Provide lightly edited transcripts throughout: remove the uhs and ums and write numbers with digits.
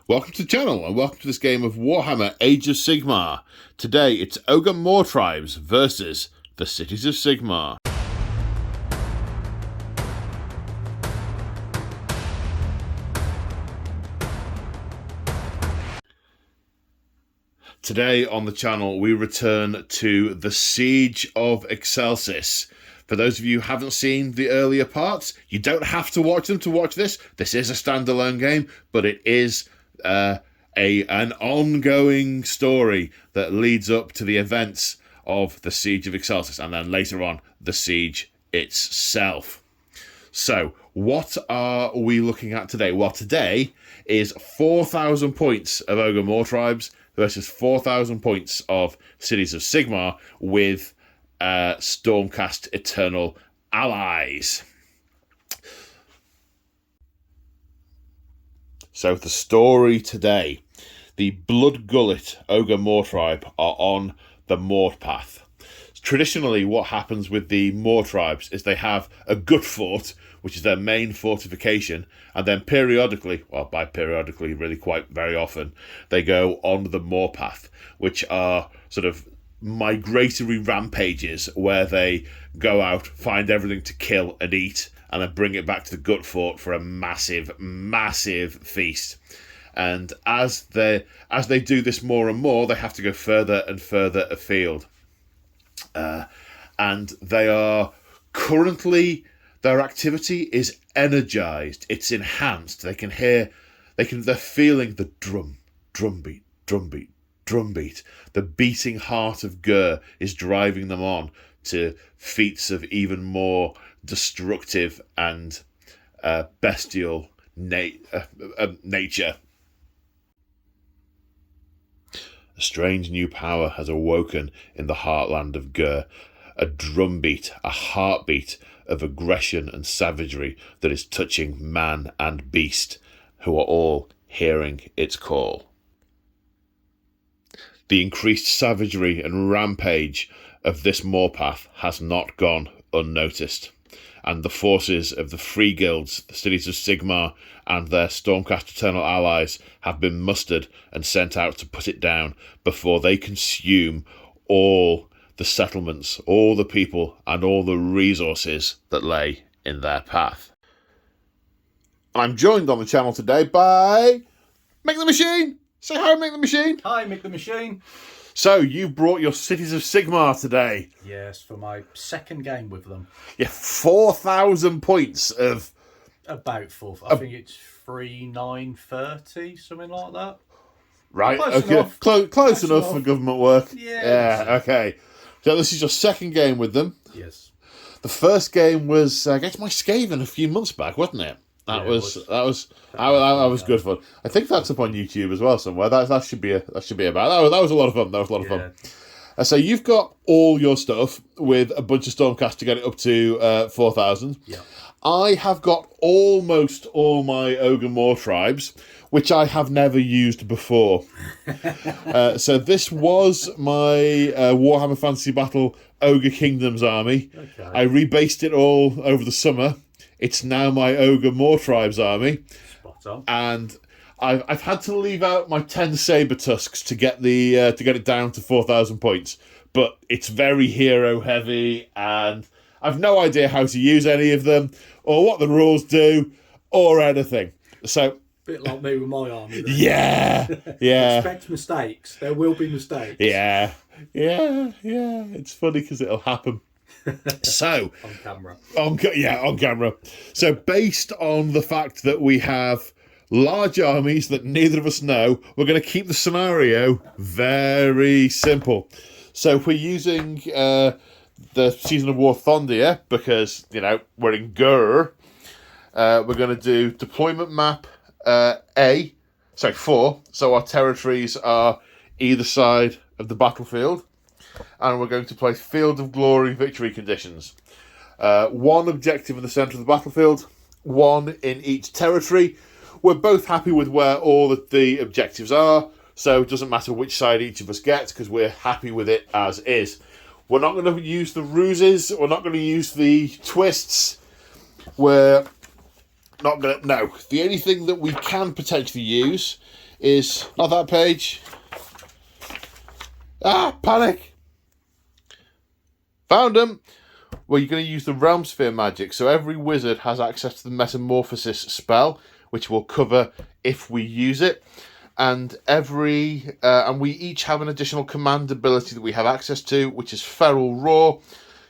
Welcome to the channel and welcome to this game of Warhammer Age of Sigmar. Today it's Ogre Mawtribes versus the Cities of Sigmar. Today on the channel we return to the Siege of Excelsis. For those of you who haven't seen the earlier parts, you don't have to watch them to watch this. This is a standalone game, but it is an ongoing story that leads up to the events of the Siege of Excelsis and then later on the siege itself. So what are we looking at today? Well, today is 4,000 points of Ogre Mawtribes versus 4,000 points of Cities of Sigmar with Stormcast Eternal allies. So the story today, the Blood Gullet Ogre Mawtribe are on the Mort path. Traditionally, what happens with the Mawtribes is they have a gut fort, which is their main fortification, and then periodically, well, by periodically, really quite very often, they go on the Mort path, which are sort of migratory rampages where they go out, find everything to kill and eat, and then bring it back to the gut fort for a massive, massive feast. And as they do this more and more, they have to go further and further afield. And they are currently, their activity is energized. It's enhanced. They're feeling the drumbeat. The beating heart of Gur is driving them on to feats of even more destructive and bestial nature. A strange new power has awoken in the heartland of Gur, a drumbeat, a heartbeat of aggression and savagery that is touching man and beast, who are all hearing its call. The increased savagery and rampage of this Moorpath has not gone unnoticed, and the forces of the Free Guilds, the Cities of Sigmar, and their Stormcast Eternal allies have been mustered and sent out to put it down before they consume all the settlements, all the people, and all the resources that lay in their path. I'm joined on the channel today by Make the Machine! Say hi, Make the Machine! Hi, Make the Machine! So, you've brought your Cities of Sigmar today. Yes, for my second game with them. Yeah, 4,000 points of... About 4. I think it's 3,930, something like that. Right, Close okay. enough. Close enough for government work. Yeah, okay. So this is your second game with them. Yes. The first game was against my Skaven a few months back, wasn't it? That was good fun. I think that's up on YouTube as well somewhere. That should be about. That was a lot of fun. That was a lot of fun. So you've got all your stuff with a bunch of Stormcast to get it up to 4,000. Yeah. I have got almost all my Ogre Mawtribes, which I have never used before. So this was my Warhammer Fantasy Battle Ogre Kingdoms army. Okay. I rebased it all over the summer. It's now my Ogre Mawtribes army. Spot on. And I've had to leave out my 10 saber tusks to get it down to 4,000 points. But it's very hero heavy, and I've no idea how to use any of them or what the rules do or anything. So bit like me with my army. Then. Yeah. Expect mistakes. There will be mistakes. Yeah. It's funny because it'll happen. So on camera. On camera. So based on the fact that we have large armies that neither of us know, we're going to keep the scenario very simple. So if we're using the Season of War Thondia, because we're in Gur, we're going to do deployment map 4. So our territories are either side of the battlefield. And we're going to play Field of Glory victory conditions. One objective in the centre of the battlefield, one in each territory. We're both happy with where all of the objectives are, so it doesn't matter which side each of us gets, because we're happy with it as is. We're not going to use the ruses, we're not going to use the twists. We're not going to... No. The only thing that we can potentially use is... Not that page. Ah, panic. Found them. Well, you're going to use the Realm Sphere magic. So every wizard has access to the Metamorphosis spell, which we'll cover if we use it. And and we each have an additional command ability that we have access to, which is Feral Roar.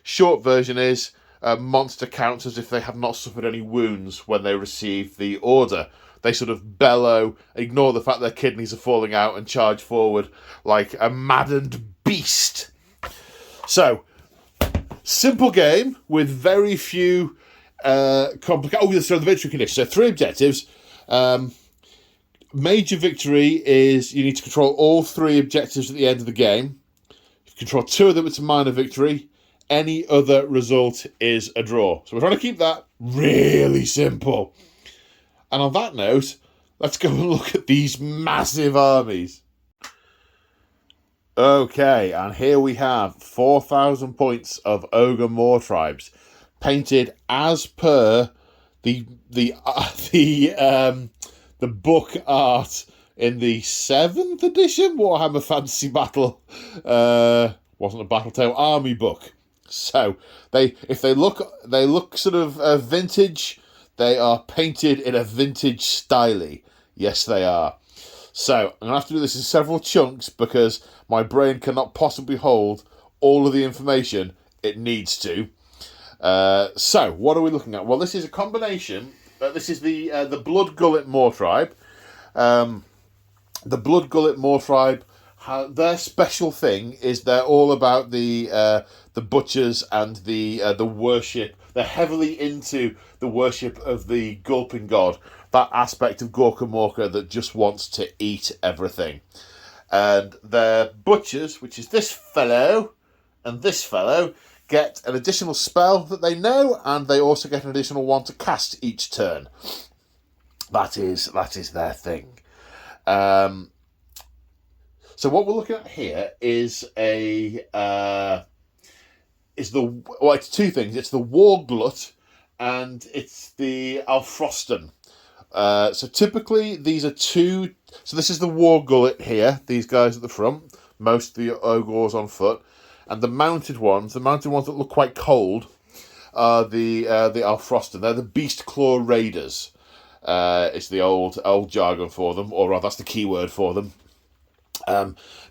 Short version is monster counts as if they have not suffered any wounds when they receive the order. They sort of bellow, ignore the fact their kidneys are falling out, and charge forward like a maddened beast. So, simple game with very few complicated... Oh, so the victory conditions. So 3 objectives. Major victory is you need to control all 3 objectives at the end of the game. If you control 2 of them, it's a minor victory. Any other result is a draw. So we're trying to keep that really simple. And on that note, let's go and look at these massive armies. Okay, and here we have 4,000 points of Ogre Mawtribes, painted as per the book art in the 7th edition Warhammer Fantasy Battle. Wasn't a Battletale army book. So they look sort of vintage. They are painted in a vintage style. Yes, they are. So I'm gonna have to do this in several chunks because my brain cannot possibly hold all of the information it needs to. So what are we looking at? Well, this is a combination. This is the Blood Gullet Mawtribe. The Blood Gullet Mawtribe, their special thing is they're all about the butchers and the worship. They're heavily into the worship of the gulping god, that aspect of Gorka Morka that just wants to eat everything. And their butchers, which is this fellow and this fellow, get an additional spell that they know, and they also get an additional one to cast each turn. That is their thing. So what we're looking at here is it's 2 things. It's the War Glut and it's the Alfroston. So typically these are 2. So this is the War Gullet here. These guys at the front. Most of the Ogors on foot. And the mounted ones that look quite cold, are the Alfroston. They're the Beast Claw Raiders. It's the old jargon for them, or rather that's the keyword for them.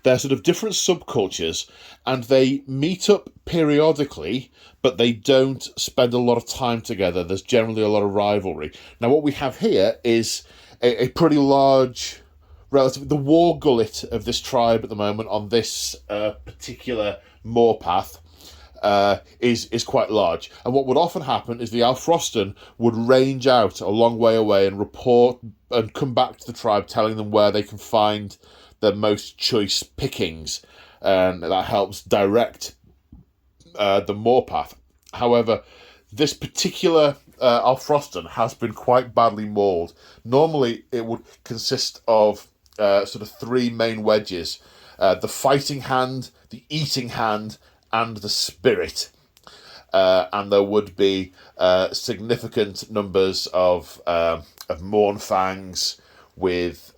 They're sort of different subcultures, and they meet up periodically, but they don't spend a lot of time together. There's generally a lot of rivalry. Now, what we have here is a pretty large, the War Gullet of this tribe at the moment on this particular moor path is quite large. And what would often happen is the Alfroston would range out a long way away and report and come back to the tribe, telling them where they can find the most choice pickings, and that helps direct the moor path. However, this particular Alfroston has been quite badly mauled. Normally, it would consist of sort of 3 main wedges: the fighting hand, the eating hand, and the spirit. And there would be significant numbers of Mournfangs with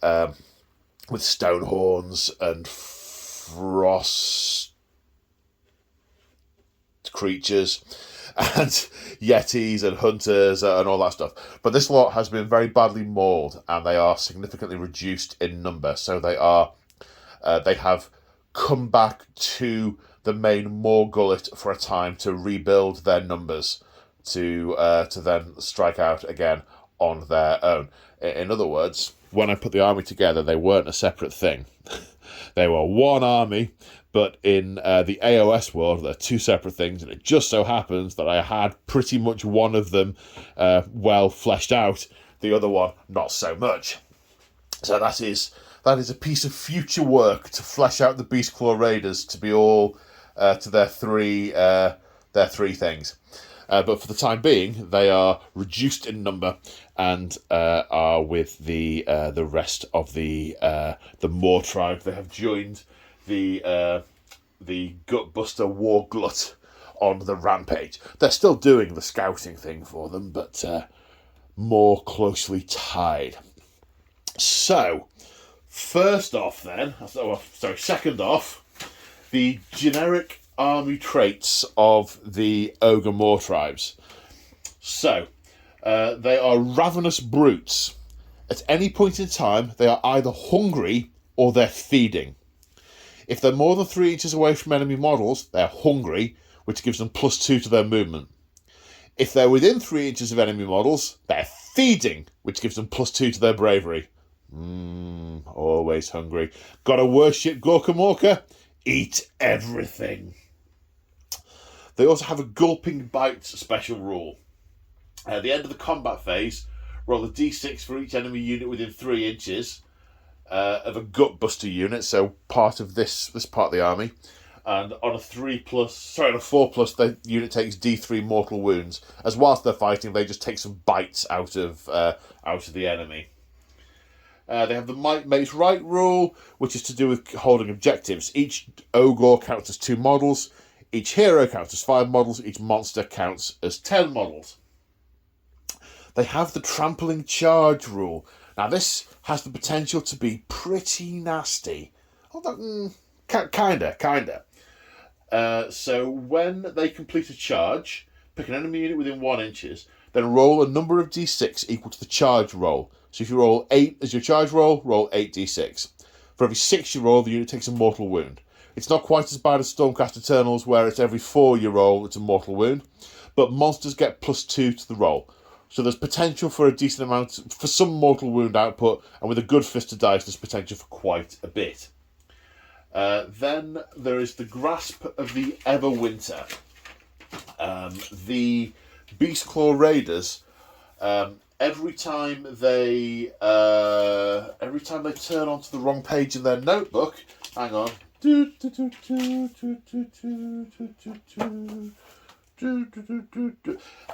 stone horns and frost creatures and yetis and hunters and all that stuff. But this lot has been very badly mauled, and they are significantly reduced in number. So they have come back to the main Moor Gullet for a time to rebuild their numbers to then strike out again on their own. In other words, when I put the army together, they weren't a separate thing. They were one army, but in the AOS world, they're 2 separate things, and it just so happens that I had pretty much one of them well fleshed out, the other one not so much. So that is a piece of future work to flesh out the Beastclaw Raiders to be all to their 3 things. But for the time being, they are reduced in number and are with the rest of the Moor tribe. They have joined the Gutbuster War Glut on the rampage. They're still doing the scouting thing for them, but more closely tied. So, second off, the generic army traits of the Ogre Mawtribes. So, they are ravenous brutes. At any point in time, they are either hungry or they're feeding. If they're more than 3 inches away from enemy models, they're hungry, which gives them +2 to their movement. If they're within 3 inches of enemy models, they're feeding, which gives them +2 to their bravery. Always hungry. Gotta worship Gorkamorka. Eat everything. They also have a gulping bites special rule. At the end of the combat phase, roll a d6 for each enemy unit within 3 inches of a gutbuster unit, so part of this part of the army. And on a 4+, the unit takes d3 mortal wounds. As whilst they're fighting, they just take some bites out of the enemy. They have the might makes right rule, which is to do with holding objectives. Each Ogor counts as 2 models. Each hero counts as 5 models. Each monster counts as 10 models. They have the trampling charge rule. Now, this has the potential to be pretty nasty. Although, kinda. So when they complete a charge, pick an enemy unit within 1 inches, then roll a number of d6 equal to the charge roll. So if you roll 8 as your charge roll 8d6. For every 6 you roll, the unit takes a mortal wound. It's not quite as bad as Stormcast Eternals, where it's every 4 you roll, it's a mortal wound. But monsters get +2 to the roll. So there's potential for a decent amount, for some mortal wound output, and with a good fist of dice, there's potential for quite a bit. Then there is the Grasp of the Everwinter. The Beastclaw Raiders, every time they turn onto the wrong page in their notebook, hang on.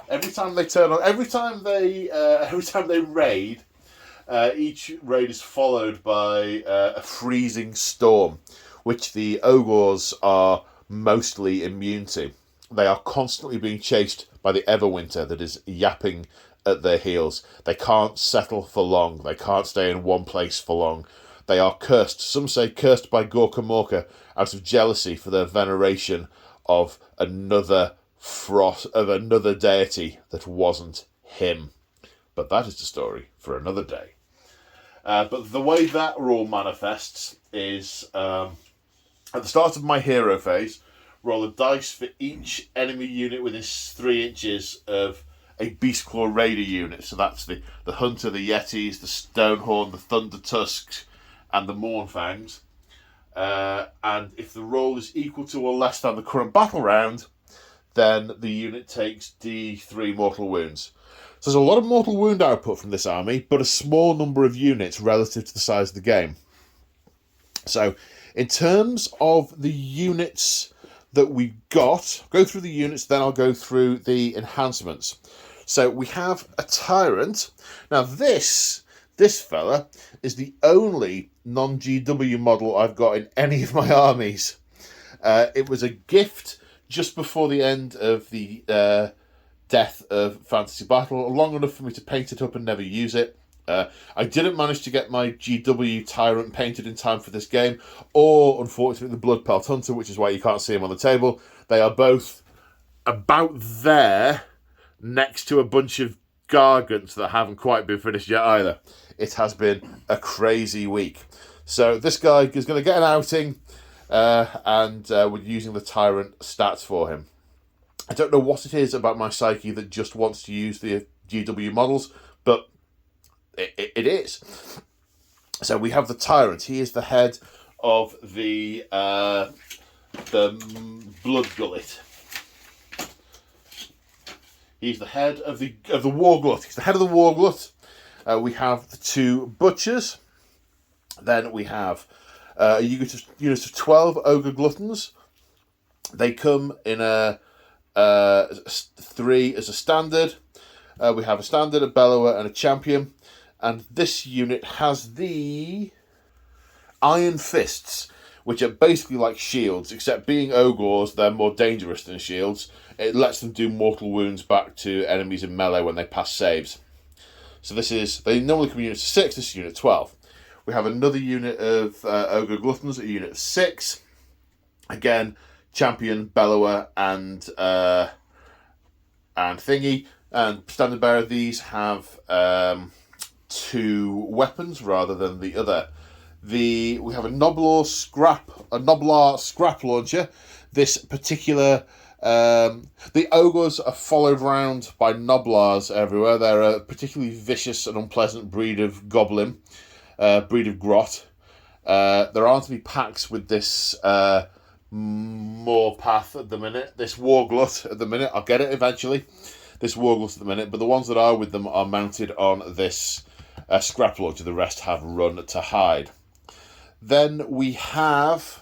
Every time they raid, each raid is followed by a freezing storm, which the Ogors are mostly immune to. They are constantly being chased by the Everwinter that is yapping at their heels. They can't settle for long. They can't stay in one place for long. They are cursed. Some say cursed by Gorkamorka out of jealousy for their veneration of another deity that wasn't him. But that is the story for another day. But the way that rule manifests is at the start of my hero phase, roll a dice for each enemy unit within 3 inches of a Beastclaw Raider unit. So that's the Hunter, the Yetis, the Stonehorn, the Thunder Tusks, and the Mournfangs. And if the roll is equal to or less than the current battle round, then the unit takes d3 mortal wounds. So there's a lot of mortal wound output from this army, but a small number of units relative to the size of the game. So in terms of the units that we got, go through the units, then I'll go through the enhancements. So we have a Tyrant. Now this fella is the only non-GW model I've got in any of my armies. It was a gift just before the end of the death of Fantasy Battle, long enough for me to paint it up and never use it. I didn't manage to get my GW Tyrant painted in time for this game, or unfortunately the Bloodpelt Hunter, which is why you can't see him on the table. They are both about there, next to a bunch of Gargants that haven't quite been finished yet either. It has been a crazy week. So this guy is going to get an outing, and we're using the Tyrant stats for him. I don't know what it is about my psyche that just wants to use the GW models, but it is. So we have the Tyrant. He is the head of the Blood Gullet. He's the head of the Warglut. He's the head of the Warglut. We have the 2 Butchers. Then we have a unit of 12 Ogre Gluttons. They come in a 3 as a standard. We have a standard, a bellower, and a champion. And this unit has the Iron Fists, which are basically like shields, except being Ogors, they're more dangerous than shields. It lets them do mortal wounds back to enemies in melee when they pass saves. So they normally come in units of 6, this is unit 12. We have another unit of Ogre Gluttons at unit 6. Again, champion, bellower, and thingy. And standard bearer, these have 2 weapons rather than the other. We have a Noblar scrap launcher. This particular the Ogres are followed around by Noblars everywhere. They're a particularly vicious and unpleasant breed of goblin, breed of grot. There aren't any packs with this Moorpath at the minute. This Warglut at the minute. I'll get it eventually. This Warglut at the minute. But the ones that are with them are mounted on this scrap launcher. The rest have run to hide. Then we have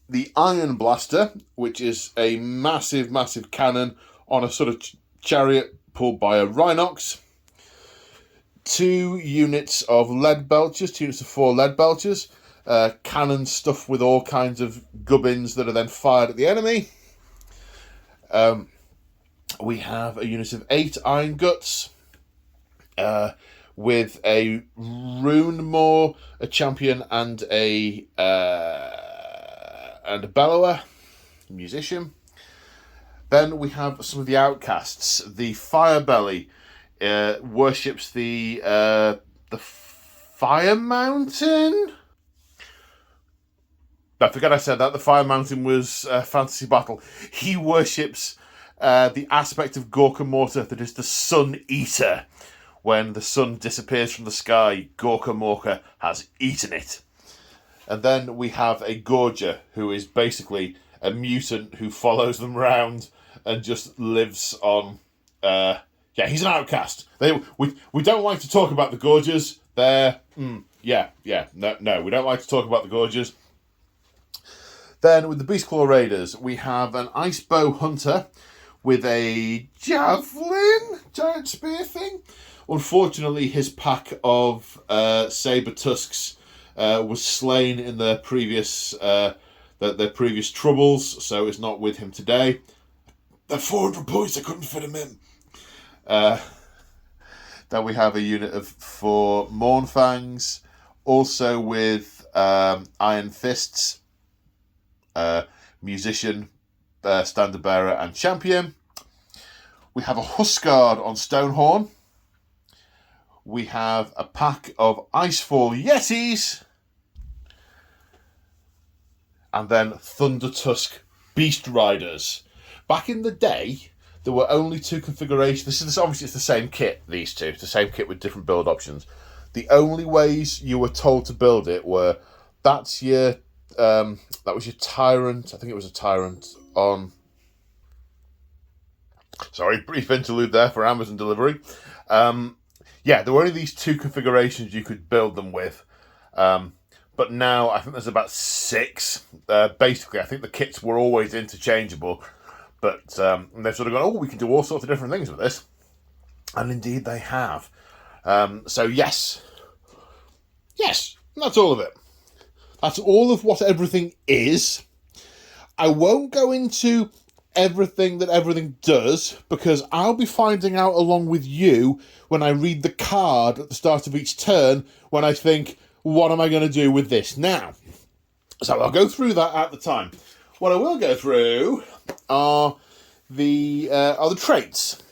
the Iron Blaster, which is a massive, massive cannon on a sort of chariot pulled by a Rhinox. 2 units of lead belchers, 2 units of 4 lead belchers. Cannon stuffed with all kinds of gubbins that are then fired at the enemy. We have a unit of 8 Iron Guts. With a Rune Maw, a champion, and a bellower, musician. Then we have some of the outcasts. The Firebelly worships the Fire Mountain. I forget I said that. The Fire Mountain was Fantasy Battle. He worships the aspect of Ogre Mawtribes that is the Sun Eater. When the sun disappears from the sky, Ogre Mawtribes has eaten it. And then we have a Gorger, who is basically a mutant who follows them around and just lives on... he's an outcast. We don't like to talk about the Gorgers. They're... No, we don't like to talk about the Gorgers. Then with the Beastclaw Raiders, we have an Icebow Hunter with a javelin, giant spear thing. Unfortunately, his pack of saber tusks was slain in their previous troubles, so it's not with him today. They're 400 points. I couldn't fit him in. Then we have a unit of 4 Mournfangs, also with Iron Fists, musician, standard bearer, and champion. We have a Huskard on Stonehorn. We have a pack of Icefall Yetis. And then Thundertusk Beast Riders. Back in the day, there were only 2 configurations. Obviously, it's the same kit, these two. It's the same kit with different build options. The only ways you were told to build it were, that was your Tyrant. I think it was a Tyrant on... Sorry, brief interlude there for Amazon delivery. There were only these 2 configurations you could build them with. But now I think there's about 6. Basically, I think the kits were always interchangeable. But they've sort of gone, we can do all sorts of different things with this. And indeed they have. So yes, that's all of it. That's all of what everything is. I won't go into everything that everything does, because I'll be finding out along with you when I read the card at the start of each turn, when I think, what am I going to do with this now? So I'll go through that at the time. What I will go through are the traits.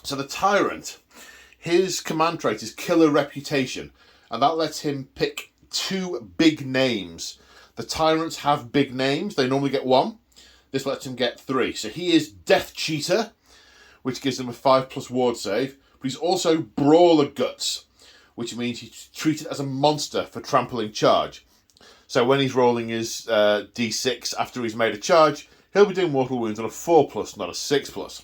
So the Tyrant, his command trait is Killer Reputation, and that lets him pick 2 big names. The Tyrants have big names. They normally get 1. This lets him get 3. So he is Death Cheater, which gives him a 5+ ward save. But he's also Brawler Guts, which means he's treated as a monster for trampling charge. So when he's rolling his D6 after he's made a charge, he'll be doing mortal wounds on a 4+, not a 6+.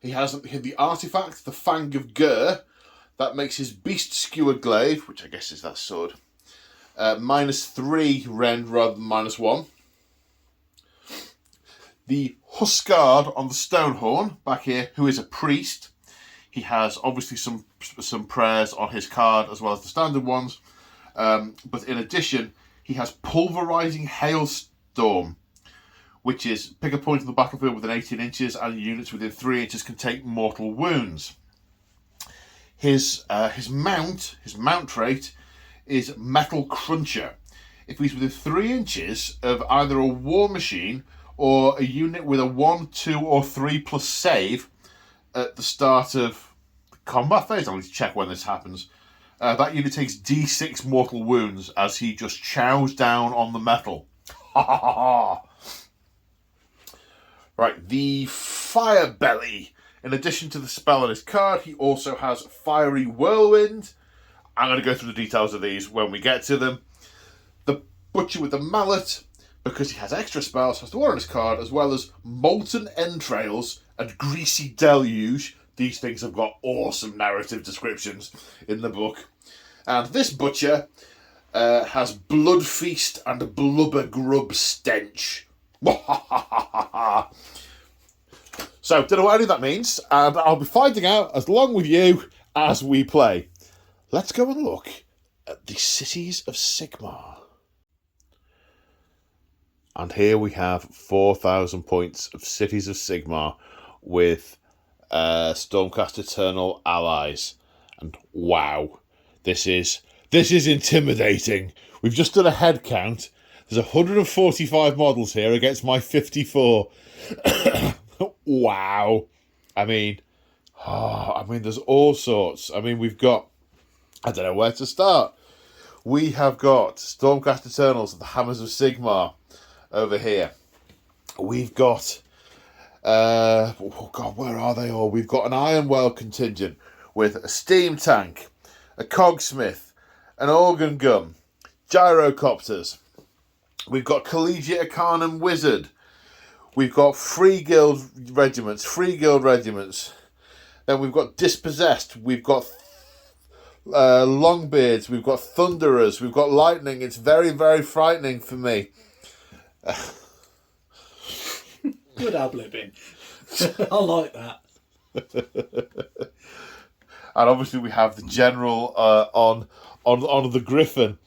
He has the artifact, the Fang of Gur. That makes his Beast Skewer Glaive, which I guess is that sword, -3 rend rather than -1. The Huskard on the Stonehorn, back here, who is a priest. He has obviously some prayers on his card, as well as the standard ones. But in addition, he has Pulverizing Hailstorm, which is pick a point on the battlefield within 18 inches, and units within 3 inches can take mortal wounds. His mount trait is Metal Cruncher. If he's within 3 inches of either a war machine or a unit with a 1, 2, or 3 plus save at the start of the combat phase, I'll need to check when this happens. That unit takes D6 mortal wounds as he just chows down on the metal. Ha ha ha ha! Right, the Fire Belly. In addition to the spell on his card, he also has Fiery Whirlwind. I'm going to go through the details of these when we get to them. The Butcher with the Mallet, because he has extra spells, has the one on his card, as well as Molten Entrails and Greasy Deluge. These things have got awesome narrative descriptions in the book. And this Butcher has Blood Feast and Blubber Grub Stench. So, don't know what any of that means, and I'll be finding out as long with you as we play. Let's go and look at the cities of Sigmar. And here we have 4,000 points of cities of Sigmar with Stormcast Eternal allies. And wow, this is intimidating. We've just done a head count. There's 145 models here against my 54. Wow. I mean, there's all sorts. I mean, we've got, I don't know where to start. We have got Stormcast Eternals, the Hammers of Sigmar, over here. We've got, oh God, where are they all? We've got an Ironwell contingent with a steam tank, a cogsmith, an organ gun, gyrocopters. We've got Collegiate Arcanum Wizard. We've got free guild regiments. Then we've got Dispossessed. We've got Longbeards. We've got Thunderers. We've got Lightning. It's very, very frightening for me. Good ad-libbing. I like that. And obviously we have the General on the Griffin.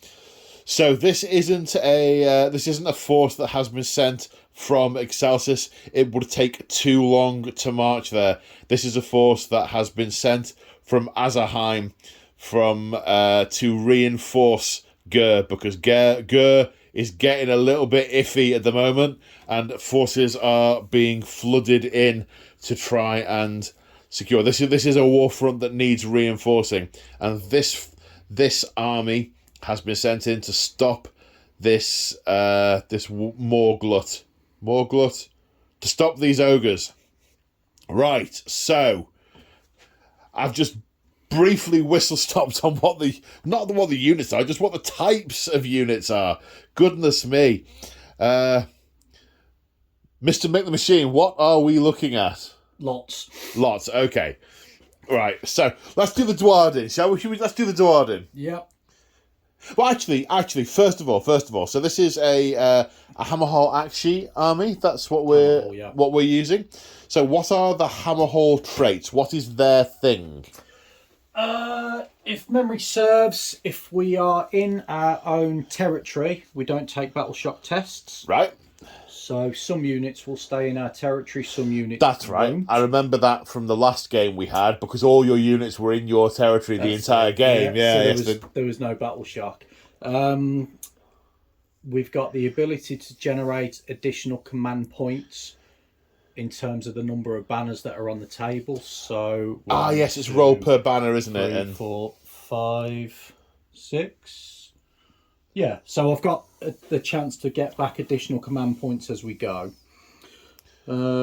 So this isn't a force that has been sent from Excelsis. It would take too long to march there. This is a force that has been sent from Azerheim to reinforce Gur, because Gur is getting a little bit iffy at the moment, and forces are being flooded in to try and secure. This is a war front that needs reinforcing, and this army has been sent in to stop this Morglut, to stop these ogres. Right, so I've just briefly whistle-stopped on what the units are, just what the types of units are. Goodness me. Mr. Mick the Machine, what are we looking at? Lots, okay. Right, so let's do the Dwarden, shall we? Let's do the Dwarden. Yep. Well, actually, first of all, so this is a Hammerhall Akshi army. That's what we're using. So, what are the Hammerhall traits? What is their thing? If memory serves, if we are in our own territory, we don't take battle shock tests. Right. So some units will stay in our territory, some units That's right. won't. I remember that from the last game we had, because all your units were in your territory the entire game. Yeah, so there was no battle shock. We've got the ability to generate additional command points in terms of the number of banners that are on the table. So yes, it's roll per banner, isn't it? 3, 4, 5, 6. Yeah, so I've got the chance to get back additional command points as we go,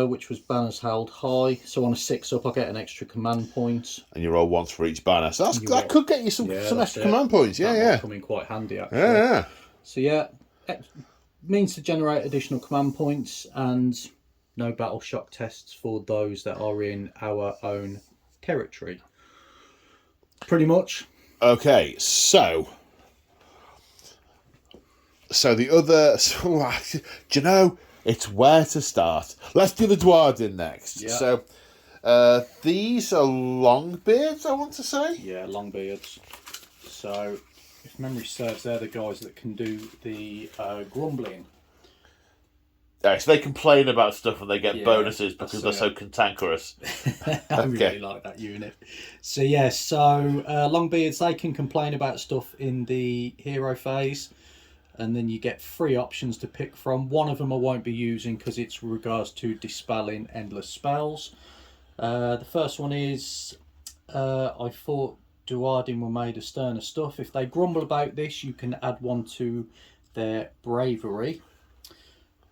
which was banners held high. So on a 6-up, I get an extra command point. And you roll once for each banner. So that could get you some extra command points. That might come in quite handy, actually. Yeah. So means to generate additional command points, and no battle shock tests for those that are in our own territory. Pretty much. Okay, so the other... do you know, it's where to start. Let's do the Dwarden next. Yeah. So, these are Longbeards, I want to say? Yeah, Longbeards. So, if memory serves, they're the guys that can do the grumbling. So they complain about stuff and they get bonuses because they're so cantankerous. I really like that unit. So yeah, Longbeards, they can complain about stuff in the hero phase, and then you get 3 options to pick from. One of them I won't be using because it's regards to dispelling endless spells. The first one is, I thought Duardin were made of sterner stuff. If they grumble about this, you can add 1 to their bravery.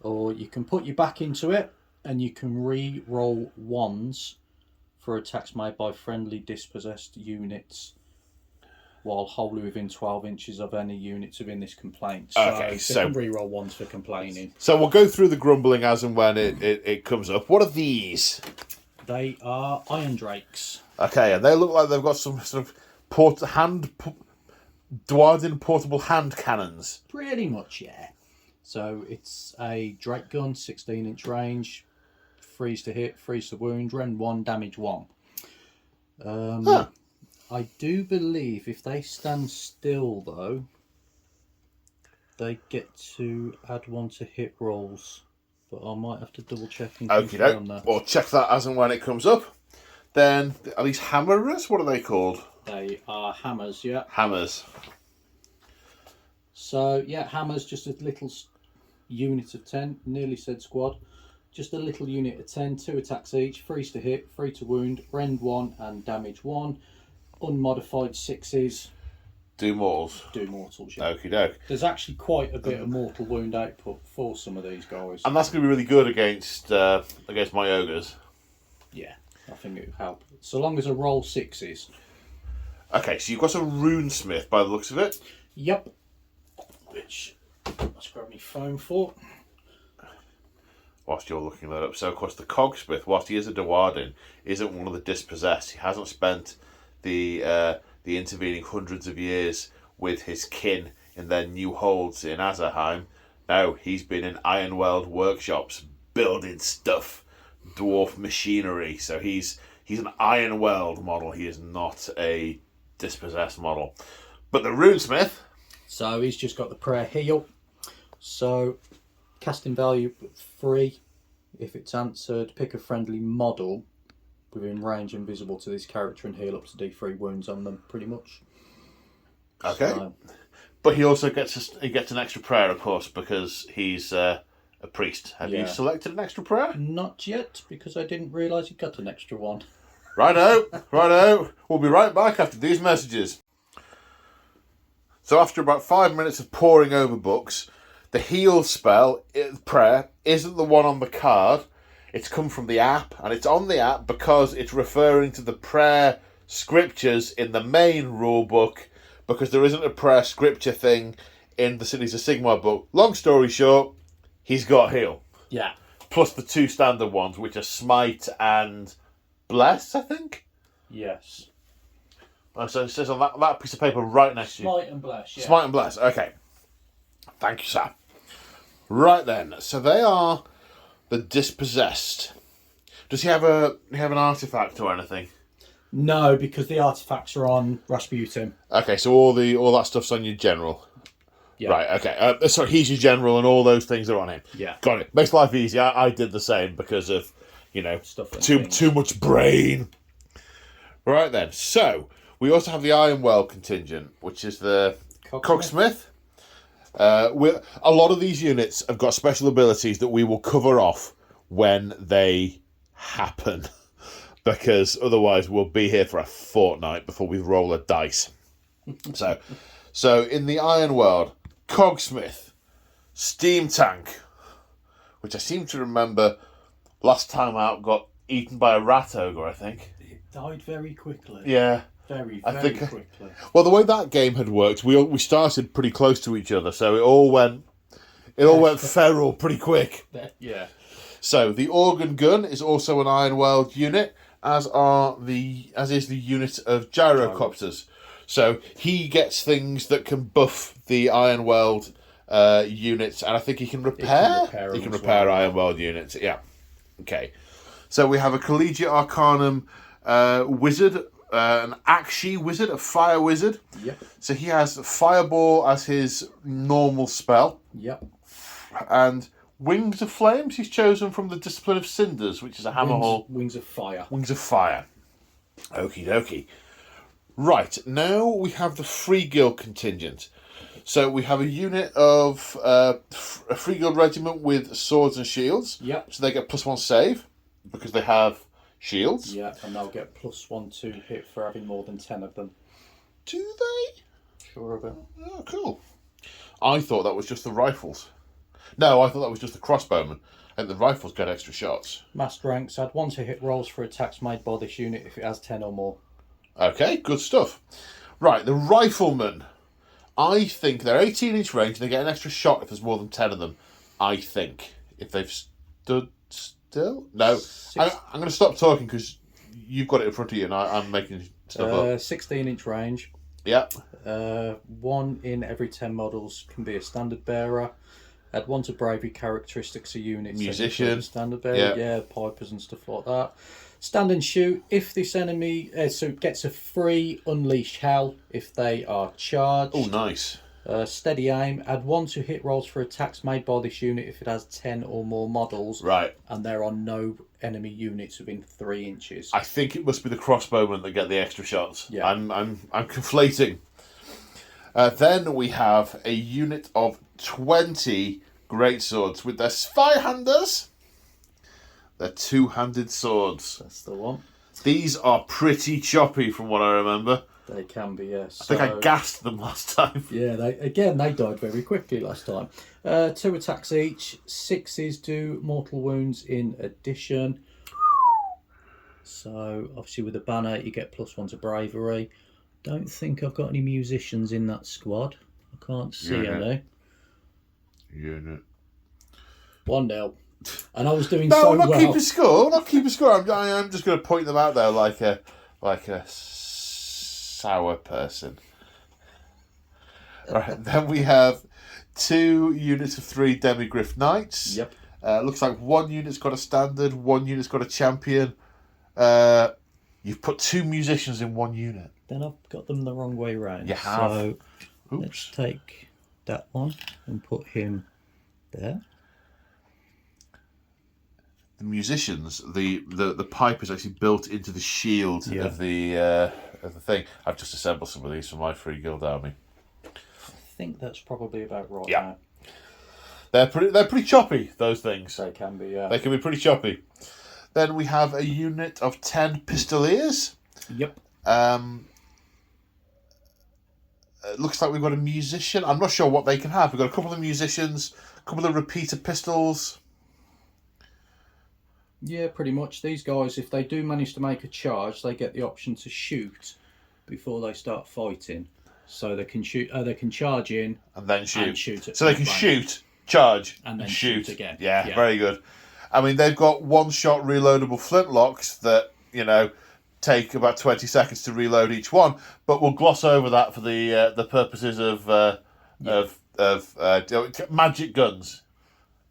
Or you can put your back into it, and you can re-roll 1s for attacks made by friendly dispossessed units while wholly within 12 inches of any units within this complaint. So you can re-roll 1s for complaining. So we'll go through the grumbling as and when it comes up. What are these? They are Iron Drakes. Okay, and they look like they've got some sort of Duardin portable hand cannons. Pretty much, yeah. So it's a Drake gun, 16-inch range, freeze to hit, freeze to wound, rend 1, damage 1. I do believe if they stand still, though, they get to add 1 to hit rolls. But I might have to double check and confirm that. Well, check that as and when it comes up. Then, are these hammerers? What are they called? They are hammers, yeah. Hammers. So, yeah, hammers, just a little unit of 10, nearly said squad. Just a little unit of 10, 2 attacks each, freeze to hit, free to wound, rend 1 and damage 1. Unmodified 6s. Do mortals. Do mortals, yeah. Okie doke. There's actually quite a bit of mortal wound output for some of these guys. And that's going to be really good against my ogres. Yeah, I think it would help. So long as I roll 6s. Okay, so you've got a runesmith by the looks of it. Yep. Which, let's grab my phone for. Whilst you're looking that up. So, of course, the cogsmith, whilst he is a Duardin, isn't one of the dispossessed. He hasn't spent the intervening hundreds of years with his kin in their new holds in Azerheim. No, he's been in Ironweld workshops building stuff, dwarf machinery. So he's an Ironweld model. He is not a dispossessed model. But the runesmith. So he's just got the prayer heal. So casting value 3. If it's answered, pick a friendly model within range and visible to this character and heal up to D3 wounds on them, pretty much. Okay. So, but he also gets an extra prayer, of course, because he's a priest. Have you selected an extra prayer? Not yet, because I didn't realise he got an extra one. Righto. We'll be right back after these messages. So after about 5 minutes of poring over books, the heal spell, prayer, isn't the one on the card. It's come from the app, and it's on the app because it's referring to the prayer scriptures in the main rule book, because there isn't a prayer scripture thing in the Cities of Sigmar book. Long story short, he's got heal. Yeah. Plus the 2 standard ones, which are smite and bless, I think? Yes. So it says on that piece of paper right next to you. Smite and bless, yeah. Smite and bless, okay. Thank you, sir. Right then, so they are the dispossessed. Does he have an artifact or anything? No, because the artifacts are on Rasputin. Okay, so all that stuff's on your general. Yeah. Right, okay. Sorry, he's your general and all those things are on him. Yeah. Got it. Makes life easy. I did the same because of, stuff too much brain. Right then, so we also have the Ironwell contingent, which is the Cogsmith. A lot of these units have got special abilities that we will cover off when they happen, because otherwise we'll be here for a fortnight before we roll a dice. So in the Ironworld, Cogsmith, Steam Tank, which I seem to remember last time out got eaten by a rat ogre, I think. It died very quickly. Yeah. Very quickly. Well, the way that game had worked, we started pretty close to each other, so it all went feral pretty quick. Yeah. So the organ gun is also an Ironweld unit, as is the unit of gyrocopters. So he gets things that can buff the Ironweld units, and I think he can repair. He can repair Ironweld units. Yeah. Okay. So we have a Collegiate Arcanum wizard. An Akshi wizard, a fire wizard. Yep. So he has Fireball as his normal spell. Yep. And Wings of Flames. He's chosen from the Discipline of Cinders, which is a hammer hall. Wings of Fire. Wings of Fire. Okie dokie. Right, now we have the Free Guild contingent. So we have a unit of a Free Guild regiment with swords and shields. Yep. So they get +1 save because they have shields. Yeah, and they'll get +1 to hit for having more than 10 of them. Do they? Sure of it. Oh, cool. I thought that was just the rifles. No, I thought that was just the crossbowmen. And the rifles get extra shots. Massed ranks, add 1 to hit rolls for attacks made by this unit if it has 10 or more. Okay, good stuff. Right, the riflemen. I think they're 18-inch range and they get an extra shot if there's more than 10 of them. I think. If they've stood still? No. I'm going to stop talking because you've got it in front of you and I'm making stuff up. 16-inch range. Yep. 1 in every 10 models can be a standard bearer. Add 1 to bravery characteristics of units. Musician. Standard bearer, yeah, pipers and stuff like that. Stand and shoot. If this enemy gets a free unleash hell if they are charged. Oh, nice. Steady aim. Add 1 to hit rolls for attacks made by this unit if it has 10 or more models. Right. And there are no enemy units within 3 inches. I think it must be the crossbowmen that get the extra shots. Yeah. I'm conflating. Then we have a unit of 20 greatswords with their Spyhanders. They're two-handed swords. That's the one. These are pretty choppy from what I remember. They can be, yes. I think I gassed them last time. Yeah, they died very quickly last time. 2 attacks each. 6s do mortal wounds in addition. So, obviously with a banner, you get +1 to bravery. Don't think I've got any musicians in that squad. I can't see any. Unit. 1-0. And I was doing No, so I'm not well. keeping score. I'm not keeping score. I'm just going to point them out there like a sour person. Right, then we have 2 units of 3 Demigriff Knights. Yep. Looks like 1 unit's got a standard, 1 unit's got a champion. You've put 2 musicians in 1 unit. Then I've got them the wrong way round. You have. So Oops. let's take that one and put him there. The musicians, the pipe is actually built into the shield of the thing. I've just assembled some of these for my Free Guild army. I think that's probably about right Yeah. now. They're pretty choppy, those things. They can be, yeah. They can be pretty choppy. Then we have a unit of 10 Pistoliers. Yep. It looks like we've got a musician. I'm not sure what they can have. We've got a couple of musicians, a couple of repeater pistols. Yeah, pretty much. These guys, if they do manage to make a charge, they get the option to shoot before they start fighting. So they can shoot. They can charge in And then shoot. and shoot at So they can shoot, charge, and then shoot shoot again. Yeah, very good. I mean, they've got 1-shot reloadable flintlocks that, take about 20 seconds to reload each one, but we'll gloss over that for the purposes of magic guns.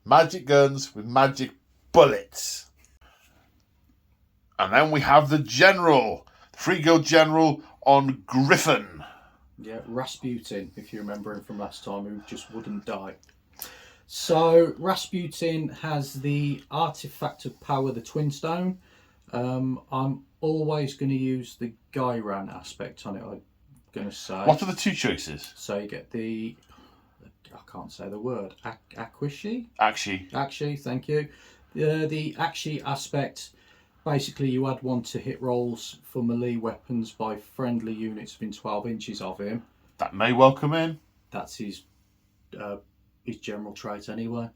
Magic guns with magic bullets. And then we have the General, the Free Guild General on Griffin. Yeah, Rasputin, if you remember him from last time, who just wouldn't die. So Rasputin has the artifact of power, the Twin Stone. I'm always going to use the Gairan aspect on it, I'm going to say. What are the 2 choices? So you get the, I can't say the word, Akshi? Actually, thank you. The Akshi aspect, basically you add 1 to hit rolls for melee weapons by friendly units within 12 inches of him. that may well come in. That's his general trait anyway.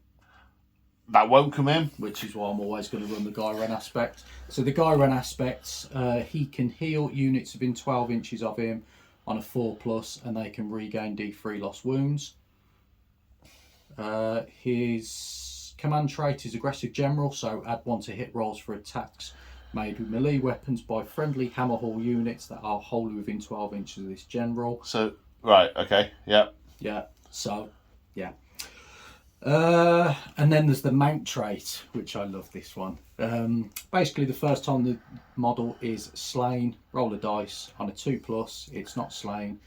That won't come in. Which is why I'm always going to run the Gairan aspect. So the Gairan aspects, he can heal units within 12 inches of him on a 4+, and they can regain D3 lost wounds. His command trait is aggressive general, so add 1 to hit rolls for attacks made with melee weapons by friendly hammer hall units that are wholly within 12 inches of this general. So, right, okay, yeah. Yeah, so, yeah. And then there's the mount trait, which I love this one. Basically, the first time the model is slain, roll a dice. On a 2+, it's not slain,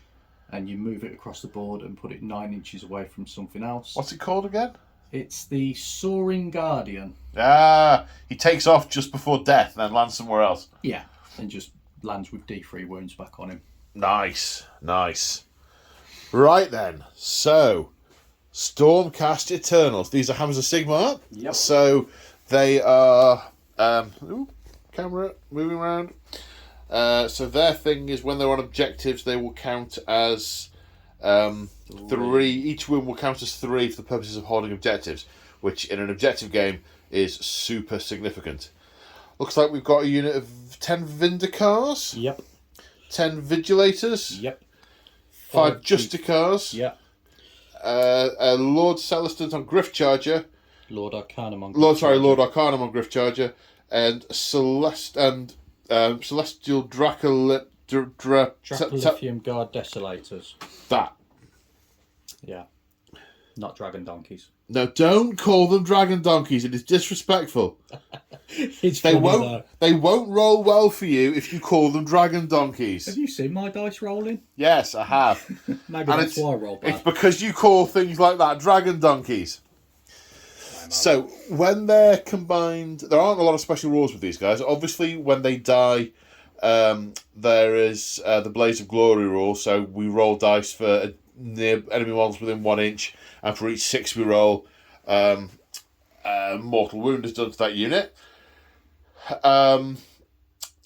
and you move it across the board and put it 9 inches away from something else. What's it called again? It's the Soaring Guardian. Ah, he takes off just before death and then lands somewhere else. Yeah, and just lands with D3 wounds back on him. Nice, nice. Right then, so Stormcast Eternals. These are Hammers of Sigmar. Yep. So they are. Camera moving around. So their thing is when they're on objectives, they will count as 3. Each win will count as 3 for the purposes of holding objectives, which in an objective game is super significant. Looks like we've got a unit of 10 Vindicars. Yep. 10 Vigilators. Yep. 5 Justicars. Yep. A Lord Celestant on Griffcharger. Lord Arcanum on Lord Arcanum on Griffcharger. And Celestial Dracolithium Guard Desolators. That. Yeah. Not Dragon Donkeys. No, don't call them Dragon Donkeys. It is disrespectful. It's They funny, won't. though. They won't roll well for you if you call them Dragon Donkeys. Have you seen my dice rolling? Yes, I have. Maybe And that's why I roll bad. It's because you call things like that Dragon Donkeys. So when they're combined, there aren't a lot of special rules with these guys. Obviously, when they die, there is the Blaze of Glory rule. So we roll dice for near enemy models within 1 inch, and for each 6 we roll, mortal wound is done to that unit.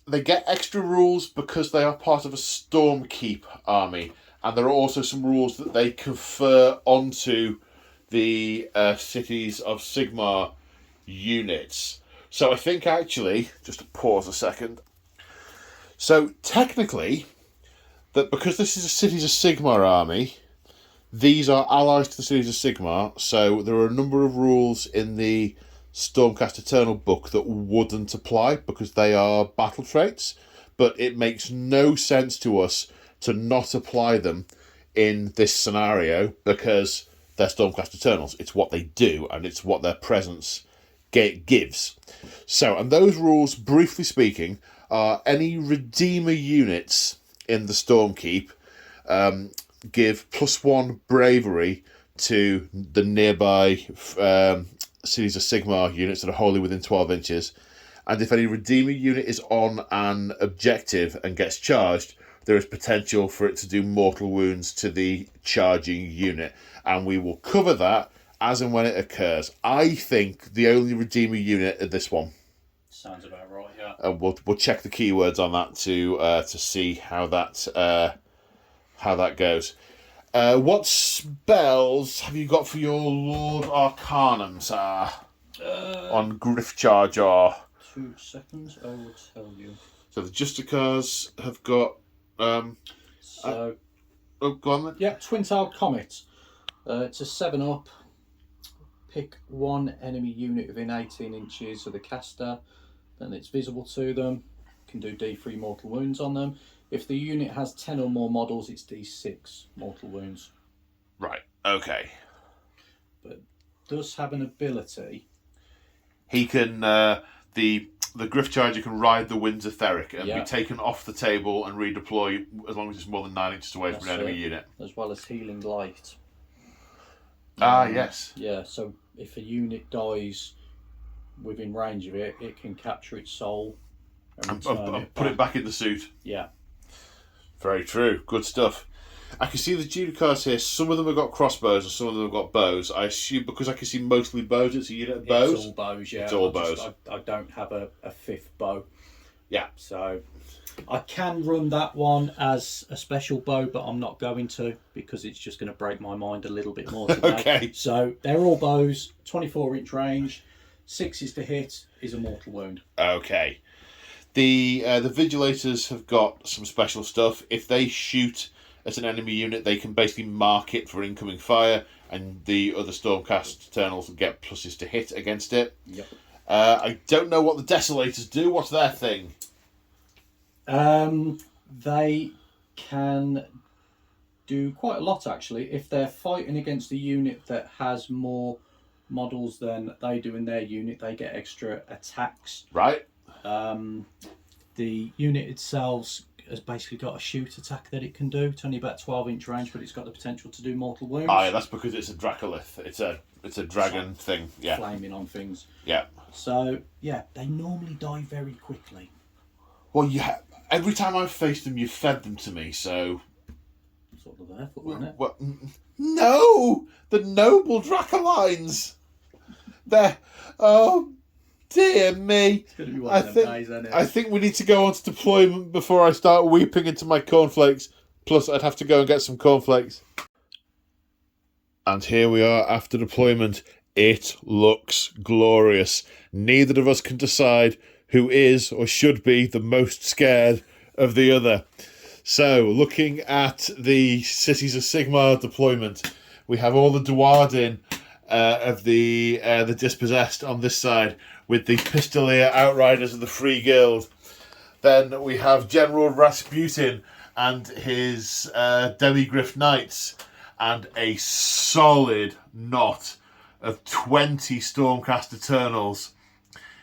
They get extra rules because they are part of a Stormkeep army, and there are also some rules that they confer onto the Cities of Sigmar units. So I think actually, just to pause a second. So technically, that because this is a Cities of Sigmar army, these are allies to the Cities of Sigmar. So there are a number of rules in the Stormcast Eternal book that wouldn't apply because they are battle traits, but it makes no sense to us to not apply them in this scenario because they're Stormcast Eternals. It's what they do and it's what their presence gives. So, and those rules, briefly speaking, are any Redeemer units in the Stormkeep give +1 bravery to the nearby Cities of Sigmar units that are wholly within 12 inches. And if any Redeemer unit is on an objective and gets charged, there is potential for it to do mortal wounds to the charging unit. And we will cover that as and when it occurs. I think the only Redeemer unit is this one. Sounds about right, yeah. We'll check the keywords on that to see how that goes. What spells have you got for your Lord Arcanums on Griffcharger? 2 seconds, I will tell you. So the Justicars have got. So, go on then. yeah, Twin-tailed Comet. It's a 7-up. Pick 1 enemy unit within 18 inches of the caster, then it's visible to them. Can do D3 mortal wounds on them. If the unit has 10 or more models, it's D6 mortal wounds. Right, okay. But does have an ability. He can, the Griffcharger can ride the Winds of Theric and be taken off the table and redeploy as long as it's more than 9 inches away from an enemy unit. As well as Healing Light. Yes. Yeah, so if a unit dies within range of it, it can capture its soul and put it back in the suit. Yeah. Very true. Good stuff. I can see the Judicars here. Some of them have got crossbows and some of them have got bows. I assume because I can see mostly bows, it's a unit of bows. It's all bows, yeah. It's all bows. I don't have a 5th bow. Yeah. So I can run that one as a special bow, but I'm not going to because it's just going to break my mind a little bit more today. Okay. So they're all bows, 24-inch range, 6 is to hit, is a mortal wound. Okay. The Vigilators have got some special stuff. If they shoot at an enemy unit, they can basically mark it for incoming fire, and the other Stormcast Eternals get pluses to hit against it. Yep. I don't know what the Desolators do. What's their thing? They can do quite a lot, actually. If they're fighting against a unit that has more models than they do in their unit, they get extra attacks. Right. The unit itself has basically got a shoot attack that it can do. It's only about 12-inch range, but it's got the potential to do mortal wounds. Ah, yeah, that's because it's a Dracolith. It's a dragon thing. Yeah. Flaming on things. Yeah. So, yeah, they normally die very quickly. Well, every time I've faced them, you've fed them to me, so... That's what they're there for, isn't it? Well, no! The noble Dracolines! They're... Oh, dear me. It's going to be one of them days, isn't it? I think we need to go on to deployment before I start weeping into my cornflakes. Plus, I'd have to go and get some cornflakes. And here we are after deployment. It looks glorious. Neither of us can decide who is or should be the most scared of the other. So, looking at the Cities of Sigmar deployment, we have all the Duardin of the Dispossessed on this side, with the Pistolier Outriders of the Free Guild. Then we have General Rasputin and his Demigriff Knights, and a solid knot of 20 Stormcast Eternals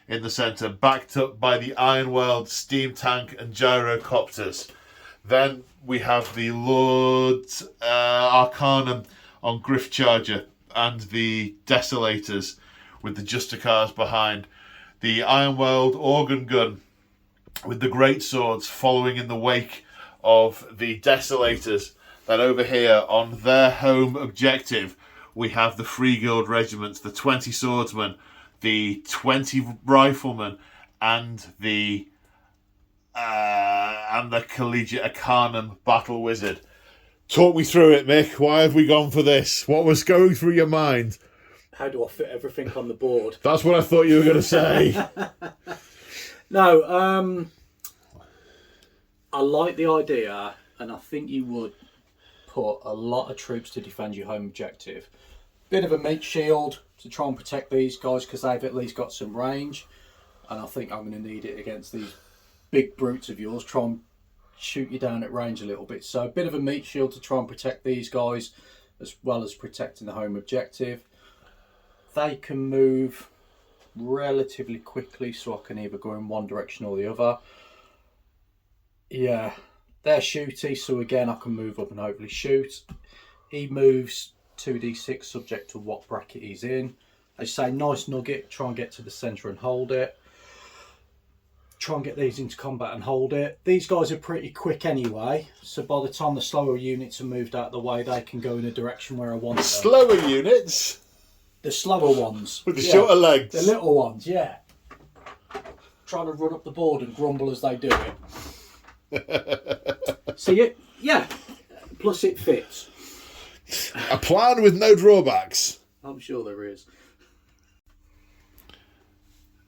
in the centre, backed up by the Ironworld, Steam Tank and Gyrocopters. Then we have the Lord Arcanum on Griff Charger and the Desolators with the Justicars behind. The Ironworld Organ Gun with the Great Swords following in the wake of the Desolators. Then over here on their home objective, we have the Free Guild regiments, the 20 swordsmen, the 20 riflemen, and the Collegiate Arcanum Battle Wizard. Talk me through it, Mick. Why have we gone for this? What was going through your mind? How do I fit everything on the board? That's what I thought you were going to say. No, I like the idea, and I think you would put a lot of troops to defend your home objective. Bit of a meat shield to try and protect these guys because they've at least got some range, and I think I'm going to need it against these big brutes of yours. Try and shoot you down at range a little bit. So a bit of a meat shield to try and protect these guys as well as protecting the home objective. They can move relatively quickly, so I can either go in one direction or the other. Yeah, they're shooty, so again I can move up and hopefully shoot. He moves 2d6 subject to what bracket he's in. They say nice nugget, try and get to the centre and hold it. Try and get these into combat and hold it. These guys are pretty quick anyway, so by the time the slower units are moved out of the way, they can go in a direction where I want them. Slower units? The slower ones. With the shorter legs? The little ones, yeah. Trying to run up the board and grumble as they do it. See it? Yeah. Plus it fits. A plan with no drawbacks. I'm sure there is.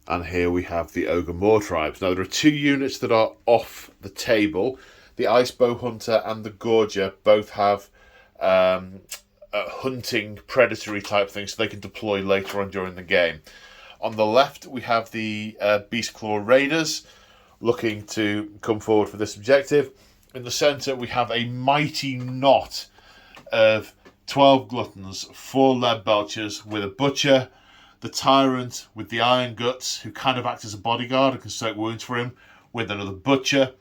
And here we have the Ogre Mawtribes. Now there are two units that are off the table. The Icebow Hunter and the Gorger both have hunting, predatory type things, so they can deploy later on during the game. On the left we have the Beastclaw Raiders looking to come forward for this objective. In the centre we have a mighty knot of 12 Gluttons, 4 Lead Belchers with a Butcher, the Tyrant with the Iron Guts, who kind of act as a bodyguard and can soak wounds for him, with another Butcher.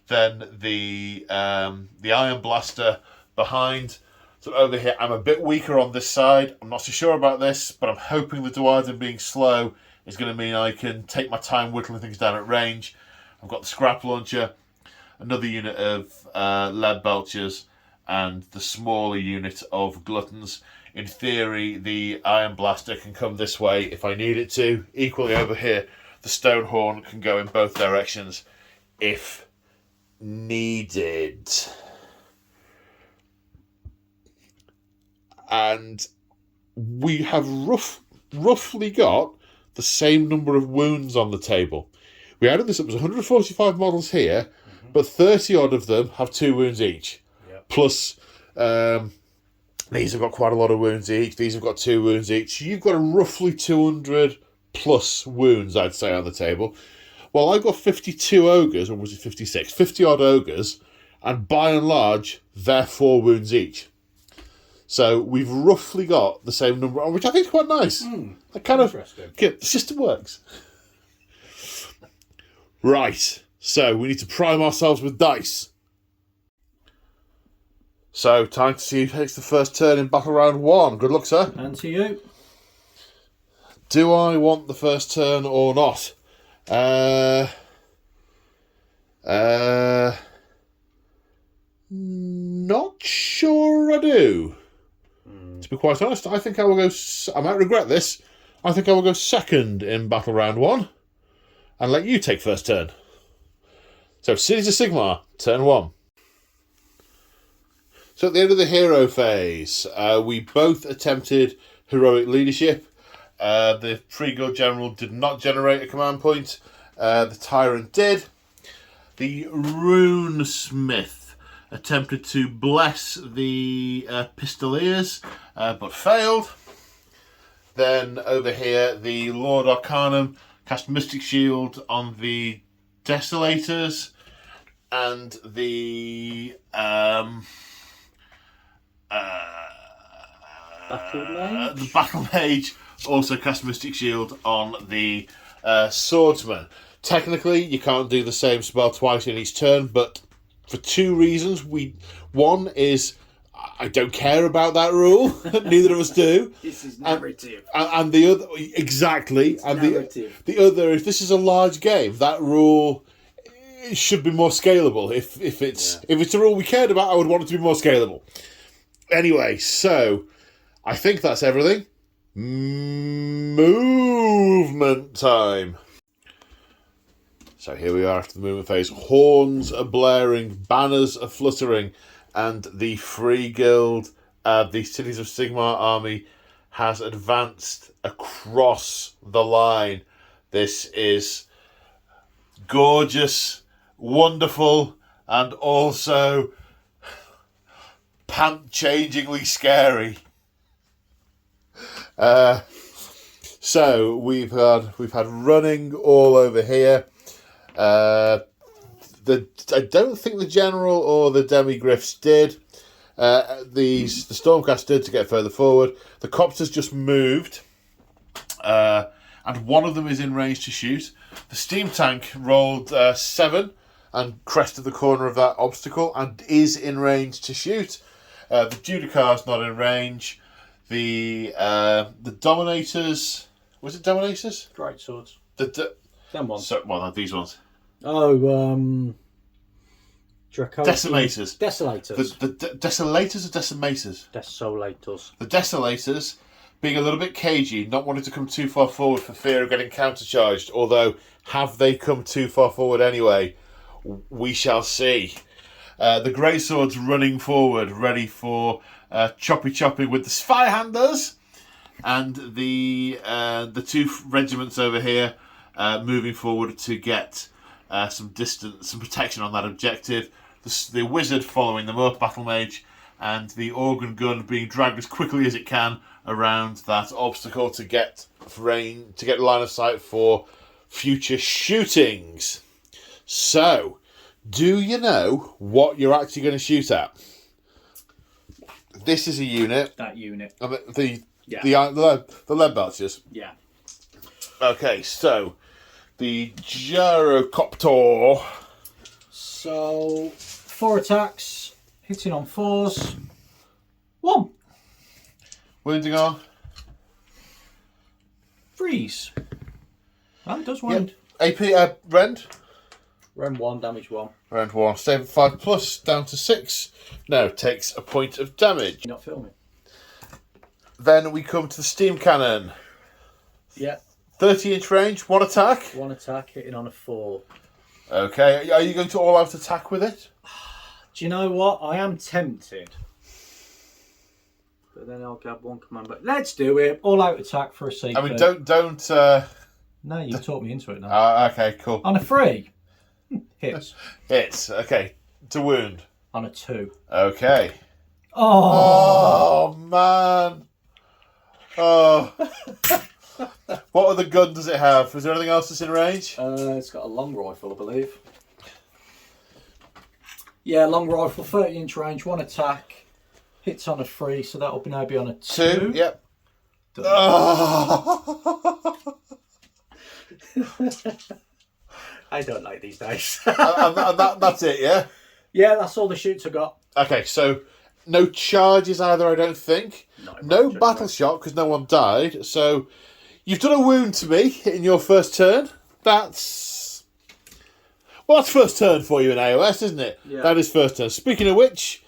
Then the Iron Blaster behind. So over here, I'm a bit weaker on this side. I'm not so sure about this, but I'm hoping the Duardin being slow is going to mean I can take my time whittling things down at range. I've got the Scrap Launcher, another unit of Lead Belchers, and the smaller unit of Gluttons. In theory, the Iron Blaster can come this way if I need it to. Equally over here, the Stonehorn can go in both directions if needed. And we have roughly got the same number of wounds on the table. We added this up as 145 models here, but 30 odd of them have 2 wounds each. Yep. Plus, these have got quite a lot of wounds each. These have got 2 wounds each. You've got a roughly 200 plus wounds, I'd say, on the table. Well, I've got 52 ogres, or was it 56? 50 odd ogres, and by and large, they're 4 wounds each. So we've roughly got the same number, which I think is quite nice. That kind of, the system works. Right, So we need to prime ourselves with dice. So time to see who takes the first turn in battle round 1. Good luck, sir. And to you. Do I want the first turn or not? Not sure I do. To be quite honest, I think I will go... I might regret this. I think I will go second in battle round 1 and let you take first turn. So, Cities of Sigmar, turn 1. So at the end of the hero phase, we both attempted heroic leadership. The Free Guild General did not generate a command point. The Tyrant did. The Runesmith attempted to bless the Pistoliers, but failed. Then over here, the Lord Arcanum cast Mystic Shield on the Desolators, and the Battle Mage also cast Mystic Shield on the Swordsman. Technically, you can't do the same spell twice in each turn, but for 2 reasons. One is I don't care about that rule. Neither of us do. This is narrative. And the other, exactly. It's and narrative. The other, if this is a large game, that rule should be more scalable. If it's a rule we cared about, I would want it to be more scalable. Anyway, so I think that's everything. Movement time. So here we are after the movement phase. Horns are blaring, banners are fluttering, and the Free Guild, the Cities of Sigmar army, has advanced across the line. This is gorgeous, wonderful, and also pant-changingly scary. So we've had running all over here. I don't think the General or the Demigriffs did. The Stormcast did to get further forward. The Copters just moved, and one of them is in range to shoot. The Steam Tank rolled 7 and crested the corner of that obstacle and is in range to shoot. The Judicar's not in range. The Dominators... Was it Dominators? Great swords. Them ones. So, well, these ones. Oh, Draconian... Decimators. Desolators. The Desolators or Decimators? Desolators. The Desolators, being a little bit cagey, not wanting to come too far forward for fear of getting countercharged, although have they come too far forward anyway? We shall see. The Greyswords running forward, ready for chopping with the Spyhanders, and the 2 regiments over here moving forward to get some distance, some protection on that objective. The Wizard following them up, Battle Mage, and the Organ Gun being dragged as quickly as it can around that obstacle to get line of sight for future shootings. So, do you know what you're actually going to shoot at? This is a unit. That unit. I mean, the lead belchers. Yeah. Okay, so the Gyrocopter. So 4 attacks, hitting on 4s. 1. Wounding on. Freeze. And it does wound. Yep. AP rend. Rend 1, damage 1. Rend 1. Save 5+, down to 6. Now takes a point of damage. You're not filming. Then we come to the Steam Cannon. Yeah. 30-inch range, 1 attack. 1 attack, hitting on a 4. Okay, are you going to all-out attack with it? Do you know what? I am tempted. But then I'll grab 1 command back. Let's do it. All-out attack for a CP. I mean, don't. No, you talked me into it now. Okay, cool. On a 3. Hits. Hits. Okay, to wound. On a 2. Okay. Oh, man. Oh. What other gun does it have? Is there anything else that's in range? It's got a long rifle, I believe. Yeah, long rifle, 30-inch range, 1 attack. Hits on a 3, so that'll now be on a 2. Yep. Oh. I don't like these dice. That's it, yeah? Yeah, that's all the shoots I got. Okay, so no charges either, I don't think. No battle shot, because no one died. So you've done a wound to me in your first turn. That's first turn for you in AOS, isn't it? Yeah. That is first turn. Speaking of which,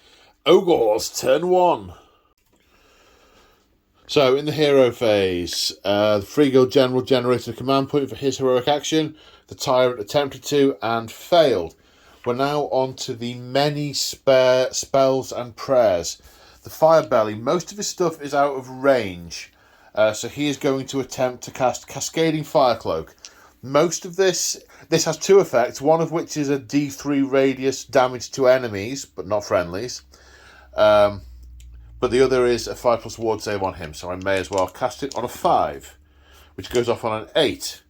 Ogor's turn 1. So, in the hero phase, the Free Guild General generated a command point for his heroic action. The Tyrant attempted to and failed. We're now on to the many spare spells and prayers. The Firebelly, most of his stuff is out of range. So he is going to attempt to cast Cascading Firecloak. Most of this has 2 effects, one of which is a D3 radius damage to enemies, but not friendlies. But the other is a 5+ ward save on him, so I may as well cast it on a 5, which goes off on an 8.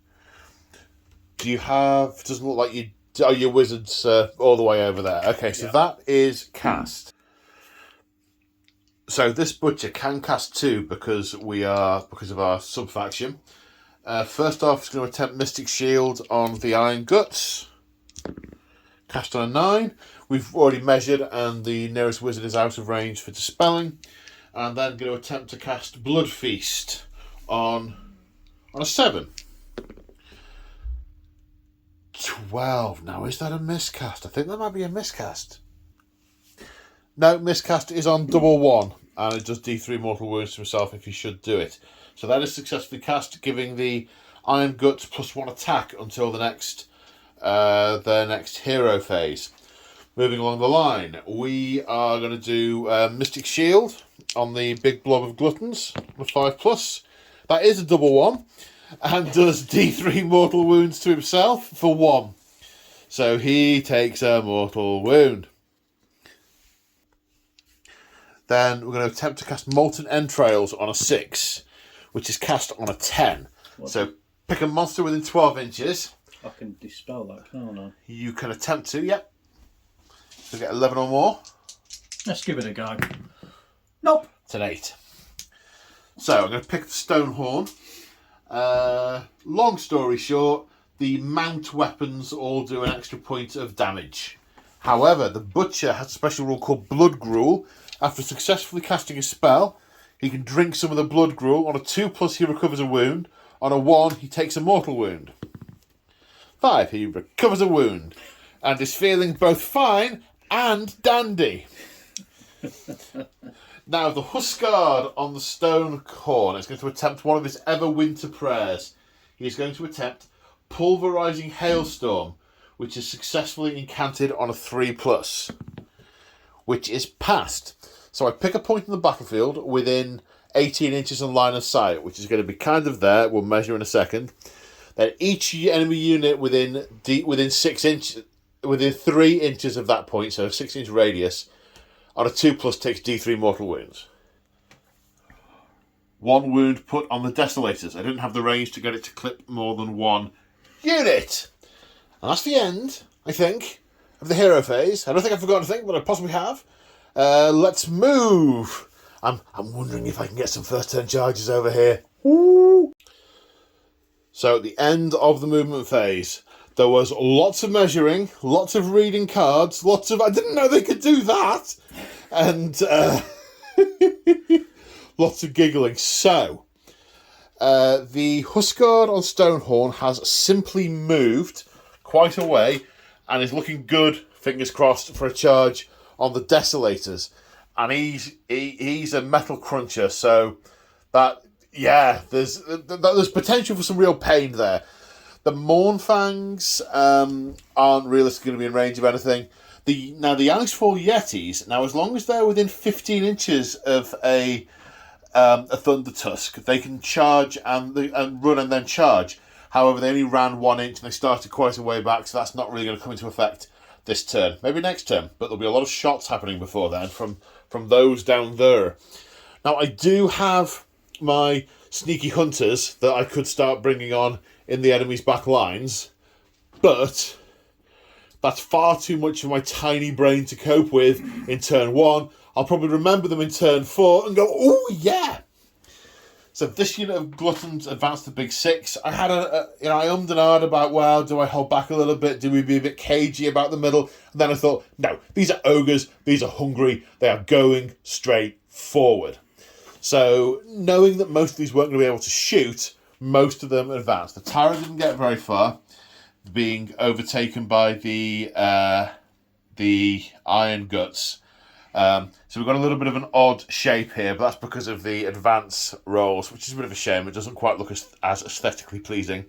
Doesn't look like you... Oh, your wizard's all the way over there. Okay, so that is cast. So this butcher can cast 2 because of our sub-faction. First off, he's going to attempt Mystic Shield on the Iron Guts. Cast on a 9. We've already measured, and the nearest wizard is out of range for dispelling. And then going to attempt to cast Blood Feast on a 7. 12. Now, is that a miscast? I think that might be a miscast. No, miscast is on double 1, and it does D3 mortal wounds to himself if he should do it. So that is successfully cast, giving the Iron Guts +1 attack until the next hero phase. Moving along the line, we are going to do Mystic Shield on the big blob of Gluttons, with 5+. That is a double 1, and does D3 mortal wounds to himself for 1. So he takes a mortal wound. Then we're going to attempt to cast Molten Entrails on a 6, which is cast on a 10. So pick a monster within 12 inches. I can dispel that, can't I? You can attempt to, yep. So get 11 or more. Let's give it a go. Nope. It's an 8. So I'm going to pick the Stonehorn. Long story short, the mount weapons all do an extra point of damage. However, the Butcher has a special rule called Blood Gruel. After successfully casting a spell, he can drink some of the Blood Gruel. On a 2+, he recovers a wound. On a 1, he takes a mortal wound. 5, he recovers a wound. And is feeling both fine and dandy. Now, the Huskard on the Stone Corn is going to attempt one of his Everwinter prayers. He is going to attempt Pulverizing Hailstorm, which is successfully incanted on a 3+, which is passed. So I pick a point in the battlefield within 18 inches of line of sight, which is going to be kind of there. We'll measure in a second. Then each enemy unit within 6 inches, within 3 inches of that point, so 6-inch radius, on a 2+ takes D3 mortal wounds. 1 wound put on the Desolators. I didn't have the range to get it to clip more than 1 unit. And that's the end, I think, of the hero phase. I don't think I've forgotten anything, but I possibly have. Let's move. I'm wondering if I can get some first turn charges over here. Ooh. So at the end of the movement phase, there was lots of measuring, lots of reading cards, I didn't know they could do that, and lots of giggling. So, the Huskard on Stonehorn has simply moved quite a way and is looking good, fingers crossed, for a charge on the Desolators. And he's a metal cruncher, so that, yeah, there's potential for some real pain there. The Mournfangs aren't realistically going to be in range of anything. The Angstfall Yetis, now as long as they're within 15 inches of a Thunder Tusk, they can charge and run and then charge. However, they only ran 1 inch and they started quite a way back, so that's not really going to come into effect this turn. Maybe next turn, but there'll be a lot of shots happening before then from those down there. Now, I do have my sneaky hunters that I could start bringing on in the enemy's back lines, but that's far too much for my tiny brain to cope with in turn 1. I'll probably remember them in turn 4 and go, oh yeah! So this unit of Gluttons advanced to big 6. I had I ummed and ahed about, well, do I hold back a little bit? Do we be a bit cagey about the middle? And then I thought, no, these are ogres. These are hungry. They are going straight forward. So knowing that most of these weren't going to be able to shoot, most of them advanced. The Tyrant didn't get very far, being overtaken by the Iron Guts. So we've got a little bit of an odd shape here, but that's because of the advance rolls, which is a bit of a shame. It doesn't quite look as aesthetically pleasing.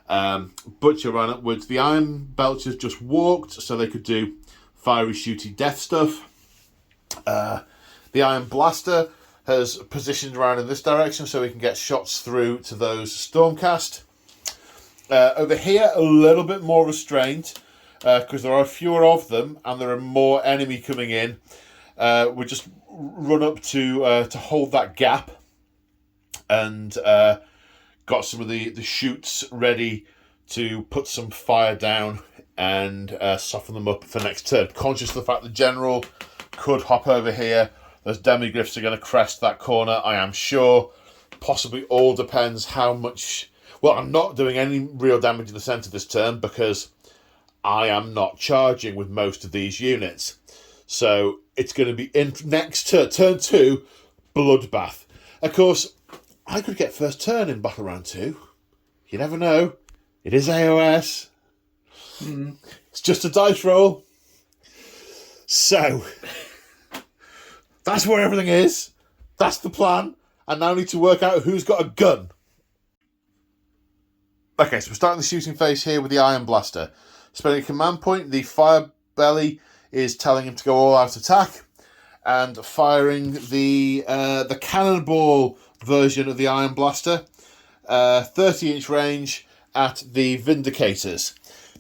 Butcher ran upwards. The Iron Belchers just walked, so they could do fiery, shooty death stuff. The Iron Blaster has positioned around in this direction, so we can get shots through to those Stormcast. Over here, a little bit more restraint, because there are fewer of them, and there are more enemy coming in. We just run up to hold that gap, and got some of the shoots ready to put some fire down and soften them up for next turn. Conscious of the fact the General could hop over here. Those Demigryphs are going to crest that corner, I am sure. Possibly all depends how much... Well, I'm not doing any real damage in the centre this turn because I am not charging with most of these units. So it's going to be in next turn, turn 2, Bloodbath. Of course, I could get first turn in Battle Round 2. You never know. It is AOS. It's just a dice roll. So, that's where everything is. That's the plan. I now need to work out who's got a gun. Okay, so we're starting the shooting phase here with the Iron Blaster. Spending a command point, the Fire Belly is telling him to go all out attack, and firing the cannonball version of the Iron Blaster, 30-inch range at the Vindicators.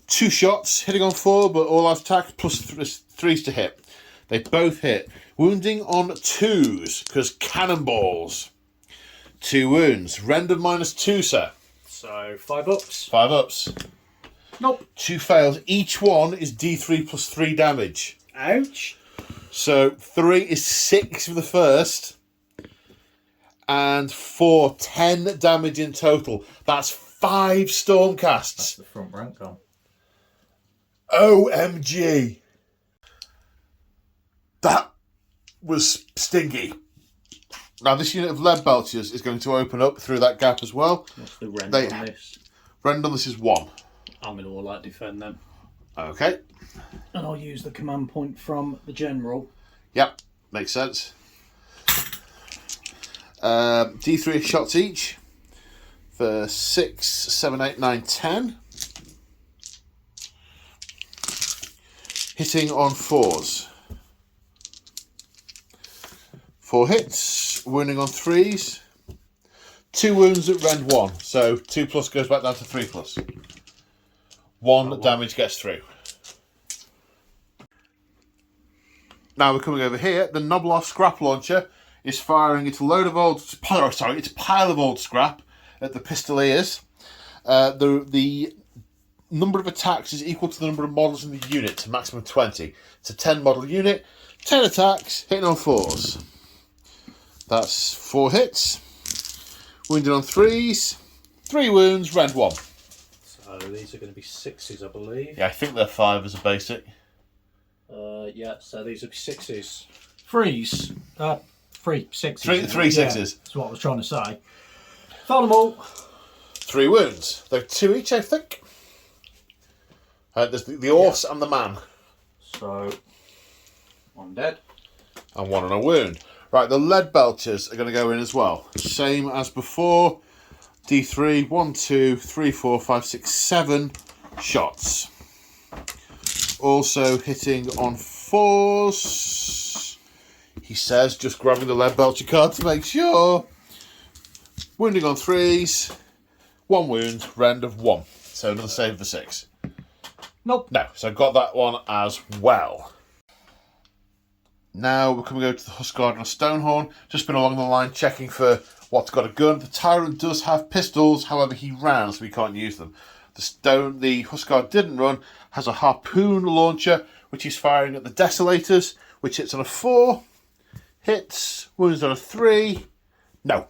2 shots, hitting on 4, but all out attack, plus 3s to hit. They both hit. Wounding on 2s, because cannonballs. 2 wounds. Render -2, sir. So 5 ups. 5 ups. Nope. 2 fails. Each one is D3 plus 3 damage. Ouch. So 3 is 6 for the first. And 4, 10 damage in total. That's 5 Stormcasts. That's the front rank gone. OMG. That was stingy. Now this unit of Lead Belchers is going to open up through that gap as well. What's the rend on this? Rend on this is 1. I'm going to all out defend them. Okay. And I'll use the command point from the General. Yep, makes sense. D3 shots each for 6, 7, 8, 9, 10. Hitting on 4s. 4 hits, wounding on 3s. 2 wounds at rend 1, so 2 plus goes back down to 3 plus. 1 damage gets through. Now we're coming over here. The Noblar Scrap Launcher is firing its load of old... its pile of old scrap at the Pistoliers. The number of attacks is equal to the number of models in the unit, to maximum 20. It's a 10 model unit. 10 attacks, hitting on 4s. That's 4 hits. Wounded on 3s. 3 wounds, rend 1. So these are going to be 6s, I believe. Yeah, I think they're 5 as a basic. Yeah, so these will be 6s. 3s. 3 6s. 3 6s. Yeah, that's what I was trying to say. Found them all. 3 wounds. They're 2 each, I think. There's the horse and the man. So, 1 dead. And 1 on a wound. Right, the Lead Belchers are going to go in as well. Same as before. D3, 1, 2, 3, 4, 5, 6, 7 shots. Also hitting on 4s. He says, just grabbing the Lead Belcher card to make sure. Wounding on 3s. 1 wound, rend of 1. So another save for 6. Nope. No, so I got that one as well. Now we're coming over to the Huskard and a Stonehorn. Just been along the line checking for what's got a gun. The Tyrant does have pistols, however he ran, so we can't use them. The Huskard didn't run, has a harpoon launcher, which he's firing at the Desolators, which hits on a 4. Hits, wounds on a 3. No.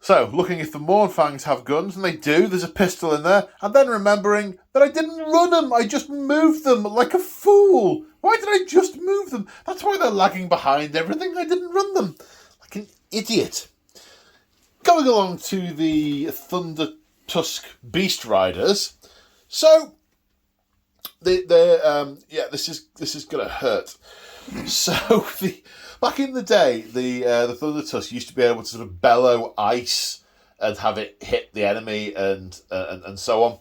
So, looking if the Mournfangs have guns, and they do, there's a pistol in there, and then remembering that I didn't run them, I just moved them like a fool. Why did I just move them? That's why they're lagging behind everything. I didn't run them. Like an idiot. Going along to the Thunder Tusk Beast Riders. So, this is going to hurt. So, back in the day, the Thunder Tusk used to be able to sort of bellow ice and have it hit the enemy and so on.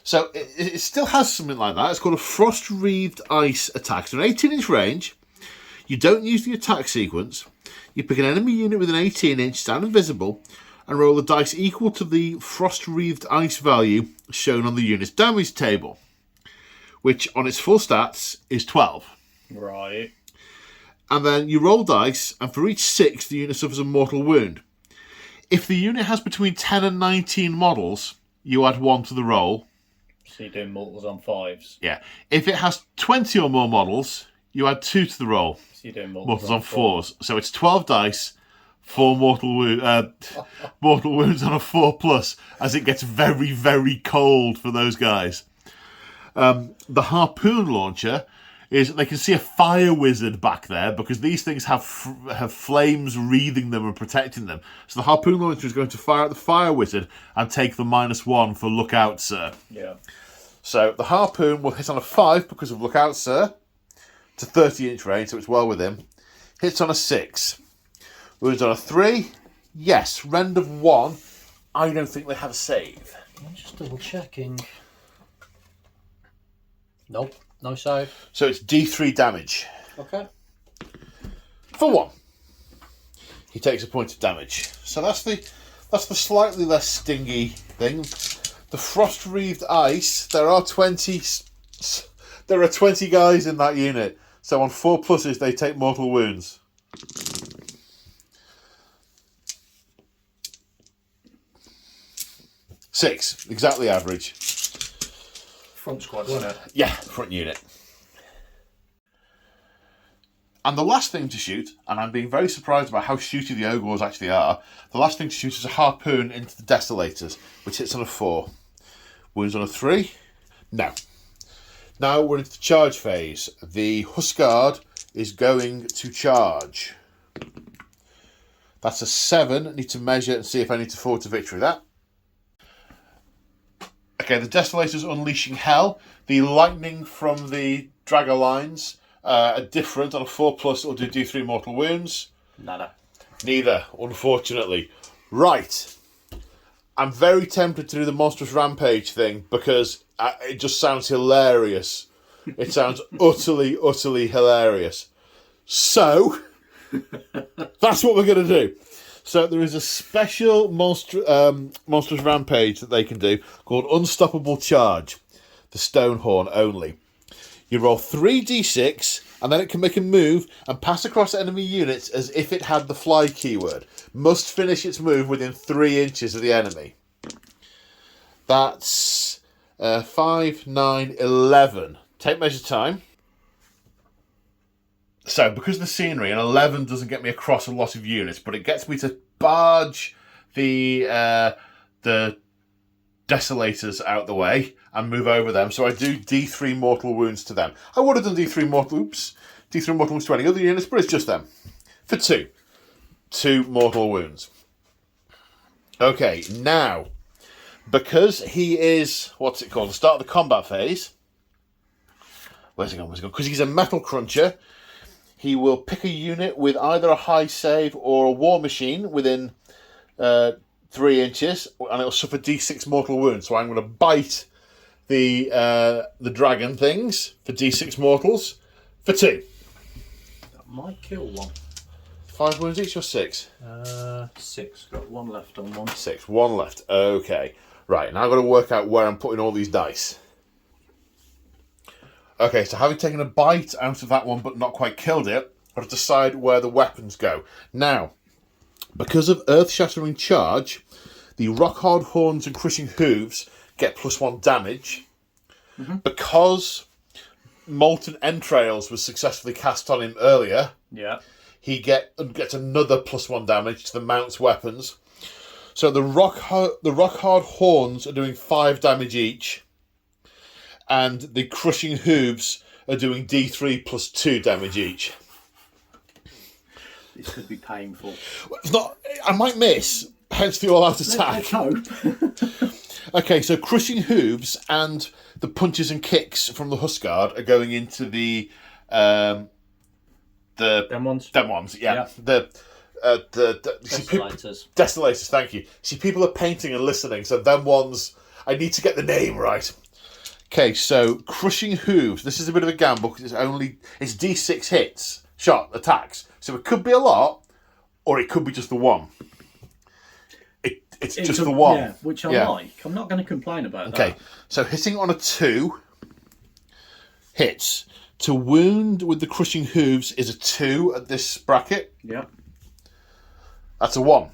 So it still has something like that. It's called a Frost-Wreathed Ice attack. So an 18-inch range. You don't use the attack sequence. You pick an enemy unit with an 18-inch, stand invisible, and roll a dice equal to the Frost-Wreathed Ice value shown on the unit's damage table, which on its full stats is 12. Right. And then you roll dice, and for each 6, the unit suffers a mortal wound. If the unit has between 10 and 19 models, you add 1 to the roll. So you're doing mortals on 5s. Yeah. If it has 20 or more models, you add 2 to the roll. So you're doing Mortals on 4s. So it's 12 dice, 4 mortal wounds on a 4+, as it gets very, very cold for those guys. The harpoon launcher is, they can see a fire wizard back there because these things have flames wreathing them and protecting them. So the harpoon launcher is going to fire at the fire wizard and take the -1 for look out, sir. Yeah. So the harpoon will hit on a 5 because of look out, sir. It's a 30-inch range, so it's well within. Hits on a 6. Wounds on a 3. Yes. Rend of 1. I don't think they have a save. I'm just double checking. Nope. No save. So it's D3 damage. Okay. For 1. He takes a point of damage. So that's the slightly less stingy thing. The Frost-Wreathed Ice, there are 20 guys in that unit. So on 4+, they take mortal wounds. Six, exactly average. Front squad, wasn't it? Yeah, front unit. And the last thing to shoot, and I'm being very surprised about how shooty the Ogors actually are, the last thing to shoot is a harpoon into the Desolators, which hits on a 4. Wounds on a 3? No. Now we're into the charge phase. The Huskard is going to charge. That's a 7. I need to measure and see if I need to forward to victory that. Okay, the Desolators unleashing hell. The lightning from the Dragger lines are different. On a 4+, it'll do D3 mortal wounds. Nada. Neither, unfortunately. Right. I'm very tempted to do the Monstrous Rampage thing because it just sounds hilarious. It sounds utterly, utterly hilarious. So, that's what we're going to do. So there is a special Monstrous Rampage that they can do called Unstoppable Charge. The Stonehorn only. You roll 3d6 and then it can make a move and pass across enemy units as if it had the fly keyword. Must finish its move within 3 inches of the enemy. That's 5, 9, 11. Take measure time. So, because of the scenery, an 11 doesn't get me across a lot of units, but it gets me to barge the Desolators out the way and move over them. So I do D3 mortal wounds to them. I would have done D3 mortal wounds to any other units, but it's just them. For 2. 2 mortal wounds. Okay, now, because he is, what's it called, the start of the combat phase. Where's he gone? Because he's a metal cruncher, he will pick a unit with either a high save or a war machine within 3 inches, and it'll suffer D6 mortal wounds. So I'm going to bite the dragon things for D6 mortals for 2. That might kill one. 5 wounds each or 6? 6. Got 1 left on 1. 6. 1 left. Okay. Right, now I've got to work out where I'm putting all these dice. Okay, so having taken a bite out of that one but not quite killed it, I've got to decide where the weapons go. Now, because of Earth-Shattering Charge, the Rock-Hard Horns and Crushing Hooves get +1 damage. Mm-hmm. Because Molten Entrails was successfully cast on him earlier, yeah, he gets another +1 damage to the Mount's weapons. So the rock hard horns are doing 5 damage each, and the crushing hooves are doing D3 plus 2 damage each. This could be painful. It's not. I might miss. Hence the all-out attack. Let's hope. Okay, so crushing hooves and the punches and kicks from the Huskard are going into the Them ones. Them ones, yeah. Yeah. The Desolators. Desolators, thank you. See, people are painting and listening, so them ones, I need to get the name right. Okay, so crushing hooves. This is a bit of a gamble because it's D6 hits, shot, attacks. So it could be a lot, or it could be just the one. It's just the one. Yeah, which I like. I'm not going to complain about that. Okay, so hitting on a 2 hits. To wound with the crushing hooves is a 2 at this bracket. Yeah. That's a 1.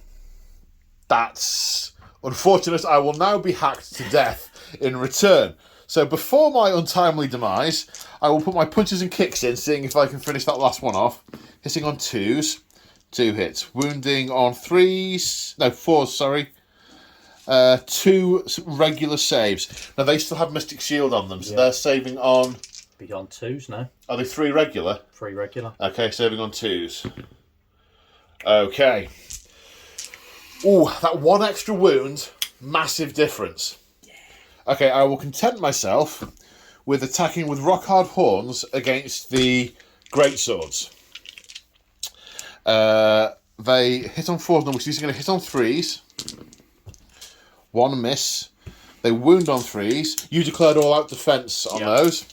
That's unfortunate. I will now be hacked to death in return. So before my untimely demise, I will put my punches and kicks in, seeing if I can finish that last one off. Hitting on 2s. 2 hits. Wounding on 3s. No, 4s, sorry. 2 regular saves. Now, they still have Mystic Shield on them, so they're saving on... Beyond 2s now. Are they 3 regular? 3 regular. Okay, saving on 2s. Okay. Ooh, that 1 extra wound, massive difference. Yeah. Okay, I will content myself with attacking with rock hard horns against the greatswords. They hit on 4s, which these are going to hit on 3s. 1 miss. They wound on 3s. You declared all out defense on those.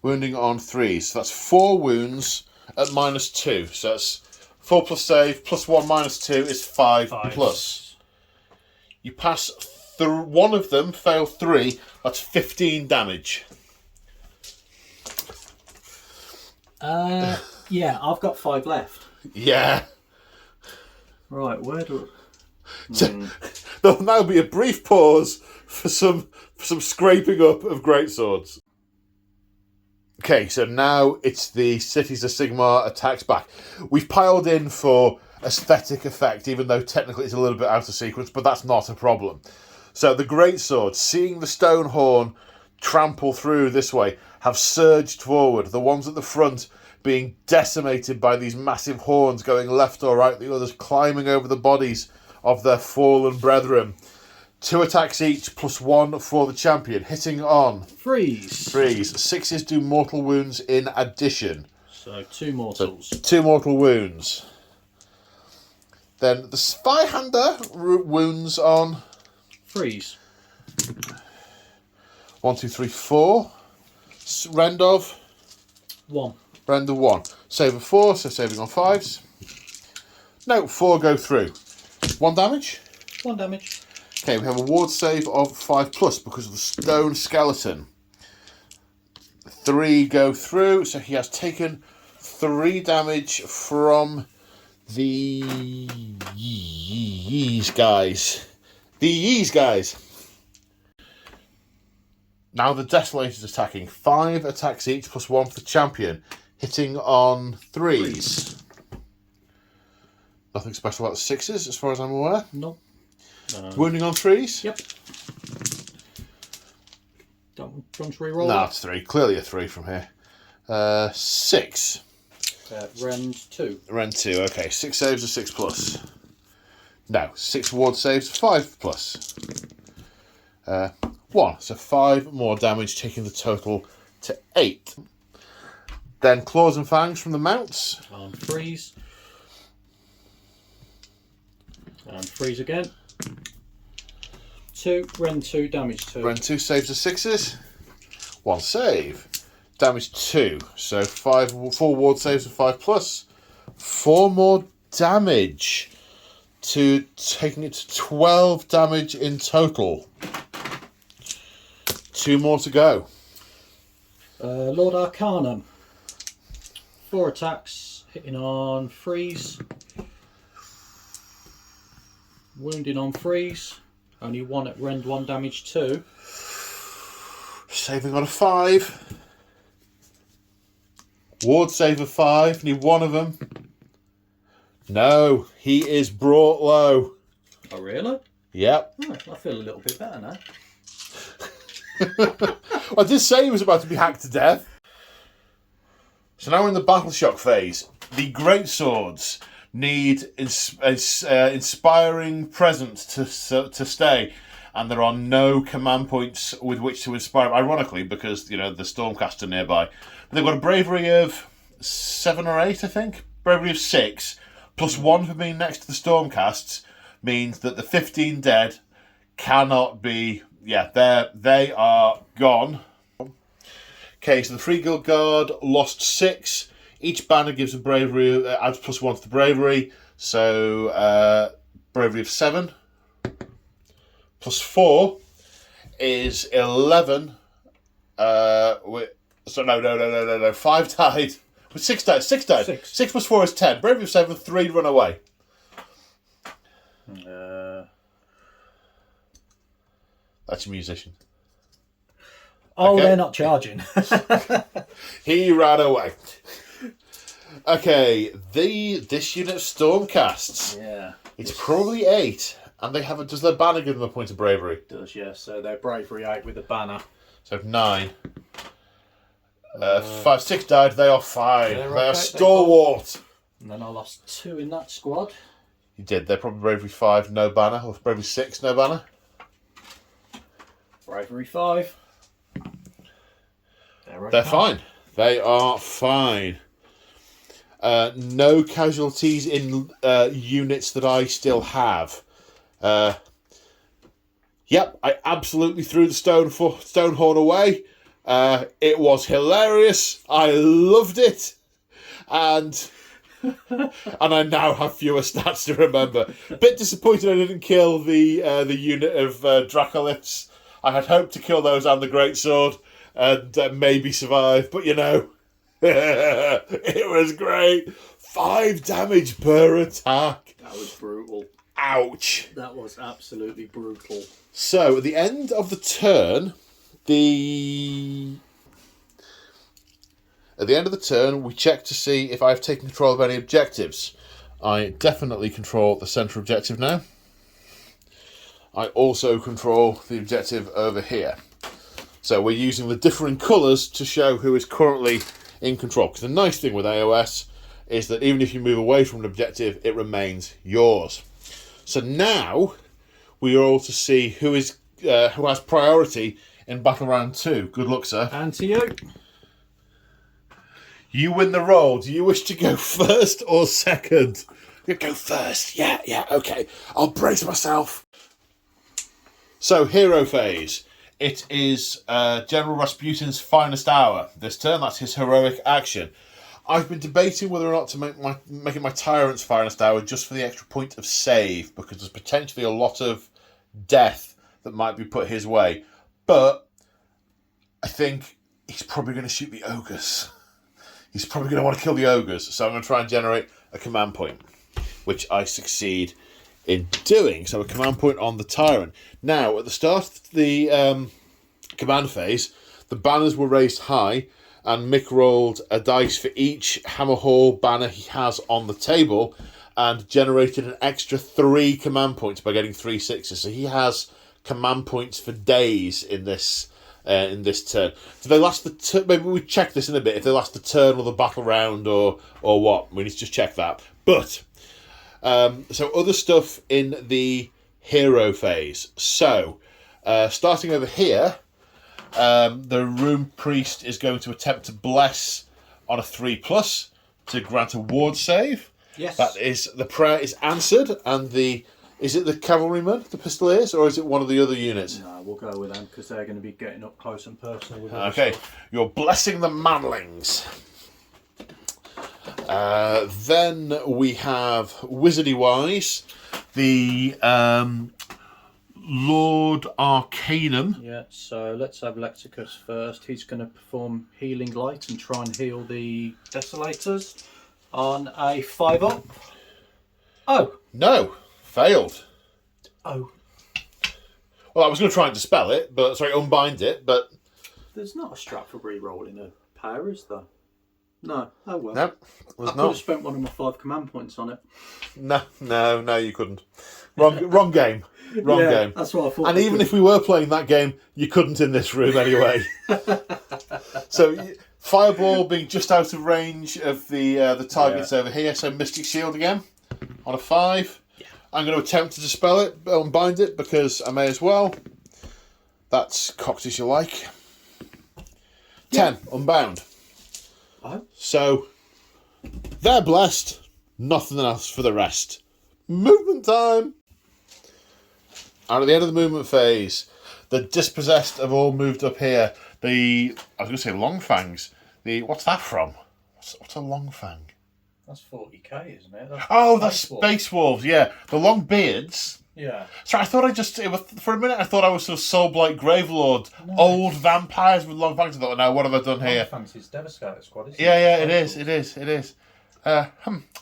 Wounding on 3s. So that's 4 wounds at -2. So that's 4 plus save plus 1 minus 2 is 5 plus. You pass 1 of them, fail 3. That's 15 damage. Yeah, I've got 5 left. Yeah. Right, where do... There'll now be a brief pause for some scraping up of greatswords. Okay, so now it's the Cities of Sigmar attacks back. We've piled in for aesthetic effect, even though technically it's a little bit out of sequence, but that's not a problem. So the greatswords, seeing the stone horn trample through this way, have surged forward. The ones at the front being decimated by these massive horns going left or right, the others climbing over the bodies of their fallen brethren. 2 attacks each, plus 1 for the champion. Hitting on... Freeze. 6s do mortal wounds in addition. So 2 mortals. So 2 mortal wounds. Then the Spyhander wounds on... Freeze. 1, 2, 3, 4. Rend of... 1. Rend of 1. Save of 4, so saving on 5s. No, 4 go through. 1 damage? 1 damage. Okay, we have a ward save of 5+ because of the stone skeleton. 3 go through, so he has taken 3 damage from these guys. These guys. Now the Desolators attacking. 5 attacks each, plus 1 for the champion. Hitting on 3s. Nothing special about 6s, as far as I'm aware. Nope. Wounding on 3s? Yep. Don't want to re-roll? No, it's 3. Clearly a 3 from here. 6. Rend 2. Rend 2, okay. 6 saves are 6+. No, 6 ward saves, 5+. 1, so 5 more damage, taking the total to 8. Then Claws and Fangs from the mounts. And freeze. And freeze again. 2, Rend 2, damage 2. Rend 2 saves are 6s. 1 save. Damage 2. So 4 ward saves of 5+. 4 more damage. To taking it to 12 damage in total. 2 more to go. Lord Arcanum. 4 attacks, hitting on freeze. Wounding on freeze. Only 1 at Rend 1, damage 2. Saving on a 5. Ward save of 5. Need 1 of them. No, he is brought low. Oh, really? Yep. Oh, I feel a little bit better now. I did say he was about to be hacked to death. So now we're in the battle shock phase. The great swords need inspiring presence to stay, and there are no command points with which to inspire. Ironically, because the Stormcaster nearby, but they've got a bravery of 7 or 8, I think. Bravery of 6 plus 1 for being next to the Stormcasts means that the 15 dead cannot be. Yeah, they are gone. Okay, so the Free Guild Guard lost 6. Each banner gives a bravery, adds plus 1 to the bravery. So, bravery of 7. Plus 4 is 11. No. 5 died. 6 died. 6 died. 6 plus 4 is 10. Bravery of 7, 3 run away. That's your musician. Oh, okay. They're not charging. He ran away. Okay, this unit of Stormcasts. Yeah. It's probably 8, and they have does their banner give them a point of bravery? It does, yeah. So they're bravery 8 with a banner. So 9. 5, 6 died. They are fine. They are stalwart. And then I lost 2 in that squad. You did. They're probably bravery 5, no banner, or bravery 6, no banner. Bravery 5. They're fine. They are fine. No casualties in units that I still have. Yep, I absolutely threw the Stonehorn away. It was hilarious. I loved it. And I now have fewer stats to remember. Bit disappointed I didn't kill the unit of Dracoliths. I had hoped to kill those and the Greatsword and maybe survive, but it was great. 5 damage per attack. That was brutal. Ouch. That was absolutely brutal. So, at the end of the turn, we check to see if I've taken control of any objectives. I definitely control the central objective now. I also control the objective over here. So we're using the differing colours to show who is currently in control. Because the nice thing with AOS is that even if you move away from an objective, it remains yours. So now we are all to see who has priority in Battle Round 2. Good luck, sir. And to you. You win the roll. Do you wish to go first or second? You go first. Yeah, okay. I'll brace myself. So, hero phase. It is General Rasputin's finest hour. This turn, that's his heroic action. I've been debating whether or not to make it my Tyrant's finest hour just for the extra point of save, because there's potentially a lot of death that might be put his way. But I think he's probably going to shoot the ogres. He's probably going to want to kill the ogres, so I'm going to try and generate a command point, which I succeed in doing. So a command point on the Tyrant. Now, at the start of the command phase, the banners were raised high, and Mick rolled a dice for each Hammerhall banner he has on the table, and generated an extra 3 command points by getting 3 6s. So he has command points for days in this turn. Do they last the turn? Maybe we check this in a bit. If they last the turn or the battle round or what, we need to just check that. But so other stuff in the hero phase. So starting over here, the Rune Priest is going to attempt to bless on a 3+ to grant a ward save. Yes. That is, the prayer is answered, and is it the cavalryman, the pistoliers, or is it one of the other units? No, we'll go with them because they're going to be getting up close and personal with Okay, you're blessing the manlings. Then we have Wizardy Wise, the Lord Arcanum. Yeah, so let's have Lexicus first. He's going to perform Healing Light and try and heal the Desolators on a 5-up. Oh! No, failed. Oh. Well, I was going to try and dispel it, unbind it, but... There's not a strap for re-rolling a power, is there? No. Oh well. Nope, I could have spent one of my 5 command points on it. No, you couldn't. Wrong game. Wrong game. That's what I thought. And even if we were playing that game, you couldn't in this room anyway. So, Fireball being just out of range of the targets over here. So, Mystic Shield again on a 5. Yeah. I'm going to attempt to dispel it, unbind it, because I may as well. That's cocked as you like. 10, unbound. Oh. So, they're blessed. Nothing else for the rest. Movement time! And at the end of the movement phase, the dispossessed have all moved up here. I was going to say long fangs. What's that from? What's a long fang? That's 40k, isn't it? That's Space Wolves, yeah. The long beards. Yeah. So I thought for a minute I thought I was sort of Soulblight Gravelord, old vampires with long fangs. I thought, no, what have I done here? Long fangs is Devastator Squad, isn't it? Yeah, it is.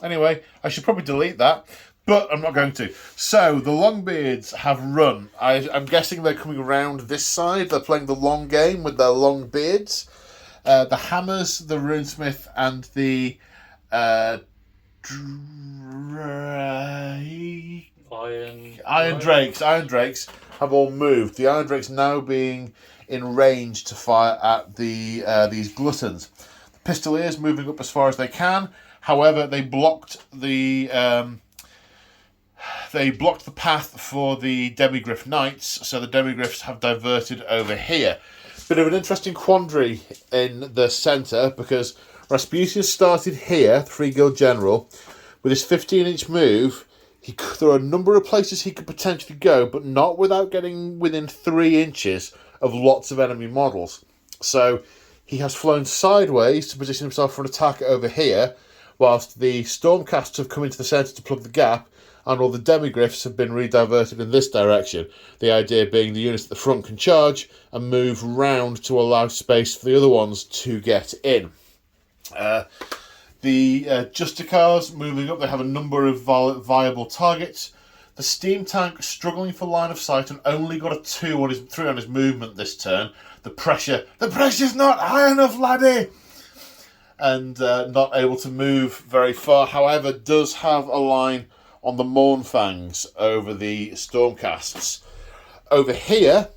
Anyway, I should probably delete that. But I'm not going to. So, the Longbeards have run. I'm guessing they're coming around this side. They're playing the long game with their long beards. The Hammers, the Runesmith, and the Iron Drakes have all moved. The Iron Drakes now being in range to fire at these Gluttons. The Pistoliers moving up as far as they can. However, they blocked the path for the Demigryph Knights, so the Demigryphs have diverted over here. Bit of an interesting quandary in the centre, because Rasputin started here, the Free Guild General, with his 15-inch move. There are a number of places he could potentially go, but not without getting within 3 inches of lots of enemy models. So he has flown sideways to position himself for an attack over here, whilst the Stormcasts have come into the centre to plug the gap, and all the Demigryphs have been rediverted in this direction. The idea being the units at the front can charge and move round to allow space for the other ones to get in. The Justicars moving up, they have a number of viable targets. The Steam Tank struggling for line of sight and only got a 3 on his movement this turn. The pressure's not high enough, laddie! And not able to move very far. However, does have a line on the Mournfangs over the Stormcasts. Over here,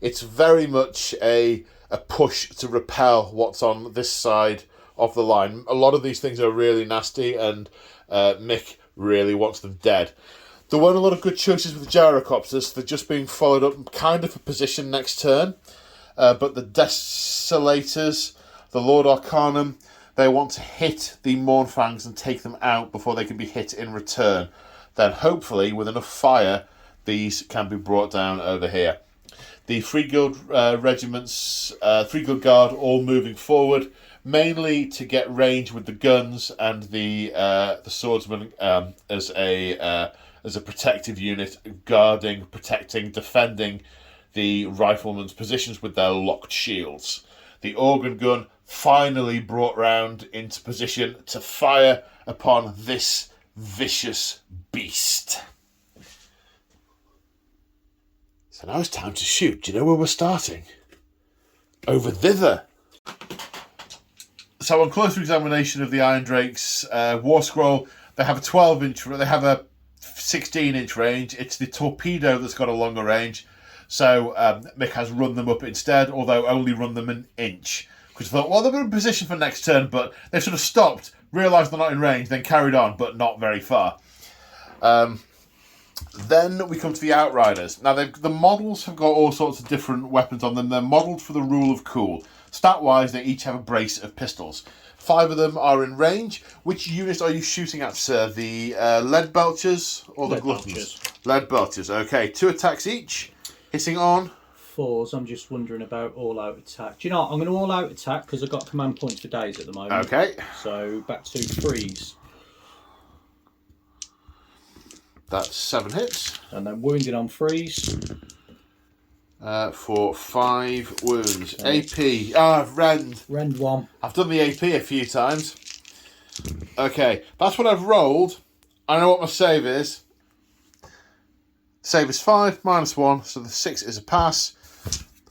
it's very much a push to repel what's on this side of the line. A lot of these things are really nasty, and Mick really wants them dead. There weren't a lot of good choices with the Gyrocopters. They're just being followed up kind of for position next turn. But the Desolators, the Lord Arcanum, they want to hit the Mournfangs and take them out before they can be hit in return. Then hopefully, with enough fire, these can be brought down over here. The Free Guild regiments, Free Guild Guard, all moving forward, mainly to get range with the guns and the swordsmen as a protective unit, guarding, protecting, defending the riflemen's positions with their locked shields. The organ gun finally brought round into position to fire upon this vicious beast. So now it's time to shoot. Do you know where we're starting? Over thither. So on closer examination of the Iron Drake's War Scroll, they have a 12-inch, they have a 16-inch range. It's the torpedo that's got a longer range. So Mick has run them up instead, although only run them an inch. Because I thought, well, they're in position for next turn, but they've sort of stopped, realised they're not in range, then carried on, but not very far. Then we come to the Outriders. Now, the models have got all sorts of different weapons on them. They're modelled for the rule of cool. Stat-wise, they each have a brace of pistols. 5 of them are in range. Which unit are you shooting at, sir? The Lead Belchers or the Gluttons? Lead Belchers, okay. 2 attacks each, hitting on 4s. I'm just wondering about all-out attack. Do you know what? I'm going to all-out attack because I've got command points for days at the moment. Okay. So back to 3s. That's 7 hits. And then wounded on 3s. For 5 wounds. Okay. AP. Rend. Rend 1. I've done the AP a few times. Okay, that's what I've rolled. I know what my save is. Save is 5, -1, so the 6 is a pass.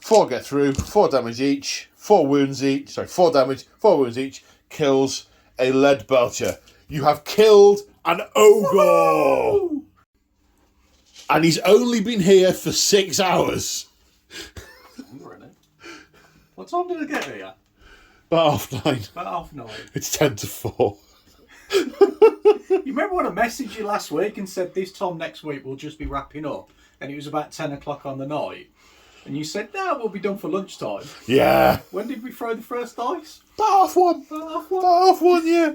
4 get through, 4 damage each, 4 wounds each. Sorry, 4 damage, 4 wounds each. kills a lead belcher. You have killed an Ogor! And he's only been here for 6 hours. Really? What time did I get here? About 9:30. About 9:30. It's 10 to 4. You remember when I messaged you last week and said this time next week we'll just be wrapping up? And it was about 10 o'clock on the night. And you said, no, we'll be done for lunchtime. Yeah. When did we throw the first dice? About #1. About #1. About #1, yeah.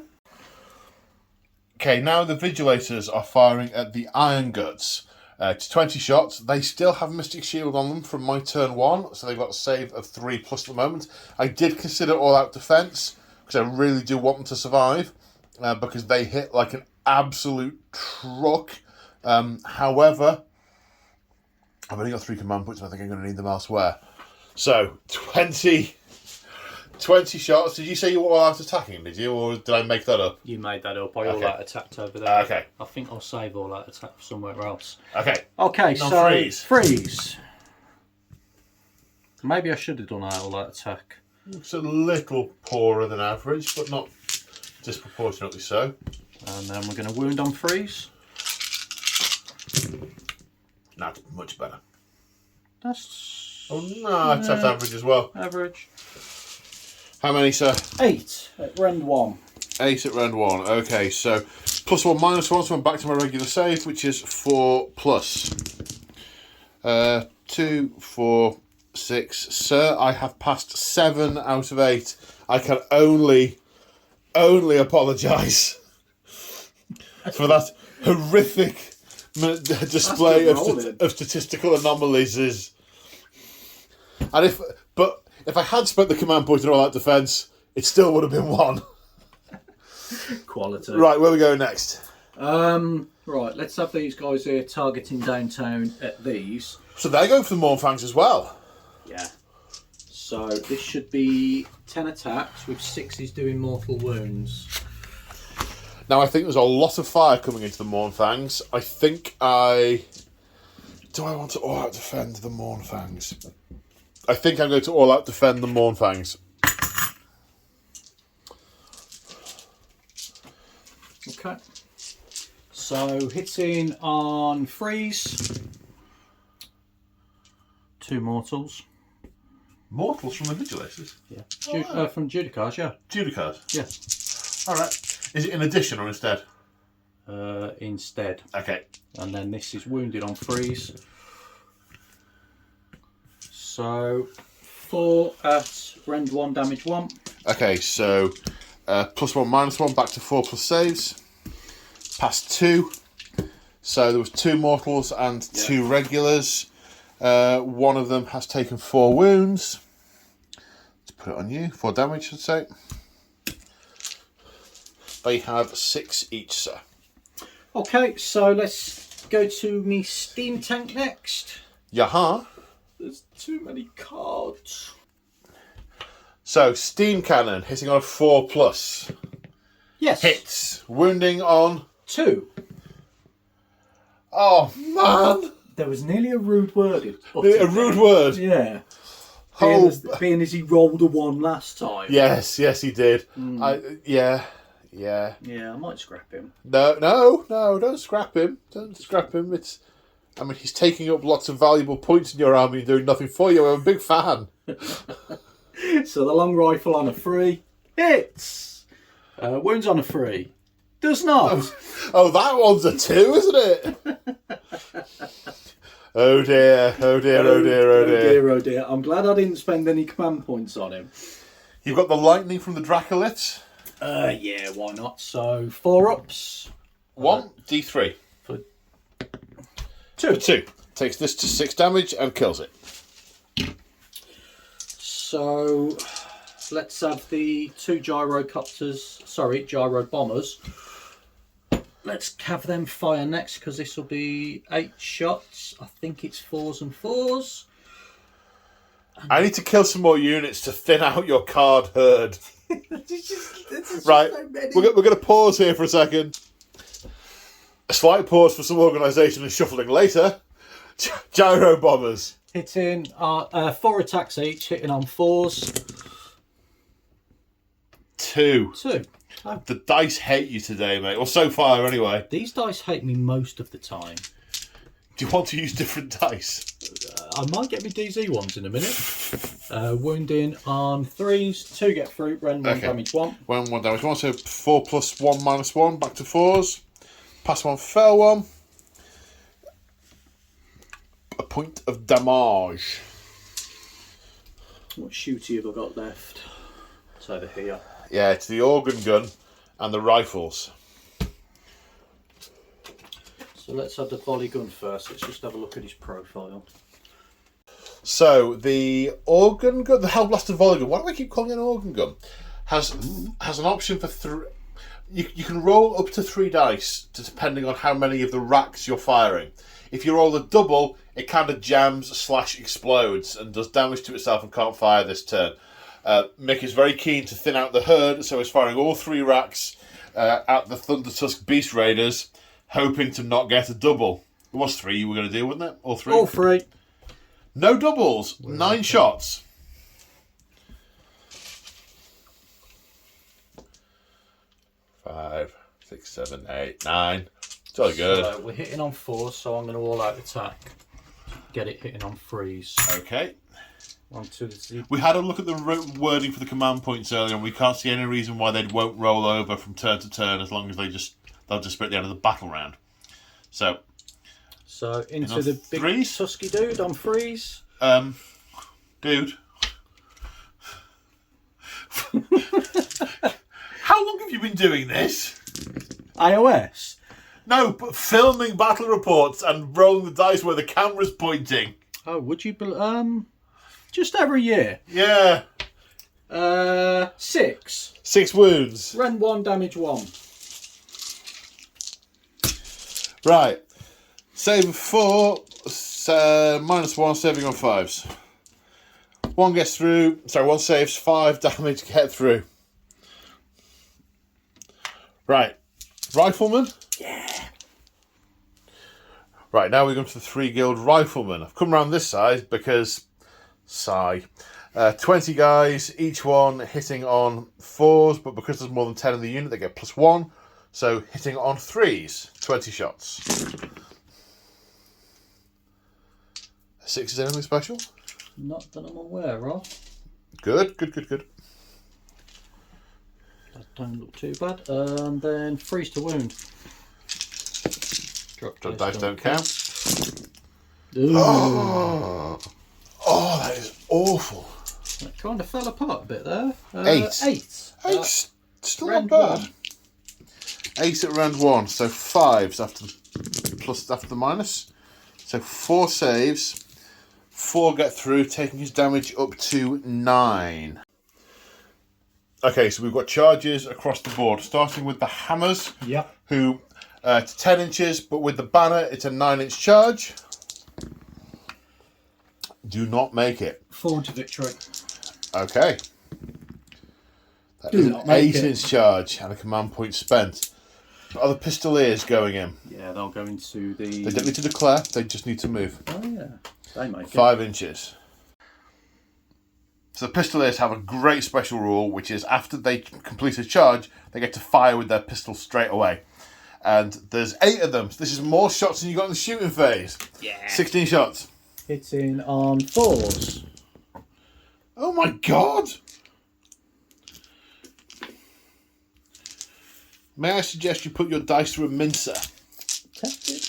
Okay, now the Vigilators are firing at the Iron Guts. It's 20 shots. They still have Mystic Shield on them from my turn 1, so they've got a save of 3+ at the moment. I did consider all-out defense, because I really do want them to survive, because they hit like an absolute truck. However, I've only got 3 command points, and I think I'm going to need them elsewhere. So, 20 shots. Did you say you were all-out attacking, did you, or did I make that up? You made that up. I all-out attacked over there. Okay. I think I'll save all-out attack somewhere else. Okay. Okay, No, so freeze. Maybe I should have done all-out attack. It's a little poorer than average, but not disproportionately so. And then we're going to wound on freeze. That's much better. That's... Oh no, that's average as well. Average. How many, sir? 8 at round 1. 8 at round 1. Okay, so +1, -1, so I'm back to my regular save, which is 4+. 2, 4, 6. Sir, I have passed 7 out of 8. I can only apologise for that horrific display of statistical anomalies. And if I had spent the command point on all-out defence, it still would have been 1. Quality. Right, where we go next? Right, let's have these guys here targeting downtown at these. So they're going for the Mornfangs as well. Yeah. So this should be 10 attacks with 6 doing mortal wounds. Now I think there's a lot of fire coming into the Mornfangs. Do I want to all-out defend the Mornfangs? I think I'm going to all-out defend the Mornfangs. Okay. So hitting on freeze. 2 mortals. Mortals from the Vigilators? Yeah. From Judicars, yeah. Judicars? Yeah. Alright. Is it in addition or instead? Instead. Okay. And then this is wounded on freeze. So 4 at rend 1, damage 1. Okay, so +1, -1, back to 4+ saves. Past 2. So there was 2 mortals and 2 regulars. One of them has taken 4 wounds. Let's put it on you. 4 damage, I'd say. They have 6 each, sir. Okay, so let's go to me steam tank next. Yaha. There's too many cards. So, steam cannon hitting on a 4+. Yes. Hits. Wounding on 2. Oh, man. There was nearly a rude word. A rude word. Yeah. Oh. Being as he rolled a 1 last time. Yes, he did. Yeah. Yeah, I might scrap him. No, don't scrap him. Don't scrap him. He's taking up lots of valuable points in your army and doing nothing for you. I'm a big fan. So the long rifle on a 3 hits. Wounds on a 3 does not. Oh, that one's a 2, isn't it? Oh dear. Oh dear. I'm glad I didn't spend any command points on him. You've got the lightning from the Dracolit. Yeah, why not? So 4 ups. 1 D3 For 2. Takes this to 6 damage and kills it. So let's have the 2 gyro bombers. Let's have them fire next because this will be 8 shots. I think it's 4s and 4s. I need to kill some more units to thin out your card herd. Right, we're going to pause here for a second. A slight pause for some organisation and shuffling later. Gyro bombers. Hitting 4 attacks each, hitting on 4s. 2. 2. Oh. The dice hate you today, mate. Well, so far, anyway. These dice hate me most of the time. Do you want to use different dice? I might get me DZ ones in a minute. Wounding on 3s. 2 get through. Ren 1 damage 1. 1 damage 1. So 4 plus 1 minus 1. Back to 4s. Pass 1, fail 1. A point of damage. What shooty have I got left? It's over here. Yeah, it's the organ gun and the rifles. So let's have the volley gun first. Let's just have a look at his profile. So the organ gun, the Hellblaster volley gun, why do I keep calling it an organ gun? Has an option for 3. You can roll up to 3 dice, depending on how many of the racks you're firing. If you roll a double, it kind of jams / explodes and does damage to itself and can't fire this turn. Mick is very keen to thin out the herd, so he's firing all 3 racks at the Thunder Tusk Beast Raiders, hoping to not get a double. It was 3 you were going to do, wasn't it? All 3? All 3. No doubles. 9 shots. Five, 6, 7, 8, 9. It's all good. So we're hitting on 4, so I'm going to all-out attack. Get it hitting on 3s. Okay. 1, 2, 3. We had a look at the wording for the command points earlier, and we can't see any reason why they won't roll over from turn to turn as long as they'll just spit at the end of the battle round. So into the big 3s? Tusky dude on 3s. Dude. How long have you been doing this? iOS. No, but filming battle reports and rolling the dice where the camera's pointing. Oh, would you? Just every year. Yeah. 6. 6 wounds. Ren 1 damage 1. Right. Save 4. Minus 1 saving on 5s. 1 gets through. Sorry, 1 saves. 5 damage get through. Right. Rifleman? Yeah. Right, now we go to the 3 guild riflemen. I've come around this side because... Sigh. 20 guys, each one hitting on 4s, but because there's more than 10 in the unit, they get +1. So hitting on 3s, 20 shots. 6 is anything special? Not that I'm aware of. Good. That don't look too bad. And then 3s to wound. Drop Dice don't count. Ooh. Oh, that is awful. That kind of fell apart a bit there. 8. 8. 8's still not round bad. 1. 8 at round 1, so 5s after the minus. So 4 saves. 4 get through, taking his damage up to 9. Okay, so we've got charges across the board, starting with the hammers. Yep. Who, to 10 inches, but with the banner, it's a 9-inch charge. Do not make it. Forward to victory. Okay. That Do is not an make it. 8-inch charge and a command point spent. Are the pistoliers going in? Yeah, they'll go into the... They don't need to declare, they just need to move. Oh, yeah. They make 5 inches. So the pistoliers have a great special rule, which is after they complete a charge, they get to fire with their pistol straight away. And there's 8 of them. So this is more shots than you got in the shooting phase. Yeah. 16 shots. Hitting on 4s. Oh my god! May I suggest you put your dice through a mincer? Tested.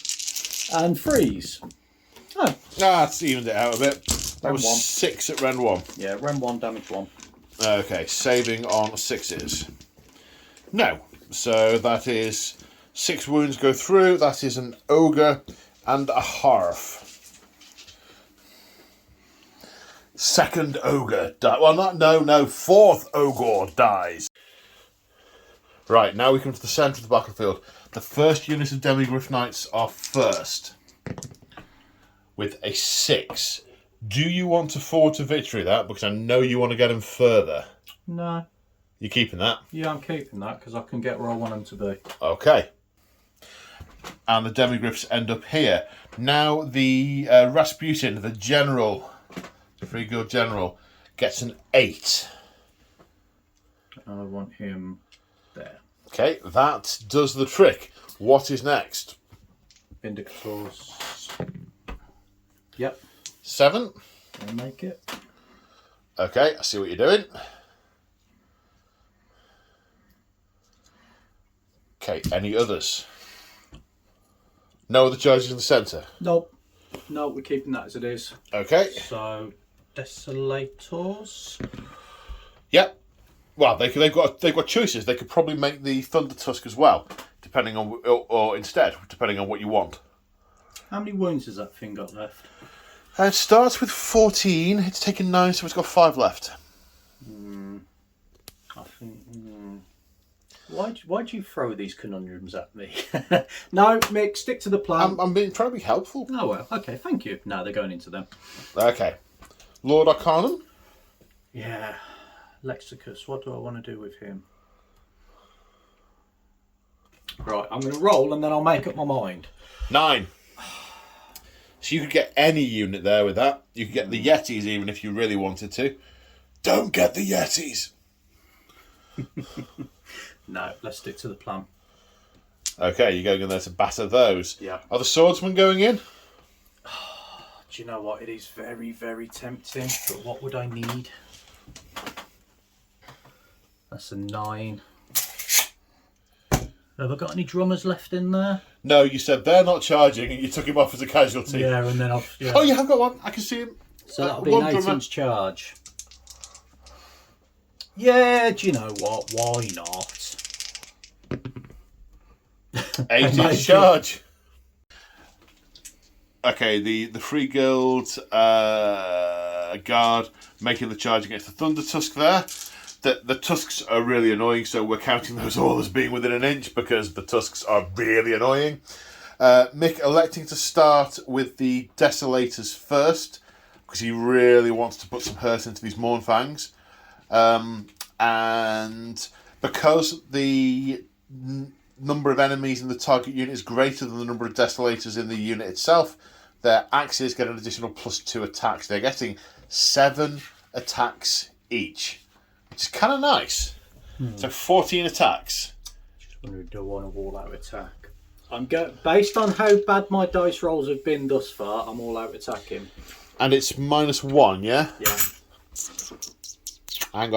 And 3s. Oh. That's evened it out a bit. That was 1. 6 at round 1. Yeah, Ren 1 damage 1. Okay, saving on 6s. No. So that is 6 wounds go through. That is an ogre and a half. Second ogre die. Well, no. Fourth ogre dies. Right, now we come to the centre of the battlefield. The first unit of Demigryph Knights are first. With a 6. Do you want to forward to victory that? Because I know you want to get him further. No. You're keeping that? Yeah, I'm keeping that because I can get where I want them to be. Okay. And the Demigryphs end up here. Now the Rasputin, the general, the Free Guild general, gets an 8. I want him there. Okay, that does the trick. What is next? Vindicators. Yep. 7. I'll make it. Okay, I see what you're doing. Okay, any others? No other charges in the centre? Nope. No, we're keeping that as it is. Okay. So, Desolators. Yep. Well, they've got choices. They could probably make the Thunder Tusk as well, depending on, or instead, depending on what you want. How many wounds has that thing got left? It starts with 14. It's taken 9, so it's got 5 left. I think. Why'd you throw these conundrums at me? No, Mick, stick to the plan. I'm trying to be helpful. Oh well, okay, thank you. No, they're going into them. Okay. Lord Arcanum. Yeah. Lexicus, what do I want to do with him? Right, I'm going to roll and then I'll make up my mind. 9. So you could get any unit there with that. You could get the Yetis even if you really wanted to. Don't get the Yetis. No, let's stick to the plan. Okay, you're going in there to batter those. Yeah. Are the swordsmen going in? Do you know what? It is very, very tempting, but what would I need? That's a 9. Have I got any drummers left in there? No, you said they're not charging and you took him off as a casualty. Yeah, and then I've... Yeah. Oh, you have got one. I can see him. So that'll be an 8-inch charge. Yeah, do you know what? Why not? 8-inch charge. Okay, the Free Guild guard making the charge against the Thunder Tusk there. The Tusks are really annoying, so we're counting those all as being within an inch because the Tusks are really annoying. Mick electing to start with the Desolators first because he really wants to put some hurt into these Mournfangs. And because the number of enemies in the target unit is greater than the number of Desolators in the unit itself, their axes get an additional +2 attacks. They're getting 7 attacks each, which is kind of nice. So 14 attacks. Just wondering, do I want an all-out attack? Based on how bad my dice rolls have been thus far, I'm all-out attacking. And it's -1, yeah? Yeah. Hang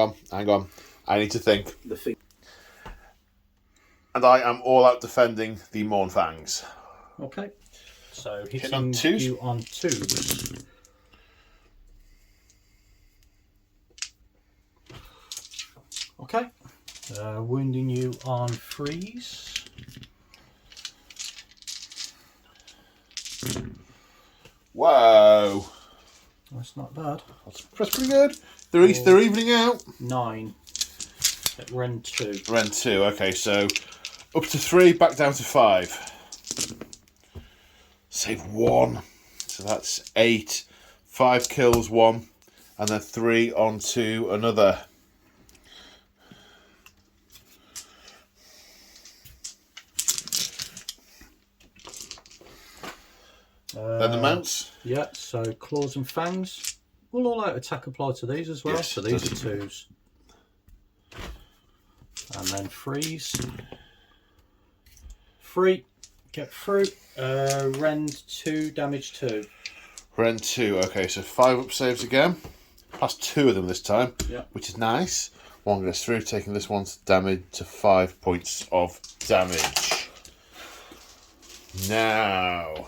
on. I need to think. The thing. And I am all out defending the Mournfangs. Okay. So hitting on 2s? you on 2s. Okay. Wounding you on 3s. Whoa. That's not bad. That's pretty good. They're evening out. 9. At Ren 2. Ren 2, okay, so up to 3, back down to 5. Save 1. So that's 8. 5 kills 1. And then 3 onto another. Then the mounts. Yeah, so claws and fangs. Will all-out attack apply to these as well? Yes, so these are 2s. And then 3s. 3. Get through. Rend 2, damage 2. Ren 2, okay, so 5 up saves again. Plus 2 of them this time, Yeah. which is nice. 1 goes through, taking this one's damage to 5 points of damage. Now,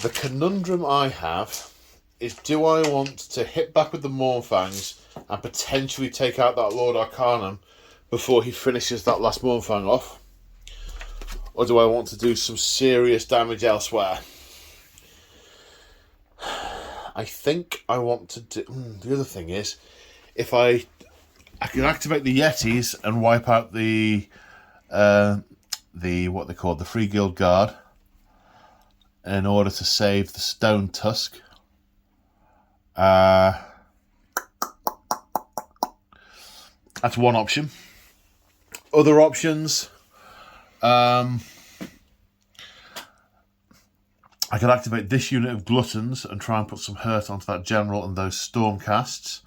the conundrum I have is, do I want to hit back with the Mournfangs and potentially take out that Lord Arcanum before he finishes that last Mournfang off? Or do I want to do some serious damage elsewhere? I think I want to do... the other thing is, if I can activate the Yetis and wipe out the what they call the Free Guild Guard in order to save the Stone Tusk. That's one option. Other options, I could activate this unit of Gluttons and try and put some hurt onto that general and those Stormcasts.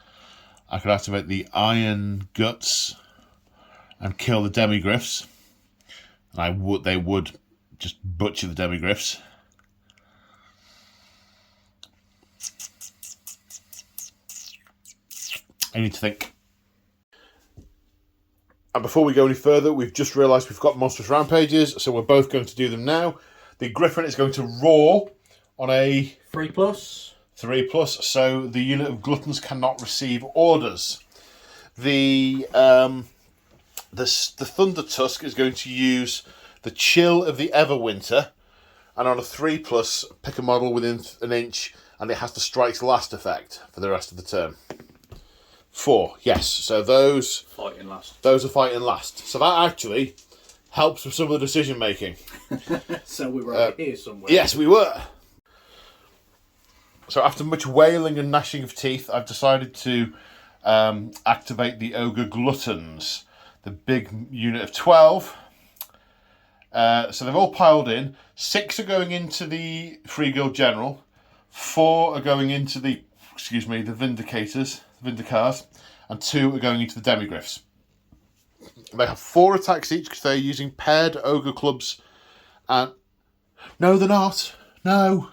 I could activate the Iron Guts and kill the Demigryphs. And they would just butcher the Demigryphs. I need to think. And before we go any further, we've just realised we've got monstrous rampages, so we're both going to do them now. The Griffin is going to roar on a 3+. 3+, so the unit of gluttons cannot receive orders. The Thunder Tusk is going to use the Chill of the Everwinter, and on a 3+, pick a model within an inch, and it has the Strike's Last effect for the rest of the turn. 4, yes. So those Fighting last. Those are fighting last. So that actually helps with some of the decision making. So we were over here somewhere. Yes, we were. So after much wailing and gnashing of teeth, I've decided to activate the Ogre Gluttons, the big unit of 12. So they've all piled in. 6 are going into the Free Guild General. 4 are going into the Vindicars, and 2 are going into the Demigryphs. They have 4 attacks each because they're using paired Ogre Clubs. And no, they're not. No,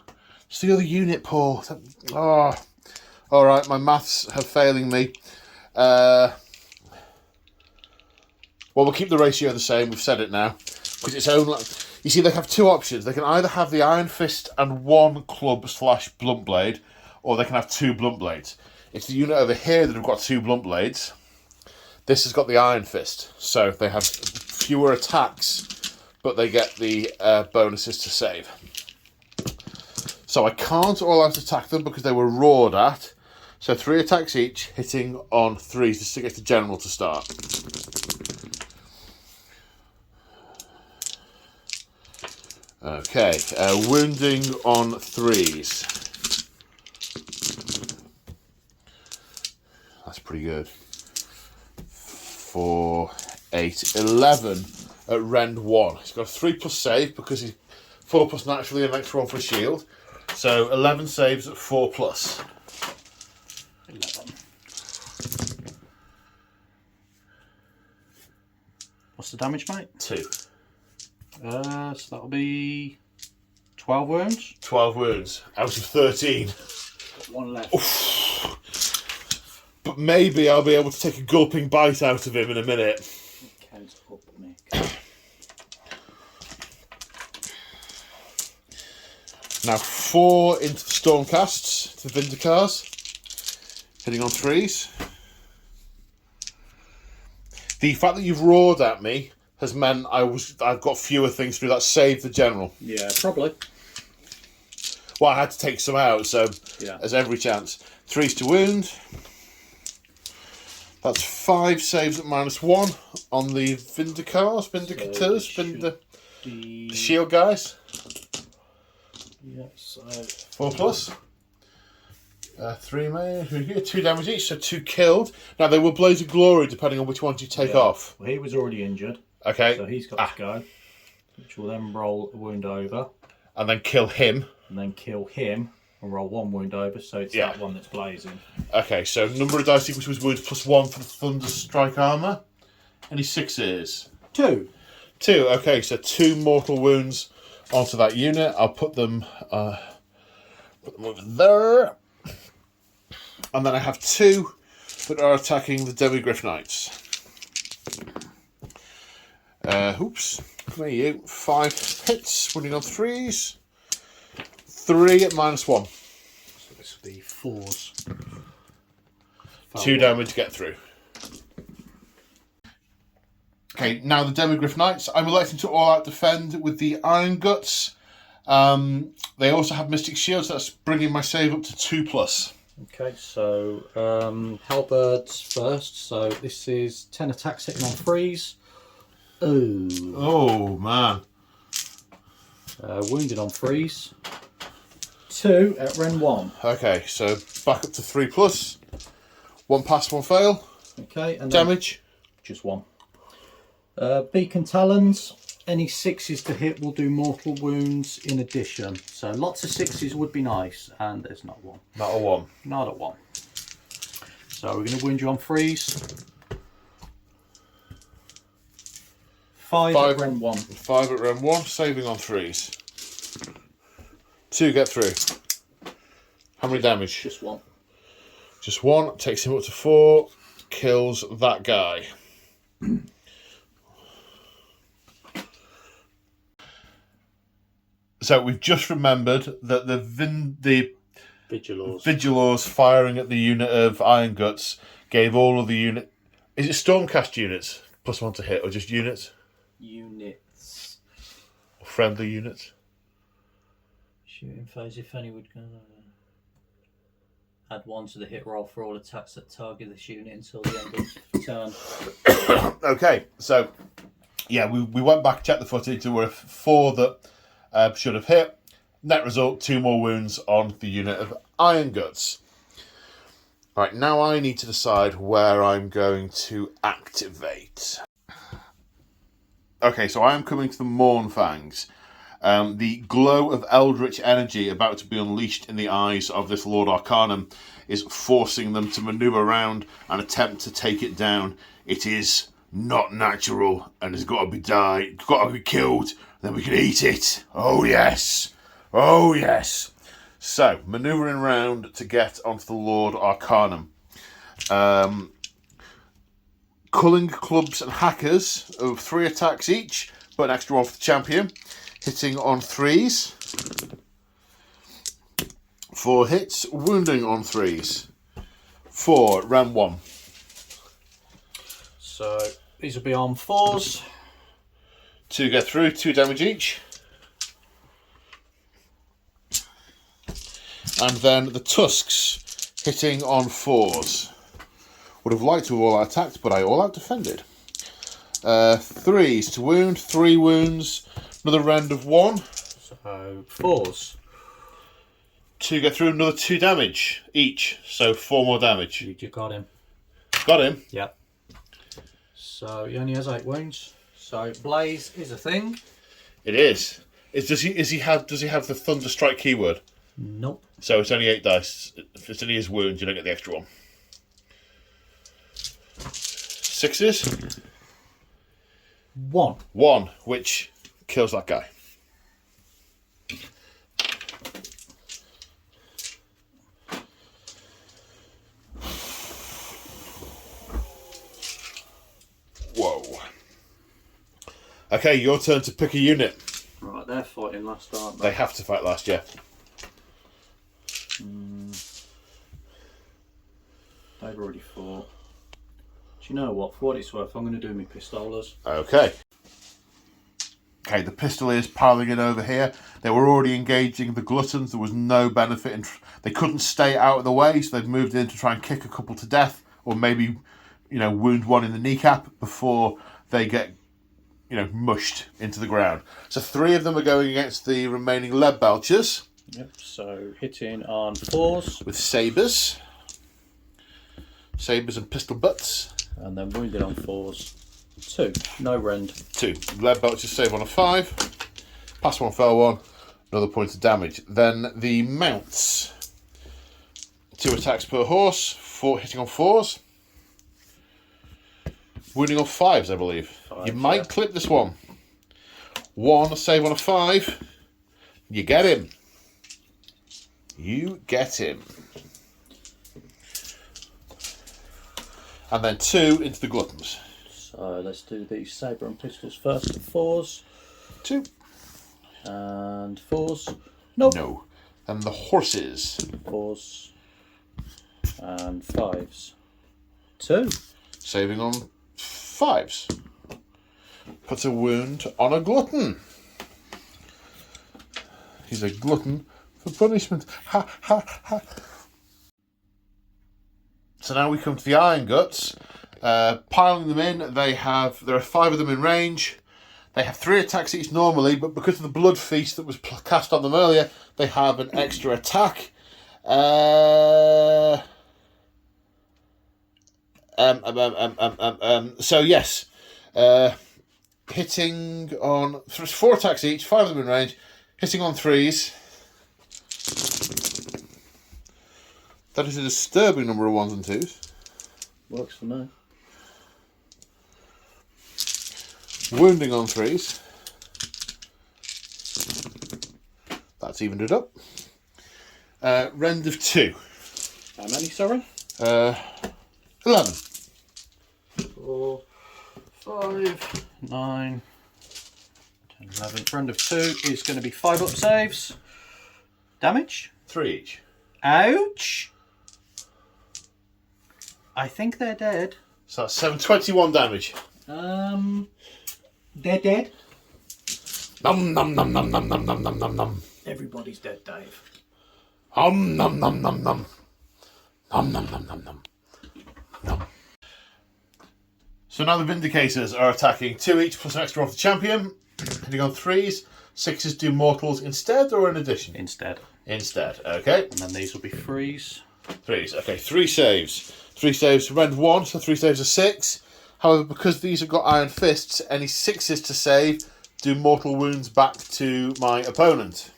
it's the other unit, Paul. Oh, all right. My maths have failing me. Well, we'll keep the ratio the same. We've said it now because it's only. You see, they have 2 options. They can either have the Iron Fist and 1 club / blunt blade, or they can have 2 blunt blades. It's the unit over here that have got 2 blunt blades. This has got the Iron Fist, so they have fewer attacks, but they get the bonuses to save. So I can't all-out attack them because they were roared at. So 3 attacks each, hitting on 3s just to get the General to start. Okay, wounding on 3s. That's pretty good. 4, 8, 11 at Rend 1. He's got a 3+ save because he's 4+ naturally and an extra 1 for a shield. So 11 saves at 4+. 11. What's the damage, mate? 2. So that'll be 12 wounds. 12 wounds out of 13. 1 left. Oof. But maybe I'll be able to take a gulping bite out of him in a minute. Count up, Nick. Now 4 into the Stormcasts, to the Vindicars. Hitting on 3s. The fact that you've roared at me has meant I've got fewer things to do. That saved the General. Yeah, probably. Well, I had to take some out, so yeah. There's every chance. 3s to wound. That's 5 saves at -1 on the Vindicators, the shield guys. Yeah, so 4+. 3 main, 2 damage each, so 2 killed. Now they will Blaze of Glory depending on which ones you take off. Well, he was already injured. Okay. So he's got to go, which will then roll a wound over. And then kill him. And then kill him and roll 1 wound over, so it's that one that's blazing. Okay, so number of dice equals wounds +1 for the Thunder Strike armour. Any 6s? 2. 2, okay, so 2 mortal wounds onto that unit. I'll put them over there. And then I have 2 that are attacking the Demigryph Knights. Oops, come here you. 5 hits, winning on 3s. 3 at -1. So this will be 4s. 2 damage, get through. Okay, now the Demigryph Knights. I'm electing to all-out defend with the Iron Guts. They also have Mystic Shields. That's bringing my save up to 2+. Okay, so Halberds first. So this is 10 attacks hitting on 3s. Oh, man. Wounded on 3s. 2 at Ren 1. Okay, so back up to 3+. 1 pass, 1 fail. Okay, and damage. Just 1. Beacon Talons. Any 6s to hit will do mortal wounds in addition. So lots of 6s would be nice, and there's not 1. Not a 1. Not a 1. So we're going to wound you on threes. 5 at round 1. 5 at round 1, saving on threes. 2 get through. How many damage? Just 1. Just 1, takes him up to 4, kills that guy. So we've just remembered that the Vigilors firing at the unit of Iron Guts gave all of the unit... Is it Stormcast units? +1 to hit, or just units? Units. Or friendly units? Shooting phase, if any, would go... Add 1 to the hit roll for all attacks that target this unit until the end of turn. Okay, so... Yeah, we went back, checked the footage. There were 4 that should have hit. Net result, 2 more wounds on the unit of Iron Guts. Right, now I need to decide where I'm going to activate. Okay, so I am coming to the Mournfangs. The glow of eldritch energy about to be unleashed in the eyes of this Lord Arcanum is forcing them to manoeuvre around and attempt to take it down. It is not natural and has got to be got to be killed. Then we can eat it. Oh yes, oh yes. So manoeuvring around to get onto the Lord Arcanum. Culling clubs and hackers of 3 attacks each, but an extra 1 for the champion. Hitting on 3s. 4 hits. Wounding on 3s. 4, round 1. So these will be on 4s. 2 get through, 2 damage each. And then the Tusks hitting on 4s. Would have liked to have all out attacked, but I all out defended. 3s to wound, 3 wounds, another round of 1. So 4s. 2 get through, another 2 damage each, so 4 more damage. You got him. Got him. Yep. So he only has 8 wounds. So Blaze is a thing. It is. Does he have the Thunder Strike keyword? Nope. So it's only 8 dice. If it's only his wounds, you don't get the extra 1. 6s. 1. 1, which kills that guy. Whoa. Okay, your turn to pick a unit. Right, they're fighting last, aren't They they? have to fight last, yeah. They've already fought. Do you know what? For what it's worth, I'm going to do my pistolas. Okay. Okay, the Pistoliers piling in over here. They were already engaging the Gluttons. There was no benefit in... They couldn't stay out of the way, so they've moved in to try and kick a couple to death, or maybe, wound one in the kneecap before they get, mushed into the ground. So 3 of them are going against the remaining lead belchers. Yep, so hitting on 4s. With sabres. Sabres and pistol butts. And then wounded on 4s. 2. No rend. 2. Lead belchers save on a 5. Pass 1, fail 1. Another point of damage. Then the mounts. 2 attacks per horse. 4 hitting on 4s. Wounding on 5s, I believe. 5, you might clip this one. 1 save on a 5. You get him. You get him. And then 2 into the Gluttons. So let's do the sabre and pistols first. 4s. 2. And 4s. Nope. No. And the horses. 4s. And 5s. 2. Saving on 5s. Puts a wound on a glutton. He's a glutton for punishment. Ha ha ha. So now we come to the Iron Guts. Piling them in, there are 5 of them in range. They have 3 attacks each normally, but because of the blood feast that was cast on them earlier, they have an extra attack. So yes, hitting on 4 attacks each, 5 of them in range, hitting on 3s. That is a disturbing number of 1s and 2s. Works for me. Wounding on 3s. That's evened it up. Rend of 2. How many, sorry? 11. 4, 5, 9, 10, 11. Rend of 2 is going to be 5 up saves. Damage? 3 each. Ouch! I think they're dead. So that's 7, 21 damage. They're dead. Nom nom nom nom nom nom nom nom nom nom. Everybody's dead, Dave. Nom nom nom nom nom. Nom nom nom nom nom. Nom. So now the Vindicators are attacking 2 each plus an extra off the champion. Hitting on 3s. 6s do mortals instead or in addition? Instead. Instead, okay. And then these will be 3s. 3s, okay. 3 saves. 3 saves, rend 1, so 3 saves are 6. However, because these have got iron fists, any 6s to save do mortal wounds back to my opponent.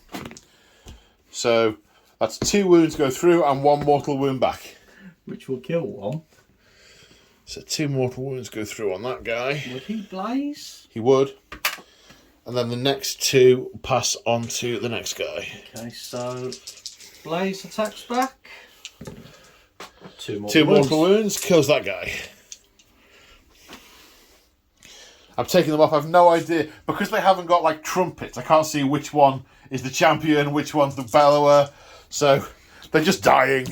So that's 2 wounds go through and 1 mortal wound back. Which will kill one. So 2 mortal wounds go through on that guy. Would he blaze? He would. And then the next 2 pass on to the next guy. Okay, so blaze attacks back. 2 mortal 2 wounds. mortal wounds, kills that guy. I'm taking them off, I've no idea. Because they haven't got like trumpets, I can't see which one is the champion, which one's the bellower. So they're just dying.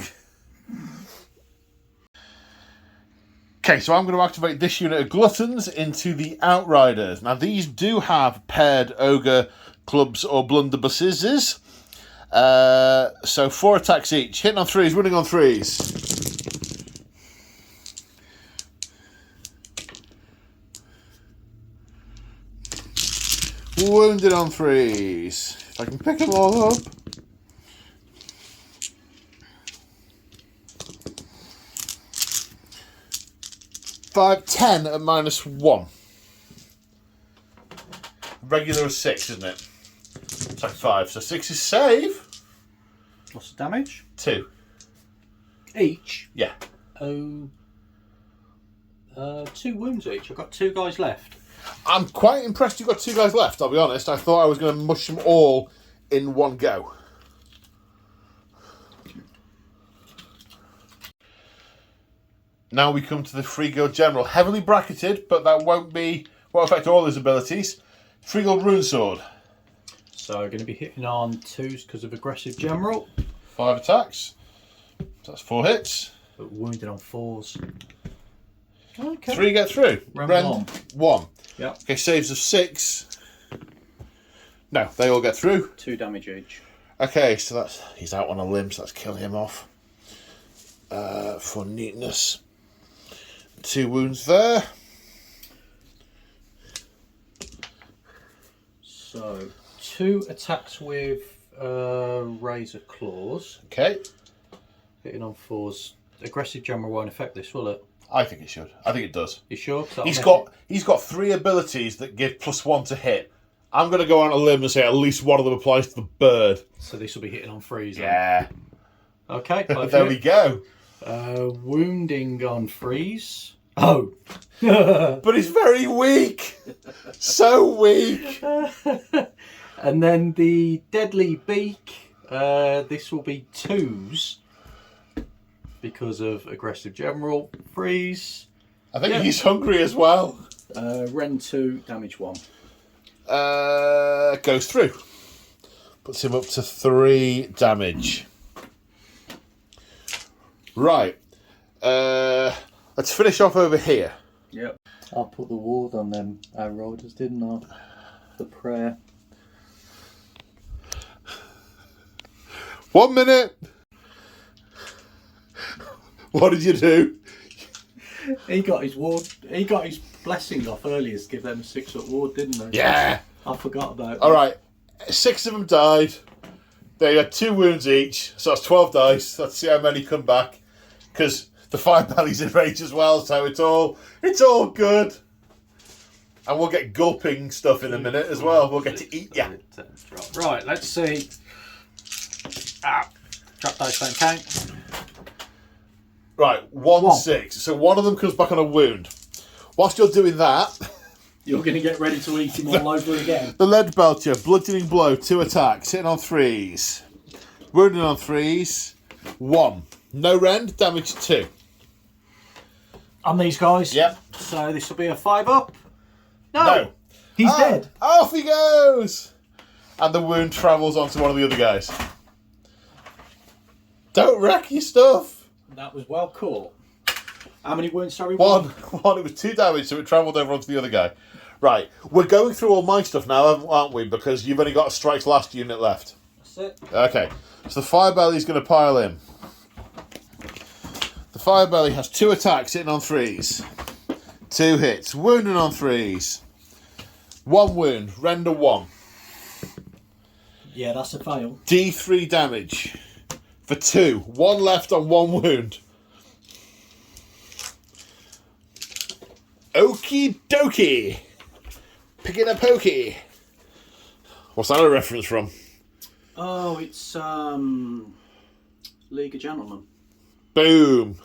Okay, so I'm going to activate this unit of Gluttons into the Outriders. Now these do have paired Ogre clubs or blunderbusses. So 4 attacks each. Hitting on 3s, running on 3s. Wounded on 3s. If I can pick them all up. Five, 10 at -1. Regular is 6, isn't it? It's like 5, so 6 is save. What's the damage? 2. Each? Yeah. Oh. 2 wounds each. I've got 2 guys left. I'm quite impressed you've got 2 guys left, I'll be honest. I thought I was going to mush them all in one go. Now we come to the Free Guild General. Heavily bracketed, but that won't affect all his abilities. Free Guild Rune Sword. So going to be hitting on 2s because of aggressive general. 5 attacks. That's 4 hits. But wounded on 4s. Okay. 3 get through. Rend 1. Yep. Okay, saves of 6. No, they all get through. 2 damage each. Okay, so he's out on a limb, so let's kill him off. For neatness. 2 wounds there. So 2 attacks with razor claws. Okay. Hitting on 4s. Aggressive general won't affect this, will it? I think it should. I think it does. You sure? He's got 3 abilities that give +1 to hit. I'm going to go on a limb and say at least one of them applies to the bird. So this will be hitting on 3s. Yeah. Okay. There we go. Wounding on 3s. Oh. But he's very weak. So weak. And then the deadly beak. This will be 2s. Because of aggressive general. 3s. I think he's hungry as well. Rend 2, damage 1. Goes through. Puts him up to 3 damage. Right. Let's finish off over here. Yep. I put the ward on them Outriders, didn't I? The prayer. 1 minute. What did you do? He got his ward. He got his blessing off earlier to give them a 6-up ward, didn't he? Yeah. I forgot about. All right. 6 of them died. They had 2 wounds each, so that's 12 dice. Let's see how many come back. Because the Firebelly's in rage as well, so it's all good. And we'll get gulping stuff in a minute as well. We'll get to eat ya. Right, let's see. Trap dice don't count. Right, 1-6. So one of them comes back on a wound. Whilst you're doing that, You're going to get ready to eat him all over again. the lead belcher, bludgeoning blow, 2 attacks, hitting on 3s. Wounding on 3s, 1. No rend, damage 2. On these guys? Yep. So this will be a 5 up. No. He's dead. Off he goes! And the wound travels onto one of the other guys. Don't wreck your stuff. That was well caught. How many wounds? Sorry, One. It was 2 damage, so it travelled over onto the other guy. Right, we're going through all my stuff now, aren't we? Because you've only got a strike's last unit left. That's it. Okay, so the Firebelly's going to pile in. The Firebelly has 2 attacks, hitting on 3s. 2 hits, wounding on 3s. 1 wound, render 1. Yeah, that's a fail. D3 damage for 2. 1 left on 1 wound. Okie dokie. Picking a pokey. What's that a reference from? Oh, it's League of Gentlemen. Boom.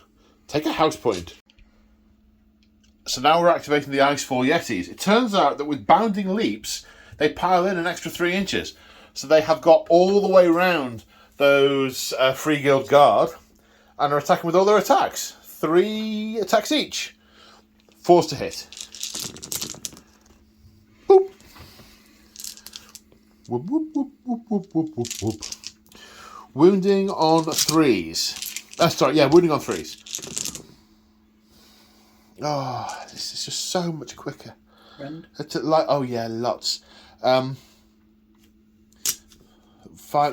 Take a house point. So now we're activating the Icefall Yetis. It turns out that with bounding leaps, they pile in an extra 3 inches. So they have got all the way around those Free Guild Guard and are attacking with all their attacks. 3 attacks each. 4s to hit. Boop. Whoop, whoop, whoop, whoop, whoop, whoop, whoop, whoop. Wounding on 3s. Wounding on 3s. Oh, this is just so much quicker. Rend? Lots. 5,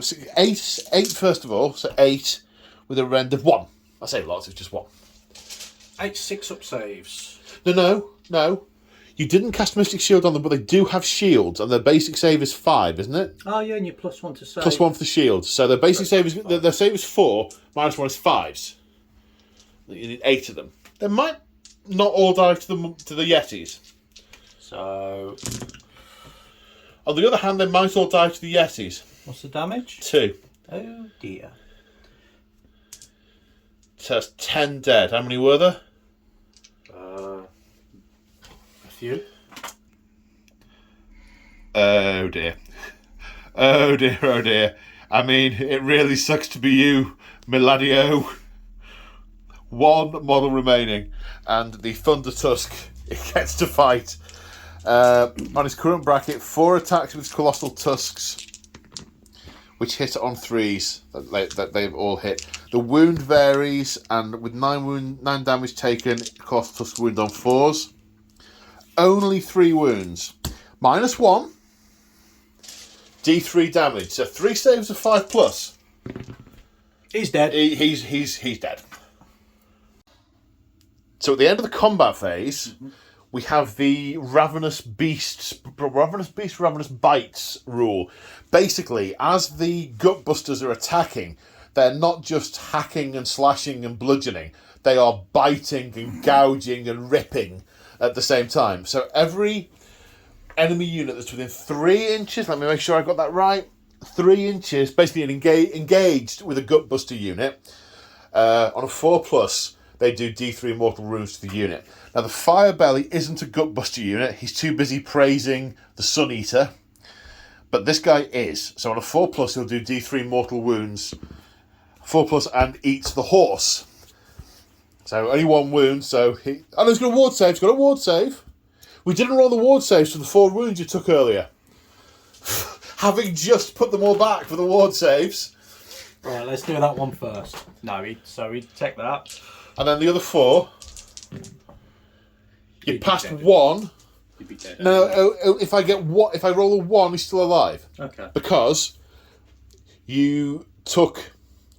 6, 8 first of all. So 8 with a rend of 1. I say lots, it's just 1. 8 6-up saves. No. You didn't cast Mystic Shield on them, but they do have shields, and their basic save is 5, isn't it? Oh yeah, and you're +1 to save. +1 for the shield. So their basic save is their save is 4, -1 is 5s. You need 8 of them. They might not all die to the Yetis. So, On the other hand, they might all die to the Yetis. what's the damage? 2. Oh dear. So that's 10 dead. How many were there? A few. Oh dear. Oh dear. I mean, it really sucks to be you, Miladio. 1 model remaining, and the Thunder Tusk, it gets to fight. On his current bracket, 4 attacks with Colossal Tusks, which hit on 3s, that they've all hit. The wound varies, and with 9 damage taken, Colossal Tusk wound on 4s. Only 3 wounds. -1. D3 damage. So 3 saves of 5+. He's dead. He's dead. So at the end of the combat phase, we have the Ravenous Bites rule. Basically, as the Gutbusters are attacking, they're not just hacking and slashing and bludgeoning. They are biting and gouging and ripping at the same time. So every enemy unit that's within 3 inches, let me make sure I got that right, 3 inches, basically engaged with a Gutbuster unit, on a 4+, they do D3 mortal wounds to the unit. Now the Firebelly isn't a Gutbuster unit, he's too busy praising the Sun Eater, but this guy is. So on a 4+, he'll do D3 mortal wounds, 4+, and eats the horse. So only 1 wound, so he's got a ward save, We didn't roll the ward saves for the 4 wounds you took earlier. Having just put them all back for the ward saves. Right, let's do that one first. No, he'd take that. And then the other 4. You passed 1. You'd be dead. No, if I roll a 1, he's still alive. Okay. Because you took...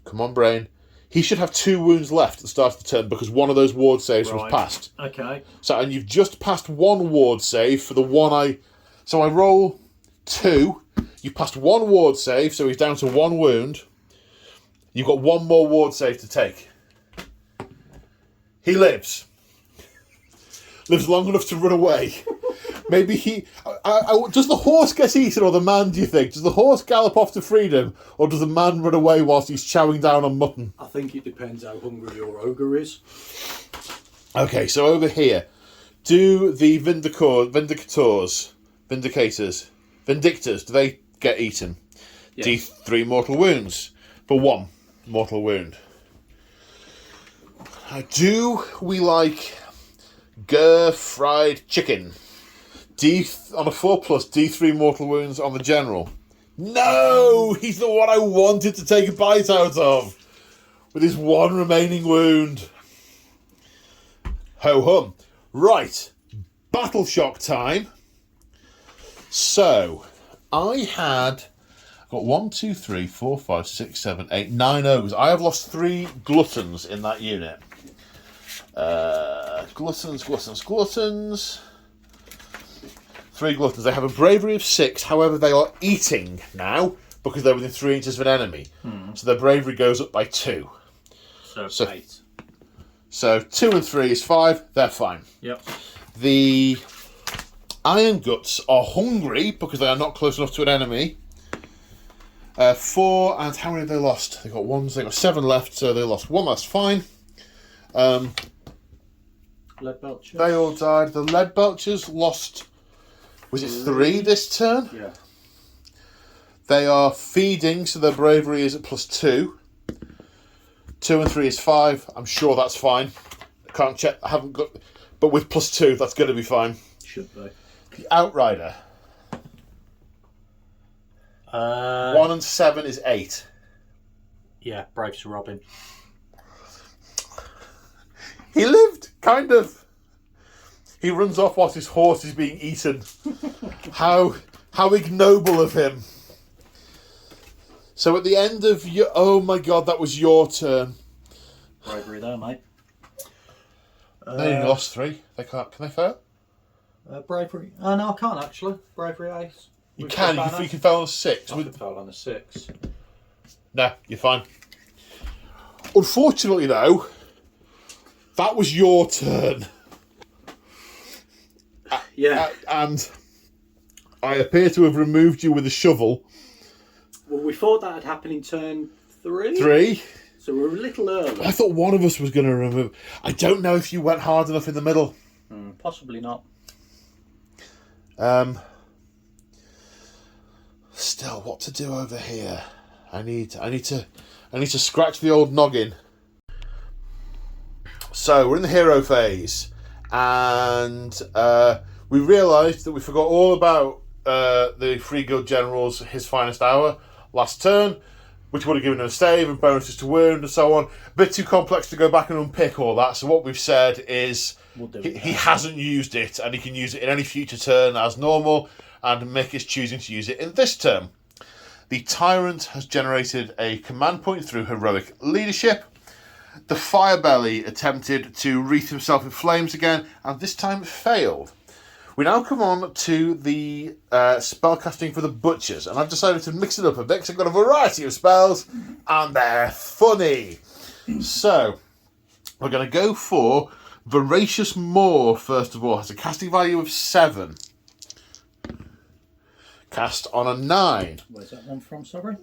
Come on, brain. He should have 2 wounds left at the start of the turn because one of those ward saves was passed. Okay. So, and you've just passed 1 ward save for the one So I roll 2. You passed 1 ward save, so he's down to 1 wound. You've got 1 more ward save to take. He lives. Lives long enough to run away. Maybe does the horse get eaten or the man, do you think? Does the horse gallop off to freedom or does the man run away whilst he's chowing down on mutton? I think it depends how hungry your ogre is. Okay, so over here, do the Vindictors, do they get eaten? Yes. D3 mortal wounds for 1 mortal wound. Do we like fried chicken? On a 4+, D3 mortal wounds on the general. No! He's the one I wanted to take a bite out of! With his 1 remaining wound. Ho-hum. Right. Battle shock time. So, I've got 1, 2, 3, 4, 5, 6, 7, 8, 9 ogres. I have lost 3 gluttons in that unit. Gluttons. 3 gluttons. They have a bravery of 6. However, they are eating now because they're within 3 inches of an enemy. So their bravery goes up by 2. So 8. So 2 and 3 is 5. They're fine. Yep. The Iron Guts are hungry because they are not close enough to an enemy. 4, and how many have they lost? They got 7 left, so they lost 1. That's fine. Lead belchers. They all died. The Lead Belchers lost. Was it 3 this turn? Yeah. They are feeding, so their bravery is at +2. 2 and 3 is 5. I'm sure that's fine. I can't check. I haven't got. But with +2, that's going to be fine. Should be. The Outrider. 1 and 7 is 8. Yeah, Braves to Robin. He lived, kind of. He runs off whilst his horse is being eaten. How ignoble of him. So at the end of your... Oh my god, that was your turn. Bravery there, mate. They only lost 3. They can't... Can they fail? Bravery. Oh, no, I can't actually. Bravery ace. You can. You can fail on a 6. I could fail on a 6. No, you're fine. Unfortunately, though, that was your turn. Yeah. And I appear to have removed you with a shovel. Well, we thought that had happened in turn 3. 3. So we're a little early. I thought one of us was going to remove... I don't know if you went hard enough in the middle. Possibly not. Still, what to do over here? I need to scratch the old noggin. So we're in the hero phase, and we realised that we forgot all about the Free Guild General's His Finest Hour last turn, which would have given him a save and bonuses to wound and so on. A bit too complex to go back and unpick all that. So what we've said is he hasn't used it, and he can use it in any future turn as normal. And Mick is choosing to use it in this turn. The Tyrant has generated a command point through heroic leadership. The Firebelly attempted to wreath himself in flames again, and this time failed. We now come on to the spellcasting for the Butchers, and I've decided to mix it up a bit because I've got a variety of spells, and they're funny. So, we're going to go for Voracious Maw, first of all. It has a casting value of 7. Cast on a 9. Where's that one from, sorry?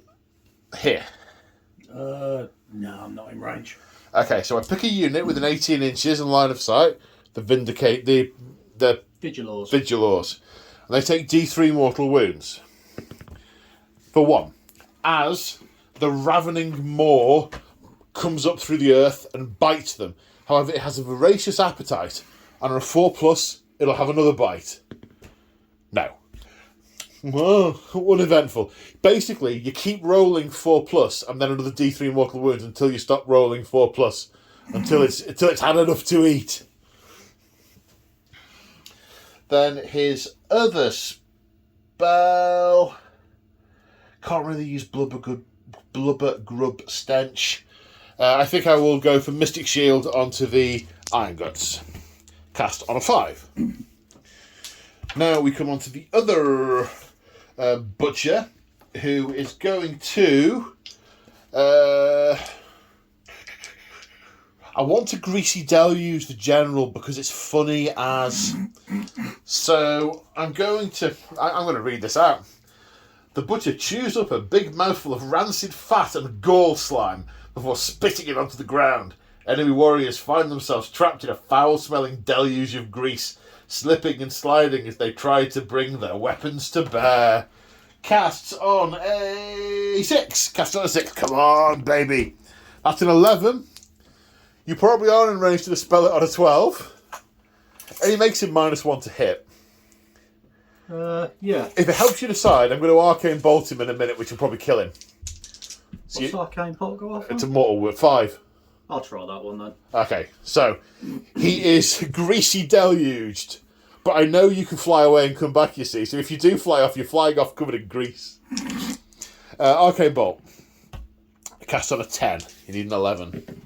Here. No, I'm not in range. Okay, so I pick a unit within 18 inches in line of sight. The Vigilors. And they take D3 mortal wounds. For 1. As the ravening maw comes up through the earth and bites them. However, it has a voracious appetite. And on a 4+, it'll have another bite. No. Whoa, uneventful. Basically, you keep rolling 4+ and then another D3 mortal wounds until you stop rolling 4+. Until it's had enough to eat. Then his other spell... Can't really use Blubber Grub Stench. I think I will go for Mystic Shield onto the Iron Guts. Cast on a 5. Now we come on to the other Butcher, who is going to... I want to Greasy Deluge the General because it's funny as. So I'm going to read this out. The butcher chews up a big mouthful of rancid fat and gall slime before spitting it onto the ground. Enemy warriors find themselves trapped in a foul-smelling deluge of grease, slipping and sliding as they try to bring their weapons to bear. Casts on a 6. Casts on a 6. Come on, baby. That's an 11. You probably are in range to dispel it on a 12. And he makes him -1 to hit. Yeah. If it helps you decide, I'm going to Arcane Bolt him in a minute, which will probably kill him. So What's Arcane Bolt go off? It's a mortal wound. 5. I'll try that one then. Okay, so he is Greasy Deluged. But I know you can fly away and come back, you see. So if you do fly off, you're flying off covered in grease. Arcane Bolt. Cast on a 10. You need an 11.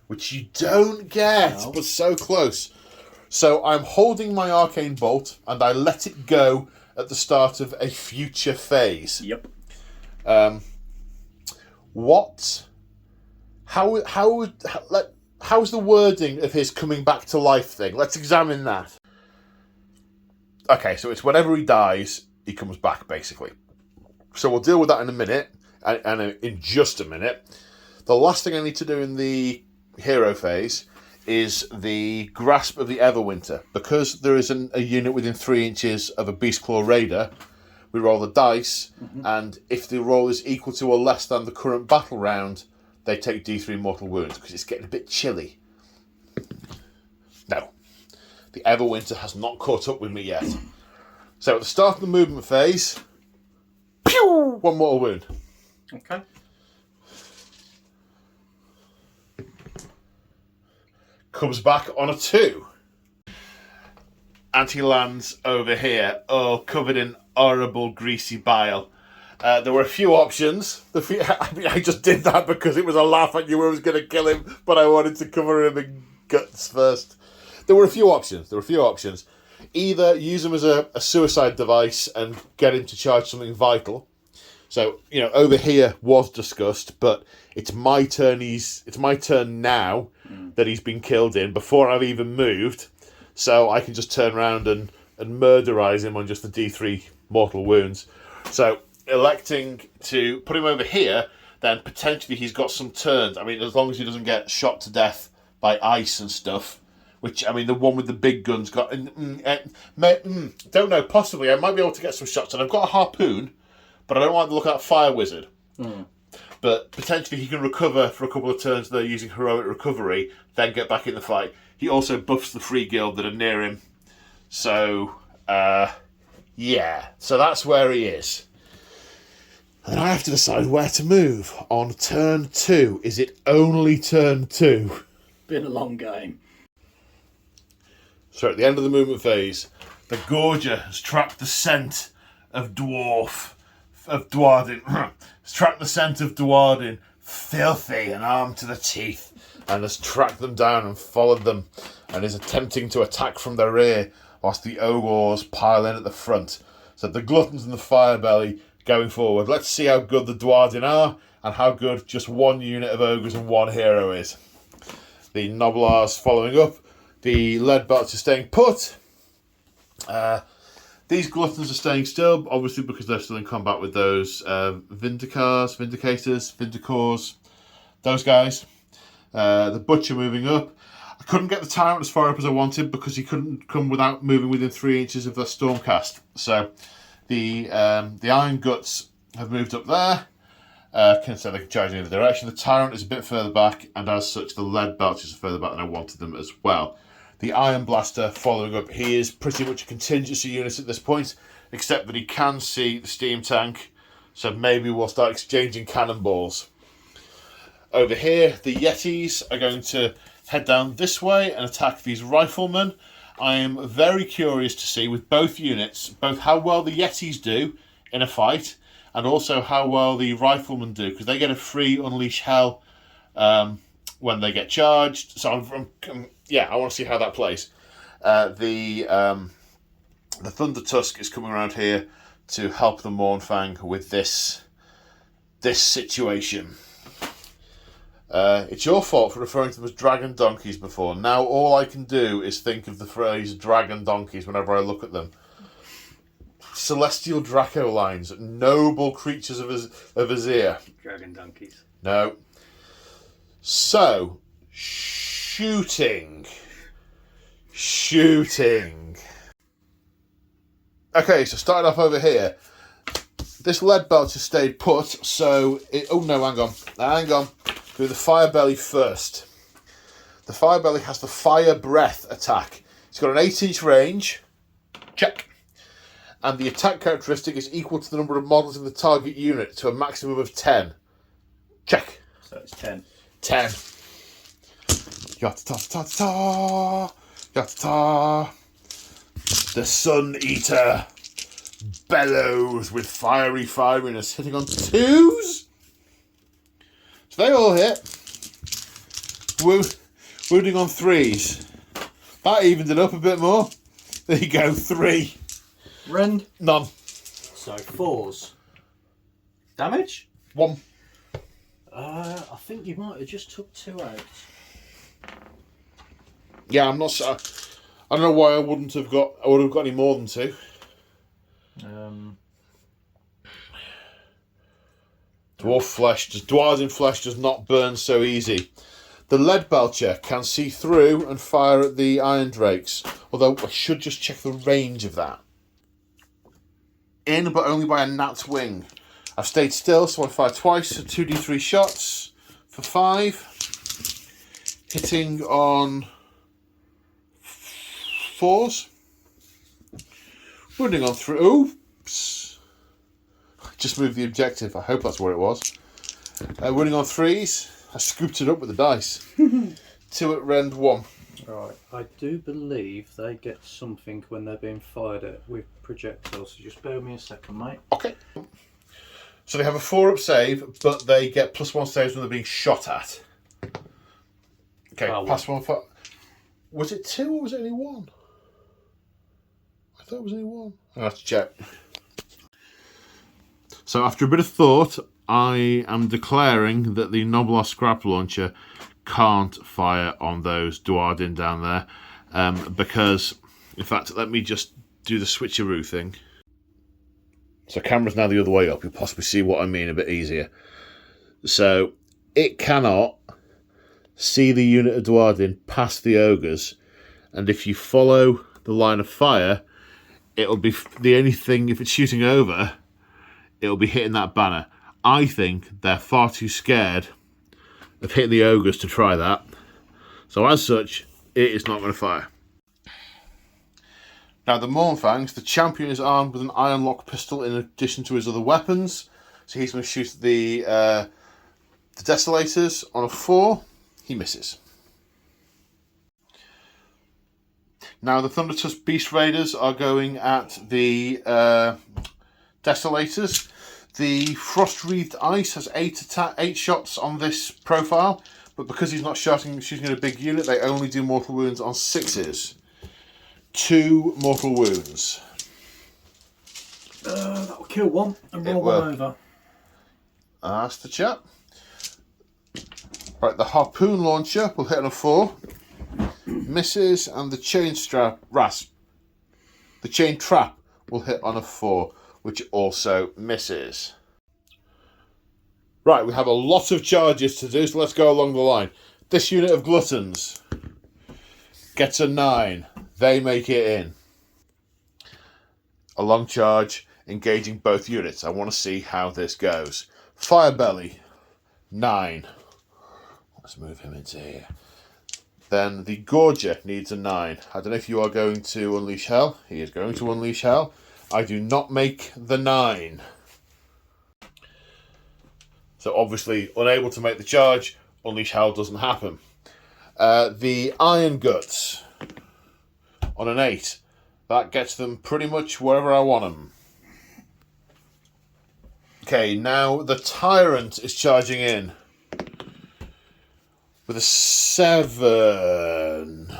Which you don't get, but so close. So I'm holding my Arcane Bolt, and I let it go at the start of a future phase. Yep. How's the wording of his coming back to life thing? Let's examine that. Okay, so it's whenever he dies, he comes back, basically. So we'll deal with that in a minute, and in just a minute. The last thing I need to do in the hero phase is the Grasp of the Everwinter. Because there is a unit within 3 inches of a Beastclaw Raider, we roll the dice, and if the roll is equal to or less than the current battle round, they take D3 mortal wounds, because it's getting a bit chilly. No. The Everwinter has not caught up with me yet. So at the start of the movement phase, pew! 1 mortal wound. Okay. Comes back on a 2. And he lands over here, covered in horrible greasy bile. There were a few options. I just did that because it was a laugh. I knew I was going to kill him, but I wanted to cover him in guts first. There were a few options. Either use him as a suicide device and get him to charge something vital. So, over here was discussed, but it's my turn. It's my turn now that he's been killed in before I've even moved. So I can just turn around and murderize him on just the D3 mortal wounds. So electing to put him over here, then potentially he's got some turns. I mean, as long as he doesn't get shot to death by ice and stuff. Which, I mean, the one with the big guns got... don't know, possibly. I might be able to get some shots. And I've got a harpoon, but I don't like the look of that fire wizard. But potentially he can recover for a couple of turns there using heroic recovery, then get back in the fight. He also buffs the free guild that are near him. So, yeah. So that's where he is. And I have to decide where to move on turn 2. Is it only turn 2? Been a long game. So at the end of the movement phase, the Gorger has tracked the scent of Dwardin. Has tracked the scent of Dwardin, filthy and armed to the teeth, and has tracked them down and followed them, and is attempting to attack from their rear, whilst the Ogors pile in at the front. So the Gluttons and the Firebelly going forward. Let's see how good the Dwardin are, and how good just one unit of Ogres and one hero is. The Noblars following up. The lead belts are staying put. These Gluttons are staying still, obviously because they're still in combat with those Vindicators, those guys. The Butcher moving up. I couldn't get the Tyrant as far up as I wanted because he couldn't come without moving within 3 inches of the Stormcast. So the Iron Guts have moved up there. So they can charge in either direction. The Tyrant is a bit further back, and as such, the Lead Belchers are further back than I wanted them as well. The Iron Blaster following up. He is pretty much a contingency unit at this point, except that he can see the steam tank, so maybe we'll start exchanging cannonballs. Over here, the Yetis are going to head down this way and attack these riflemen. I am very curious to see with both units, both how well the Yetis do in a fight, and also how well the riflemen do, because they get a free Unleash Hell when they get charged. So I want to see how that plays. The Thunder Tusk is coming around here to help the Mournfang with this situation. It's your fault for referring to them as dragon donkeys before. Now all I can do is think of the phrase dragon donkeys whenever I look at them. Celestial Draco lines, noble creatures of Azir. Dragon donkeys. No. So, shooting. Okay, so starting off over here. This lead belcher stayed put, so it... Oh no, hang on. Do the fire belly first. The fire belly has the fire breath attack. It's got an 8-inch range. Check. And the attack characteristic is equal to the number of models in the target unit to a maximum of 10. Check. So it's 10. 10. Yatta-ta-ta-ta. Yatta-ta. The Sun Eater bellows with fiery fieriness, hitting on 2s. So they all hit. Wounding on 3s. That evened it up a bit more. There you go, 3. Rend? None. So 4s. Damage? 1. I think you might have just took 2 out. Yeah, I'm not sure. I don't know why I would have got any more than 2. Dwarven flesh does not burn so easy. The lead belcher can see through and fire at the iron drakes, although I should just check the range of that. In, but only by a gnat's wing. I've stayed still, so I fire twice, so 2d3 shots for 5. Hitting on 4s. Wounding on 3. Oops. Just moved the objective. I hope that's where it was. Wounding on 3s. I scooped it up with the dice. 2 at rend 1. Right, I do believe they get something when they're being fired at with projectiles, so just bear with me a second, mate. Okay. So they have a 4-up save, but they get +1 saves when they're being shot at. Okay, pass 1 for... Was it 2 or was it only 1? I thought it was only 1. I'll have to check. So after a bit of thought, I am declaring that the Noblar Scrap Launcher can't fire on those Duardin down there, because, in fact, let me just do the switcheroo thing. So camera's now the other way up, you'll possibly see what I mean a bit easier. So it cannot see the unit of Duardin past the ogres, and if you follow the line of fire, it'll be the only thing, if it's shooting over, it'll be hitting that banner. I think they're far too scared of hitting the ogres to try that. So as such, it is not going to fire. Now the Mournfangs, the champion is armed with an iron lock pistol in addition to his other weapons. So he's going to shoot the Desolators on a 4. He misses. Now the Thundertusk Beast Raiders are going at the Desolators. The Frost Wreathed Ice has 8 shots on this profile, but because he's not shooting at a big unit, they only do mortal wounds on 6s. 2 mortal wounds. That'll kill 1 and roll 1 over. That's the chap. Right, the Harpoon Launcher will hit on a 4. Misses, and the Chain Trap will hit on a 4. Which also misses. Right, we have a lot of charges to do, so let's go along the line. This unit of Gluttons gets a 9. They make it in. A long charge, engaging both units. I want to see how this goes. Firebelly, 9. Let's move him into here. Then the Gorger needs a 9. I don't know if you are going to unleash hell. He is going to unleash hell. I do not make the 9. So obviously, unable to make the charge, unleash hell doesn't happen. The Iron Guts on an 8. That gets them pretty much wherever I want them. Okay, now the Tyrant is charging in with a 7.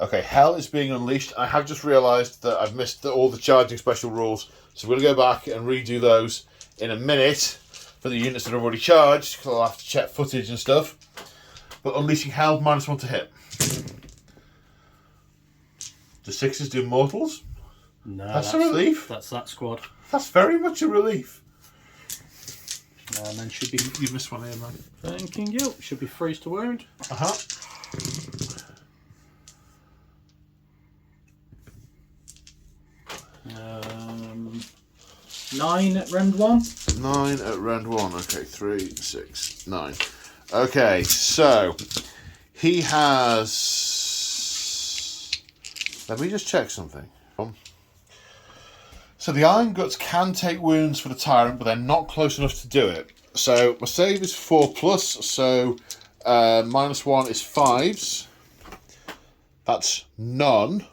Okay, hell is being unleashed. I have just realised that I've missed all the charging special rules, so we're going to go back and redo those in a minute. for the units that are already charged, because I'll have to check footage and stuff. But unleashing hell, -1 to hit. Do 6s do mortals? No, That's a relief. That's that squad. That's very much a relief. And then should be. You missed one here, man. Thanking you. Should be freeze to wound. Uh-huh. Um, 9 at round 1. 9 at round 1. Okay, 3, 6, 9. Okay, so he has. Let me just check something. So the Iron Guts can take wounds for the Tyrant, but they're not close enough to do it. So my save is 4+, so -1 is 5s. That's none.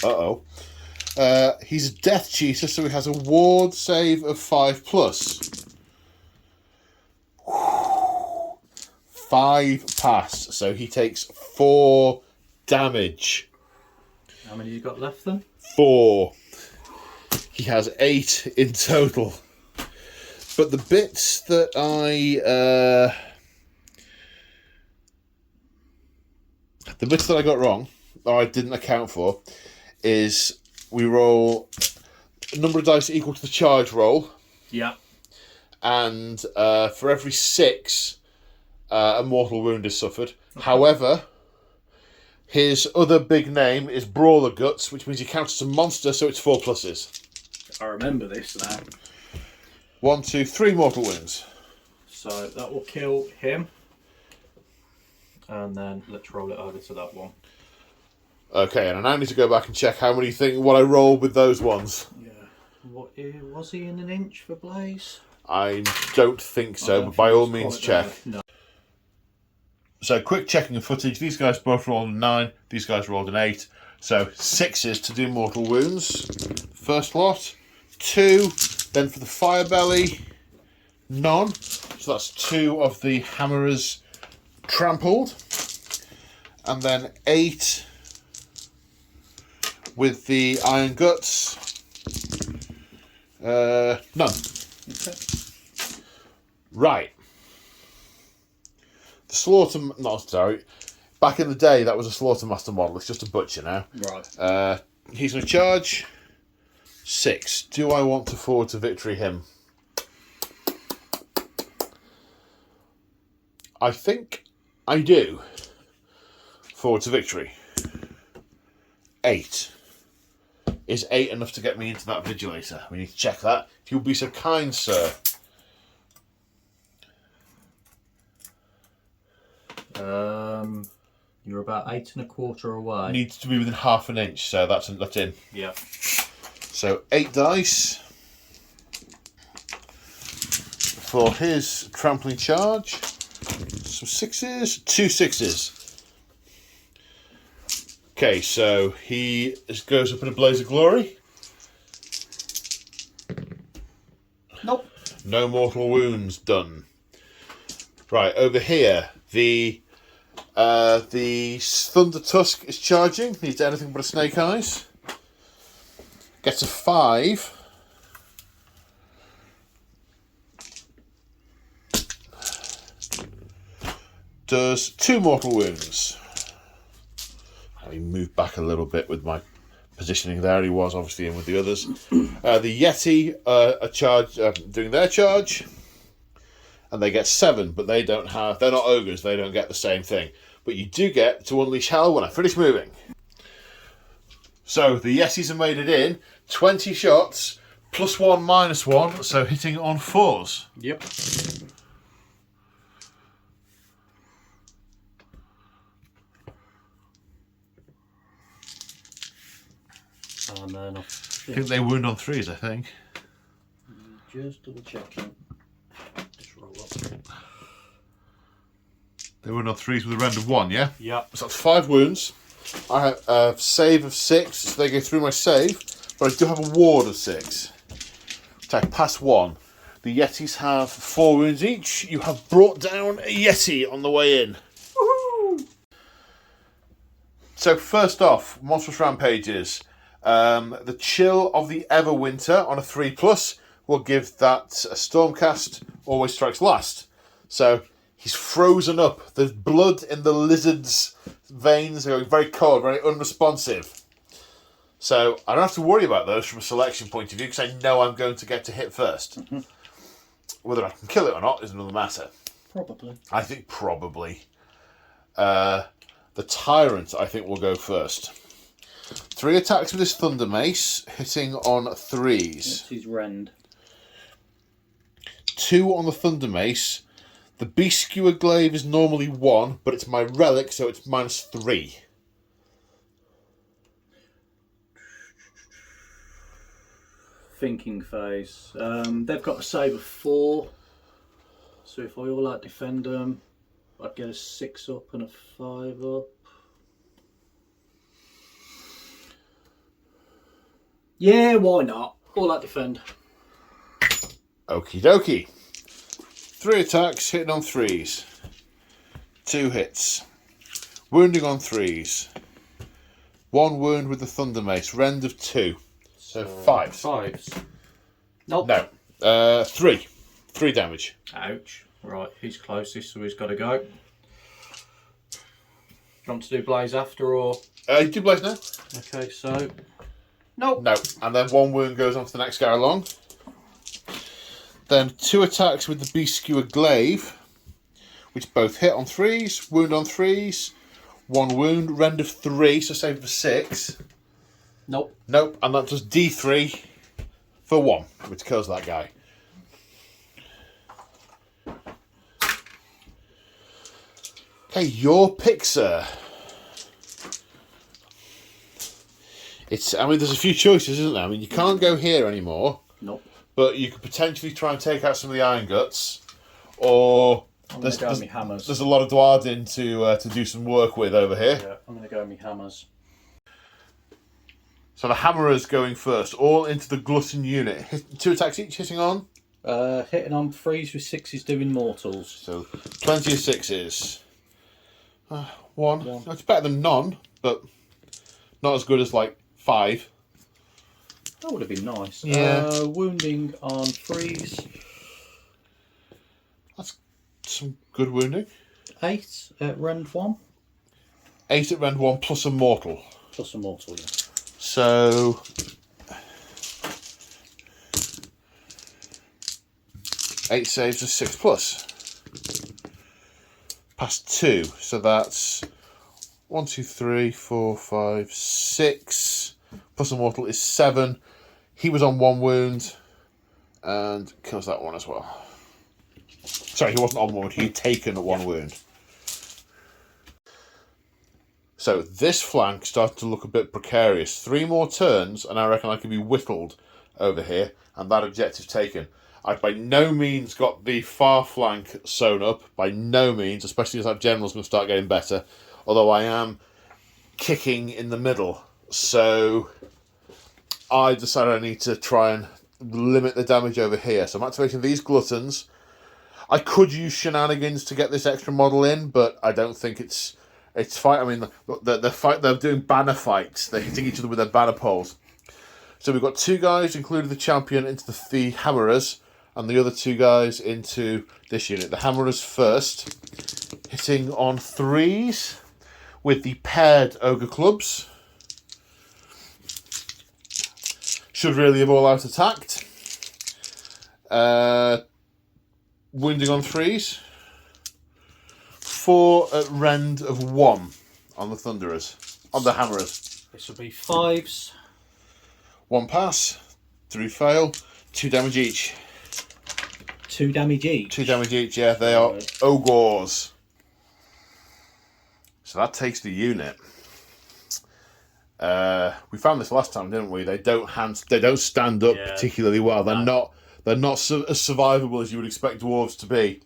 Uh-oh. He's a Death Cheater, so he has a ward save of 5+. 5 pass, so he takes 4 damage. How many you got left then? 4. He has 8 in total. But the bits that I got wrong, or I didn't account for, is we roll a number of dice equal to the charge roll, Yeah. and for every 6, a mortal wound is suffered. Okay. However, his other big name is Brawler Guts, which means he counts as a monster, so it's 4 pluses. I remember this now. 1, 2, 3 mortal wounds. So that will kill him. And then let's roll it over to that one. Okay, and I now need to go back and check how many what I rolled with those ones. Yeah. What was he in an inch for Blaze? I don't think so, but by all means check. No. So quick checking of footage. These guys both rolled a 9. These guys rolled an 8. So 6s to do mortal wounds. First lot. 2. Then for the fire belly, none. So that's 2 of the hammerers trampled. And then 8 with the iron guts. None. Okay. Right. The slaughter... No, sorry. Back in the day, that was a Slaughtermaster model. It's just a butcher now. Right. He's going to charge. 6. Do I want to forward to victory him? I think I do. Forward to victory. 8. Is 8 enough to get me into that Vigilator? We need to check that. If you'll be so kind, sir. You're about 8 1/4 away. Needs to be within half an inch, so that's in. Yeah. So 8 dice for his trampling charge. Some 6s, 2 6s. Okay, so he goes up in a blaze of glory. Nope. No mortal wounds done. Right, over here, the Thunder Tusk is charging. Needs anything but a Snake Eyes. Gets a 5. Does 2 mortal wounds. Let me move back a little bit with my positioning there. He was obviously in with the others. The Yeti are doing their charge. And they get 7, but they don't have... They're not ogres, they don't get the same thing. But you do get to unleash hell when I finish moving. So the Yetis have made it in. 20 shots, +1, -1, so hitting on 4s. Yep. And then I think they wound on 3s, I think. just double checking. Just roll up. They wound on 3s with a round of 1, yeah? Yep. So that's 5 wounds. I have a save of 6, so they go through my save, but I do have a ward of 6. So I pass 1. The Yetis have 4 wounds each. You have brought down a Yeti on the way in. Woohoo! So first off, Monstrous Rampages. The Chill of the Everwinter on a 3+. will give that a Stormcast, always strikes last. So he's frozen up. The blood in the lizard's veins are going very cold, very unresponsive. So I don't have to worry about those from a selection point of view because I know I'm going to get to hit first. Mm-hmm. Whether I can kill it or not is another matter. Probably. I think probably. The Tyrant, I think, will go first. 3 attacks with his Thunder Mace, hitting on 3s. What's his rend? 2 on the Thunder Mace. The Beast Skewer Glaive is normally 1, but it's my relic, so it's -3. Thinking phase. They've got a save of 4. So if I all out defend them, I'd get a 6 up and a 5 up. Yeah, why not? All out defend. Okie dokie. 3 attacks, hitting on 3s. 2 hits. Wounding on 3s. 1 wound with the Thunder Mace. Rend of 2. So 5s. 5s. Nope. No. 3. 3 damage. Ouch. Right, he's closest, so he's got to go. Do you want to do Blaze after, or...? You do Blaze now. Okay, so... Nope. No. And then 1 wound goes on to the next guy along. Then 2 attacks with the Beast Skewer Glaive, which both hit on 3s, wound on 3s, 1 wound, rend of 3, so save for 6. Nope. Nope, and that does D3 for 1, which kills that guy. Okay, your pick, sir. There's a few choices, isn't there? I mean, you can't go here anymore. Nope. But you could potentially try and take out some of the Iron Guts, or I'm going to go with me hammers. There's a lot of Dwardin to do some work with over here. Yeah, I'm going to go with me hammers. So the Hammerers going first, all into the Glutton unit. 2 attacks each, hitting on? Hitting on 3s with 6s doing mortals. So 20 of 6s. 1. No, it's better than none, but not as good as like 5. That would have been nice. Yeah. Wounding on 3s. That's some good wounding. 8 at rend 1. 8 at rend 1 plus a mortal. Plus a mortal, yeah. So 8 saves are 6 plus. Past 2, so that's 1, 2, 3, 4, 5, 6. Plus a mortal is 7. He was on 1 wound and kills that one as well. Sorry, he wasn't on 1 wound, he had taken 1 wound. So this flank started to look a bit precarious. 3 more turns and I reckon I could be whittled over here and that objective taken. I've by no means got the far flank sewn up, by no means, especially as that general's going to start getting better, although I am kicking in the middle. So I decided I need to try and limit the damage over here. So I'm activating these Gluttons. I could use Shenanigans to get this extra model in, but I don't think it's fight. I mean, the fight, they're doing banner fights. They're hitting each other with their banner poles. So we've got 2 guys, including the champion, into the Hammerers, and the other 2 guys into this unit. The Hammerers first, hitting on 3s with the paired Ogre Clubs. Should really have all out attacked. Wounding on 3s. 4 at rend of 1 on the Thunderers. On the Hammerers. This will be 5s. 1 pass. 3 fail. 2 damage each. 2 damage each? 2 damage each, yeah. They are Ogors. So that takes the unit. We found this last time, didn't we? They don't stand up particularly well. They're not as survivable as you would expect dwarves to be.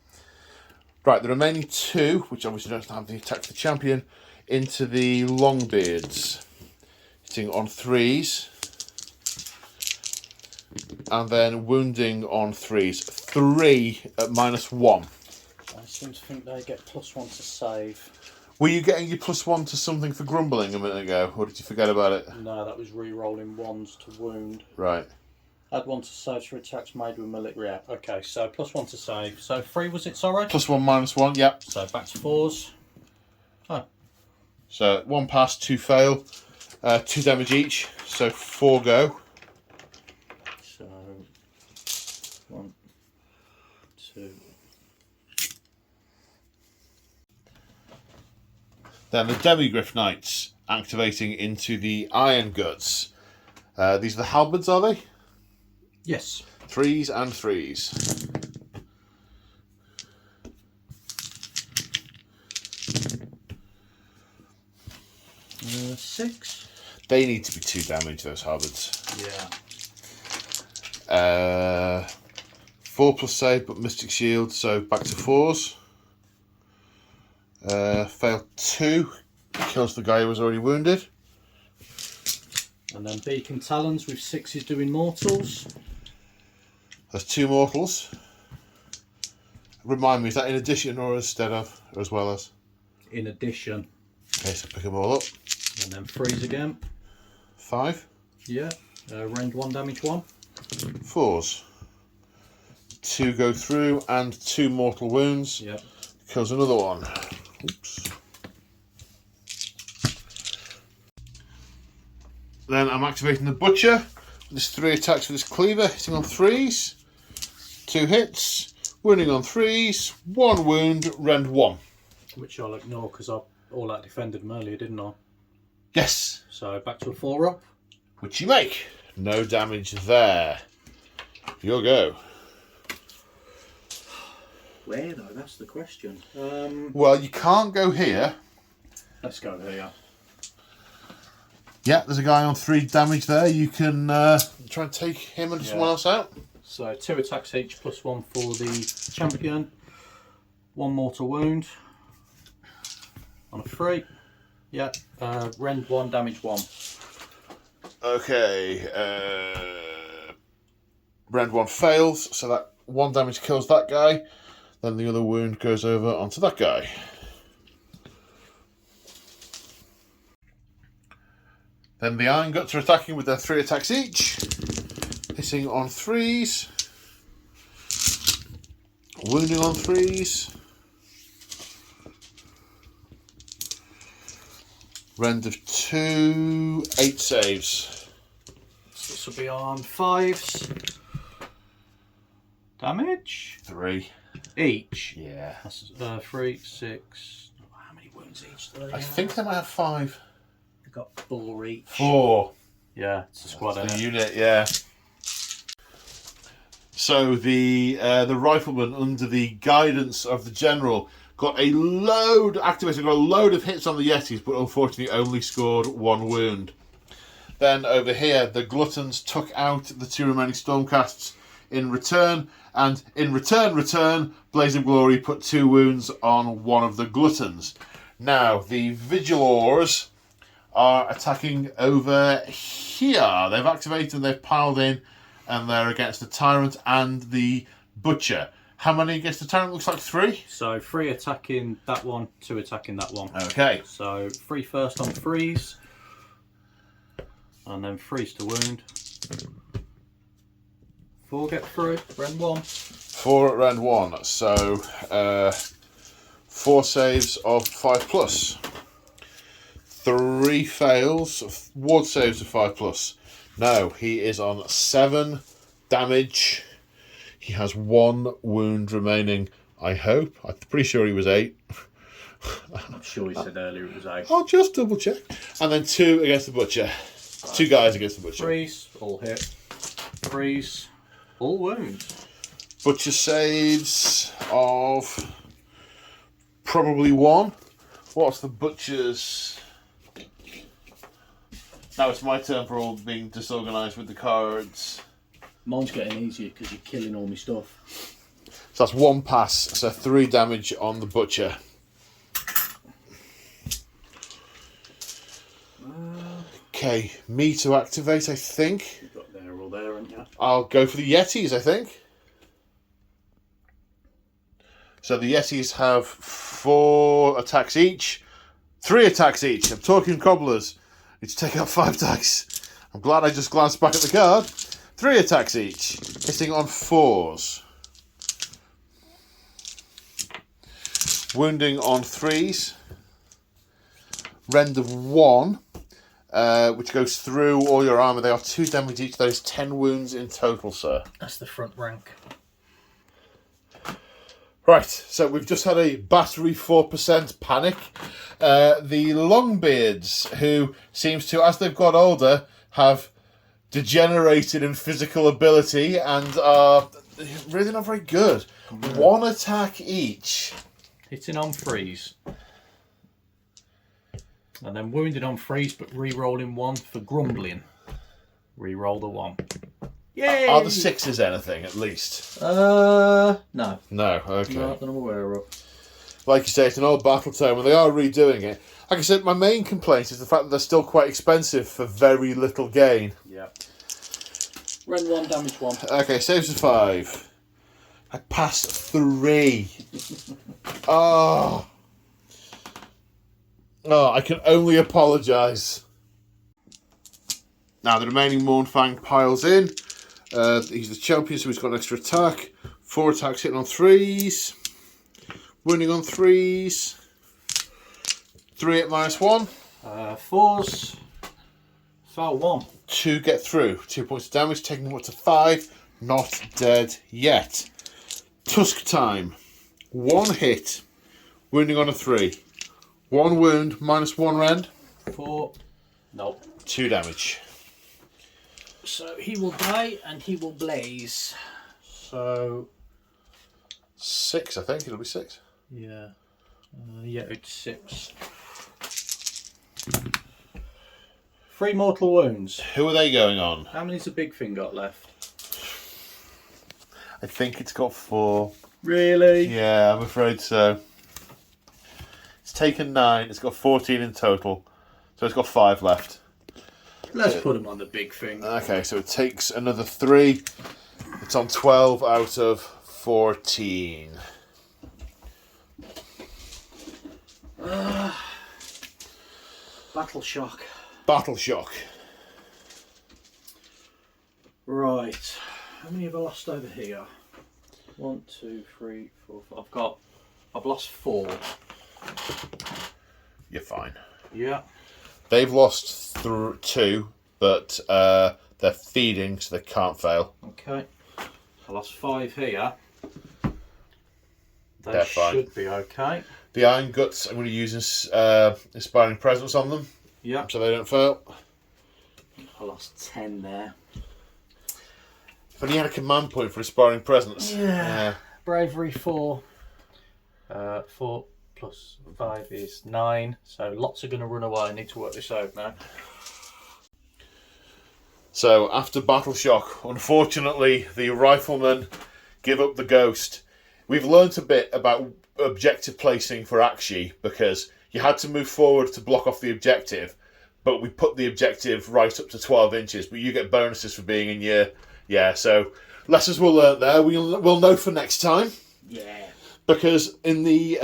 Right, the remaining 2, which obviously don't have the attack the champion, into the Longbeards, hitting on 3s, and then wounding on 3s. 3 at -1. I seem to think they get +1 to save. Were you getting your +1 to something for grumbling a minute ago, or did you forget about it? No, that was re-rolling 1s to wound. Right. Add 1 to saves for attacks made with military app. Okay, so +1 to save. So 3 was it, sorry? +1, -1, yep. So back to 4s. Oh. So 1 pass, 2 fail, 2 damage each, so 4 go. So 1, 2. Then the Demigriff Knights activating into the Iron Guts. These are the halberds, are they? Yes. 3s and 3s. Uh, 6. They need to be 2 damage, those halberds. Yeah. 4 plus save, but Mystic Shield, so back to 4s. Fail 2, kills the guy who was already wounded. And then Beacon Talons with 6s doing mortals. That's 2 mortals. Remind me, is that in addition or instead of, or as well as? In addition. Okay, so pick them all up. And then 3s again. 5. Yeah. Range 1, damage 1. 4s. 2 go through and 2 mortal wounds. Yep. Kills another one. Oops. Then I'm activating the Butcher. There's 3 attacks with this cleaver, hitting on 3s. 2 hits, wounding on 3s, 1 wound, rend 1. Which I'll ignore because I all out defended them earlier, didn't I? Yes, So back to a 4 up. which you make. No damage there. Your go. Where though? That's the question. Well, you can't go here. Let's go here. Yeah, there's a guy on 3 damage there. You can try and take him and someone else out. So 2 attacks each, +1 for the champion. 1 mortal wound. On a 3. Yeah. Rend 1, damage 1. Okay. Rend 1 fails, so that 1 damage kills that guy. Then the other wound goes over onto that guy. Then the Iron Guts are attacking with their 3 attacks each. Hitting on 3s. Wounding on 3s. Rend of 2, 8 saves. This will be on 5s. Damage? 3. Each? Yeah. That's 3, 6. How many wounds each do they I have? think they might have 5. They've got 4 each. 4. Yeah, it's a squad. The Isn't it? unit, yeah. So the rifleman, under the guidance of the general, got a load activated, got a load of hits on the Yetis, but unfortunately only scored 1 wound. Then over here, the Gluttons took out the 2 remaining Stormcasts in return, and in return, Blaze of Glory put 2 wounds on one of the Gluttons. Now, the Vigilors are attacking over here. They've activated, they've piled in, and they're against the Tyrant and the Butcher. How many against the Tyrant? Looks like 3. So 3 attacking that one, 2 attacking that one. Okay. So 3 first on 3s. And then 3s to wound. 4 get through, rend 1. 4 at round 1. So 4 saves of 5+. 3 fails. Ward saves of 5+. No, he is on 7 damage. He has 1 wound remaining, I hope. I'm pretty sure he was 8. I'm sure he said earlier it was 8. I'll just double check. And then 2 against the Butcher. 2 guys against the Butcher. 3s, all hit. 3s, all wound. Butcher saves of probably 1. What's the Butcher's? Now it's my turn for all being disorganised with the cards. Mine's getting easier because you're killing all my stuff. So that's 1 pass, so 3 damage on the Butcher. Okay, me to activate, I think. You've got there or there, haven't you? I'll go for the Yetis, I think. So the Yetis have 4 attacks each. 3 attacks each. I'm talking cobblers. Need to take out 5 dice. I'm glad I just glanced back at the card. 3 attacks each, hitting on 4s. Wounding on 3s. Rend of 1, which goes through all your armour. They are 2 damage each. That is 10 wounds in total, sir. That's the front rank. Right, so we've just had a battery 4% panic. The Longbeards, who seems to, as they've got older, have degenerated in physical ability and are really not very good. 1 attack each. Hitting on freeze. And then wounded on freeze, but re-rolling 1 for grumbling. Re-roll the 1. Yay! Are the 6s anything, at least? No. No, okay. Not that I'm aware of. Like you say, it's an old battle tome, and they are redoing it. Like I said, my main complaint is the fact that they're still quite expensive for very little gain. Yeah. Rend 1, damage 1. Okay, saves of 5. I passed 3. Oh. Oh, I can only apologise. Now, the remaining Mournfang piles in. He's the champion, so he's got an extra attack. 4 attacks hitting on 3s. Wounding on 3s. 3 at -1. 4s. Foul 1. 2 get through. 2 points of damage, taking them up to 5. Not dead yet. Tusk time. 1 hit. Wounding on a 3. 1 wound, -1 rend. 4. Nope. 2 damage. So he will die and he will blaze. So, 6, I think. It'll be 6. yeah. Yeah, it's 6. 3 mortal wounds. Who are they going on? How many's the big thing got left? I think it's got 4. Really? Yeah, I'm afraid so. It's taken 9. It's got 14 in total. So it's got 5 left. Let's put him on the big thing. Okay, so it takes another 3. It's on 12 out of 14. Battle shock. Battle shock. Right. How many have I lost over here? 1, 2, 3, 4, 5. I've lost 4. You're fine. Yeah. They've lost 2, but they're feeding, so they can't fail. Okay. I lost 5 here. They They're fine. should be okay. The Iron Guts, I'm going to use Inspiring Presence on them, Yeah. so they don't fail. I lost 10 there. If only you had a command point for Inspiring Presence. Yeah. Bravery 4. 4 plus 5 is 9. So lots are going to run away. I need to work this out now. So after Battle Shock, unfortunately, the Riflemen give up the Ghost. We've learnt a bit about objective placing for Akshi because you had to move forward to block off the objective, but we put the objective right up to 12 inches, but you get bonuses for being in your... Yeah, so lessons were learnt there. We'll know for next time. Yeah. Because in the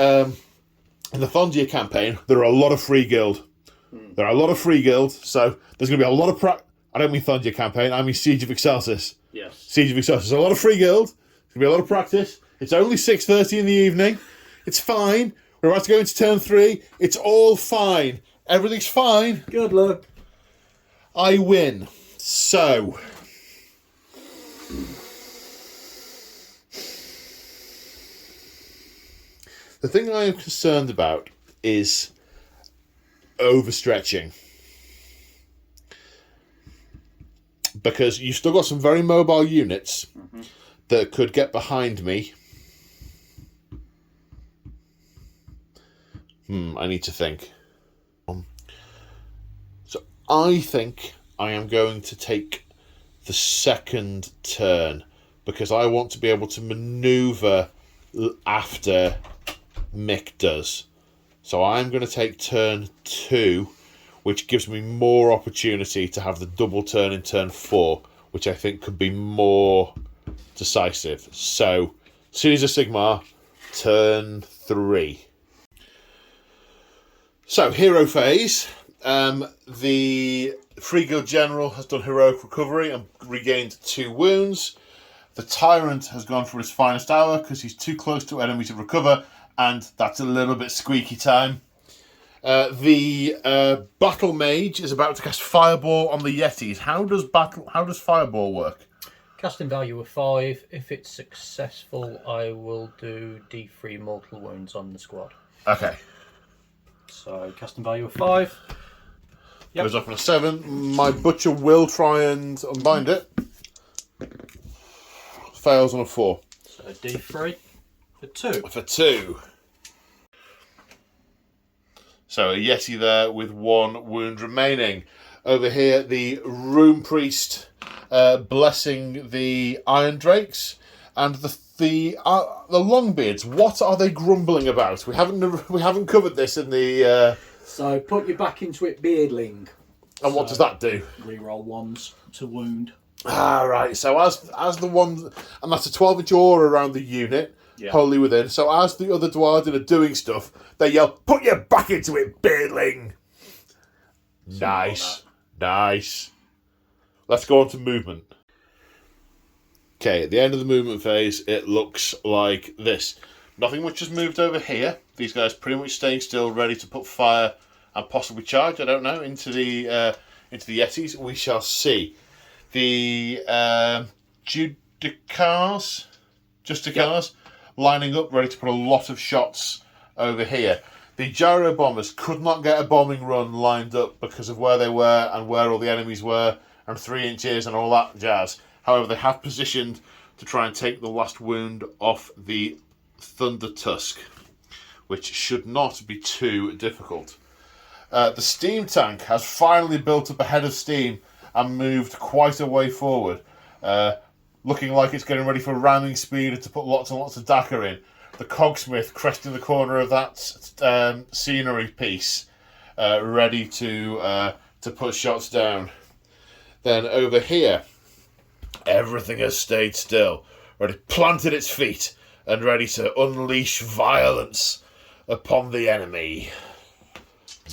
Thondia campaign, there are a lot of free guild. There are a lot of free guild, so there's going to be a lot of I don't mean Thondia campaign, I mean Siege of Excelsis. Yes. Siege of Excelsis. A lot of free guild. There's going to be a lot of practice. It's only 6:30 in the evening. It's fine. We're about to go into turn 3. It's all fine. Everything's fine. Good luck. I win. So... the thing I am concerned about is overstretching. Because you've still got some very mobile units that could get behind me. I need to think. So I think I am going to take the second turn because I want to be able to manoeuvre after Mick does. So I'm going to take turn 2, which gives me more opportunity to have the double turn in turn 4, which I think could be more decisive. So, Series of Sigmar, turn 3. So, hero phase. The Free Guild General has done heroic recovery and regained 2 wounds. The Tyrant has gone for his finest hour because he's too close to enemy to recover, and that's a little bit squeaky time. The Battle Mage is about to cast Fireball on the Yetis. How does Fireball work? Casting value of 5. If it's successful, I will do D3 mortal wounds on the squad. Okay. So casting value of 5. Yep. Goes up on a 7. My Butcher will try and unbind it. Fails on a 4. So D3 for 2. For 2. So a Yeti there with 1 wound remaining. Over here, the Rune Priest blessing the Iron Drakes and the Longbeards. What are they grumbling about? We haven't covered this in the. So put your back into it, Beardling. And what does that do? Reroll 1s to wound. Ah, right. So as the one, and that's a 12-inch aura around the unit, wholly within. So as the other Dwarven are doing stuff, they yell, "Put your back into it, Beardling!" Nice. Nice. Let's go on to movement. Okay, at the end of the movement phase, it looks like this. Nothing much has moved over here. These guys pretty much staying still, ready to put fire and possibly charge, I don't know, into the Yetis. We shall see. The Justicars lining up, ready to put a lot of shots over here. The Gyro Bombers could not get a bombing run lined up because of where they were and where all the enemies were, and 3 inches and all that jazz. However, they have positioned to try and take the last wound off the Thunder Tusk, which should not be too difficult. The Steam Tank has finally built up a head of steam and moved quite a way forward, looking like it's getting ready for ramming speed and to put lots and lots of Dakar in. The Cogsmith cresting the corner of that scenery piece, ready to put shots down. Then over here, everything has stayed still, ready, planted its feet, and ready to unleash violence upon the enemy.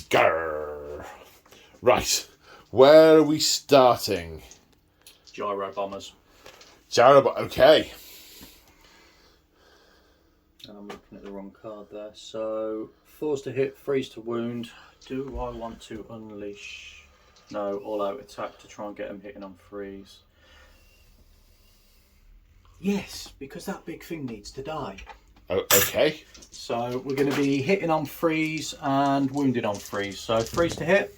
Grrr. Right, where are we starting? Gyro Bombers. Okay. I'm looking at the wrong card there. So 4's to hit, 3's to wound. Do I want to unleash? No, all-out attack to try and get him hitting on 3s. Yes, because that big thing needs to die. Oh, okay. So we're going to be hitting on 3s and wounding on 3s. So 3's to hit.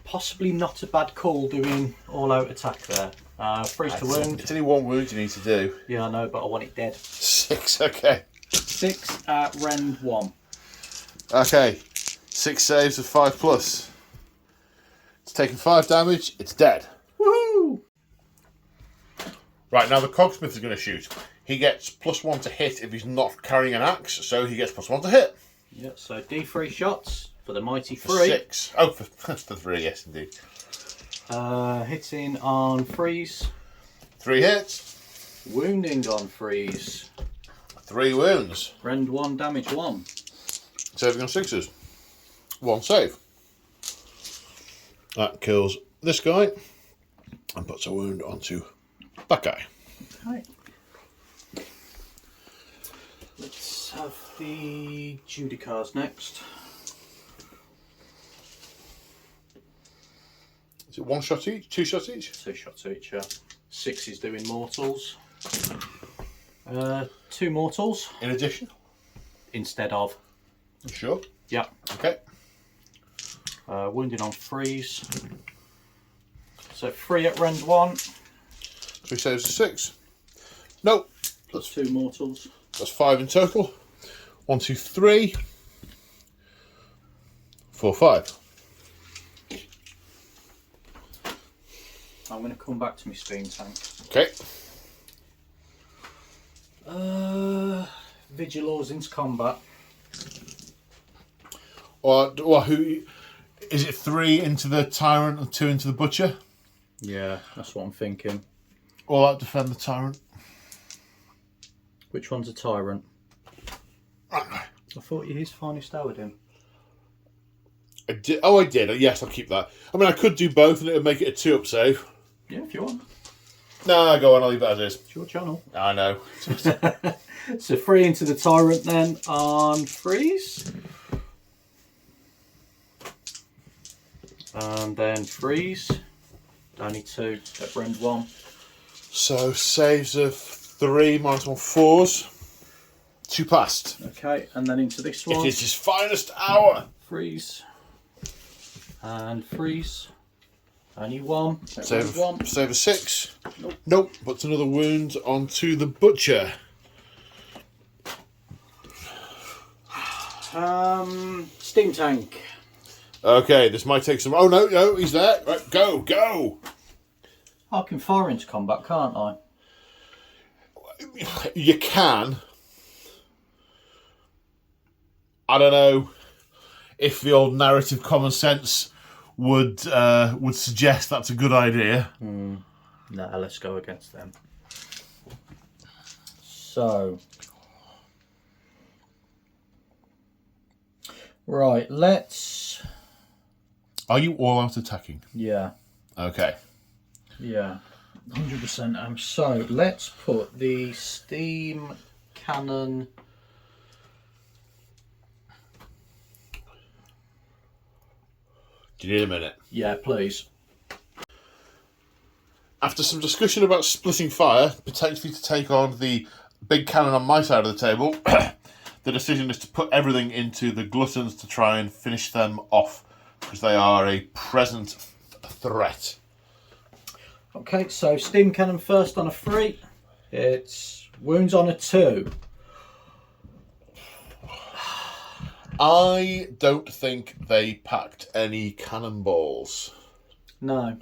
Possibly not a bad call doing all-out attack there. 3's to wound. It's only 1 wound you need to do. Yeah, I know, but I want it dead. 6, okay. 6 at rend 1. Okay. 6 saves of 5+. It's taken 5 damage. It's dead. Woohoo! Right, now the Cogsmith is going to shoot. He gets +1 to hit if he's not carrying an axe, so he gets +1 to hit. Yeah, so D3 shots for the mighty 3. 6. Oh, for 3, yes indeed. Hitting on 3s. 3 hits. Wounding on 3s. 3 wounds. Rend 1, damage 1. Saving on 6s. 1 save. That kills this guy and puts a wound onto that guy. Okay. Let's have the Judicars next. Is it 1 shot each? 2 shots each? 2 shots each, yeah. 6 is doing mortals. 2 mortals. In addition? Instead of. Sure. Yeah. Okay. Wounding on 3s. So 3 at rend 1. 3 saves to 6. Nope. Plus 2 mortals. That's 5 in total. 1, 2, 3. 4, 5. I'm going to come back to my Steam Tank. Okay. Vigilors into combat. Or who is it? 3 into the Tyrant and 2 into the Butcher? Yeah, that's what I'm thinking. All out defend the Tyrant. Which one's a Tyrant? Right. I thought you his finest hour him. I did. Oh, I did. Yes, I'll keep that. I mean, I could do both and it would make it a 2-up save. Yeah, if you want. No, go on, I'll leave it as is. It's your channel. I know. So 3 into the Tyrant then on freeze. And then freeze. Only 2 at rend 1. So saves of 3, -1 4s. 2 passed. Okay, and then into this one. It is his finest hour. Freeze. And freeze. Only 1. At Save rend 1. of 6. Nope. Nope. Puts another wound onto the butcher. Steam tank. Okay, this might take some. Oh no, he's there. Right, go. I can fire into combat, can't I? You can. I don't know if the old narrative common sense would suggest that's a good idea. No, let's go against them. So, right, let's. Are you all out attacking? Yeah, Okay. yeah, 100%. So let's put the steam cannon. Do you need a minute? Yeah, please. After some discussion about splitting fire, potentially to take on the big cannon on my side of the table, the decision is to put everything into the gluttons to try and finish them off, because they are a present threat. Okay, so steam cannon first on a 3. It's wounds on a 2. I don't think they packed any cannonballs. No,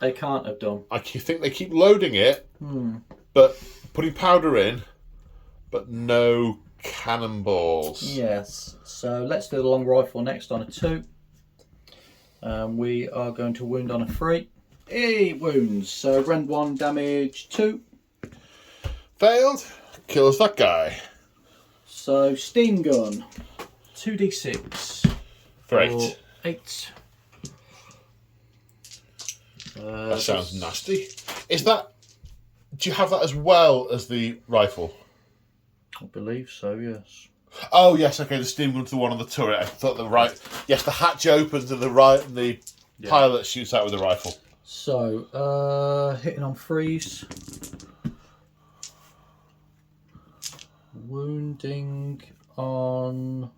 they can't have done. I think they keep loading it, but putting powder in, but no cannonballs. Yes, so let's do the long rifle next on a 2. We are going to wound on a 3. Wounds, so rend 1, damage 2. Failed. Kills that guy. So steam gun, 2d6. Great. For 8. That sounds nasty. Is that... Do you have that as well as the rifle? I believe so, yes. Oh, yes, okay, the steam gun's the one on the turret. I thought the right... Yes, the hatch opens and the pilot shoots out with the rifle. So, hitting on freeze. Wounding on...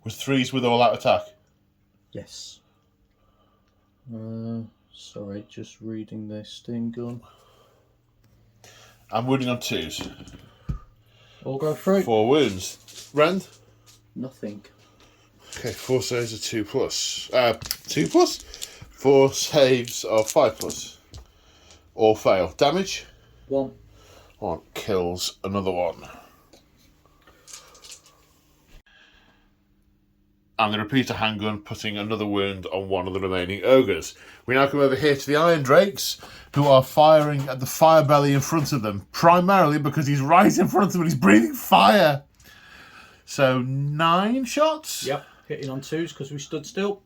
Was 3s with all out attack? Yes. Sorry, just reading this steam gun. I'm wounding on 2s. All go through. 4 wounds. Rend? Nothing. Okay, 4 saves of 2 plus. 2 plus? 4 saves of 5 plus. All fail. Damage? 1. 1 kills another one. And the repeater handgun putting another wound on one of the remaining ogres. We now come over here to the Iron Drakes, who are firing at the fire belly in front of them, primarily because he's right in front of them and he's breathing fire. So 9 shots? Yep, hitting on 2s because we stood still.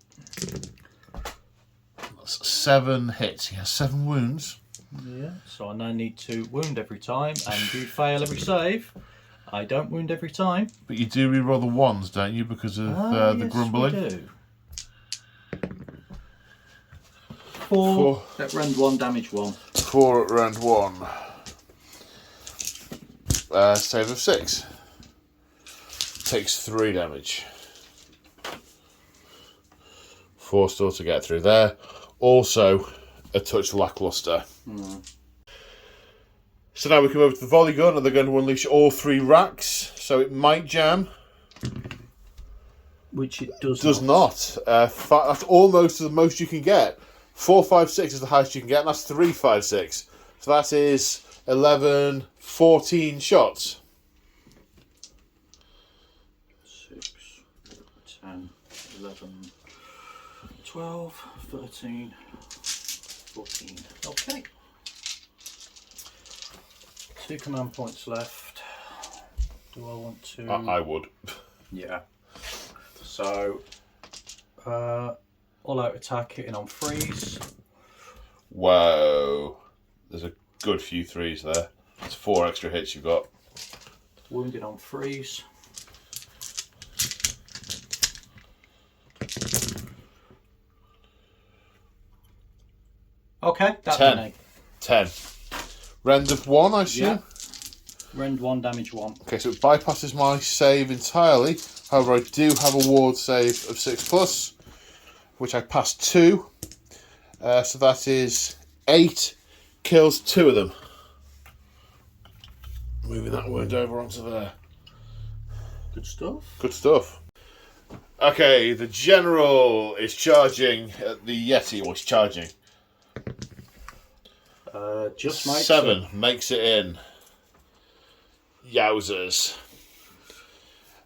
That's 7 hits. He has 7 wounds. Yeah, so I now need to wound every time and you fail every save. I don't wound every time. But you do reroll the 1s, don't you, because of the yes, grumbling? We do. 4 at rend 1, damage 1. 4 at round 1. Save of 6. Takes 3 damage. 4 still to get through there. Also, a touch lackluster. So now we come over to the volley gun, and they're going to unleash all 3 racks. So it might jam. Which it does Does not. That's almost the most you can get. 4, 5, 6 is the highest you can get, and that's 3, 5, 6. So that is 11, 14 shots. 6, 10, 11, 12, 13, 14. Okay. 2 command points left. Do I want to... I would. Yeah. So, All out attack, hitting on freeze. Whoa. There's a good few 3s there. It's 4 extra hits you've got. Wounded on freeze. Okay, that's 10. an 10. Rend of 1, I assume? Yeah. Rend 1, damage 1. Okay, so it bypasses my save entirely. However, I do have a ward save of 6+, which I passed 2. So that is 8. Kills 2 of them. Moving that wound over onto there. Good stuff. Good stuff. Okay, the general is charging at the Yeti. What's charging? Just makes 7 it. makes it in. Yowzers.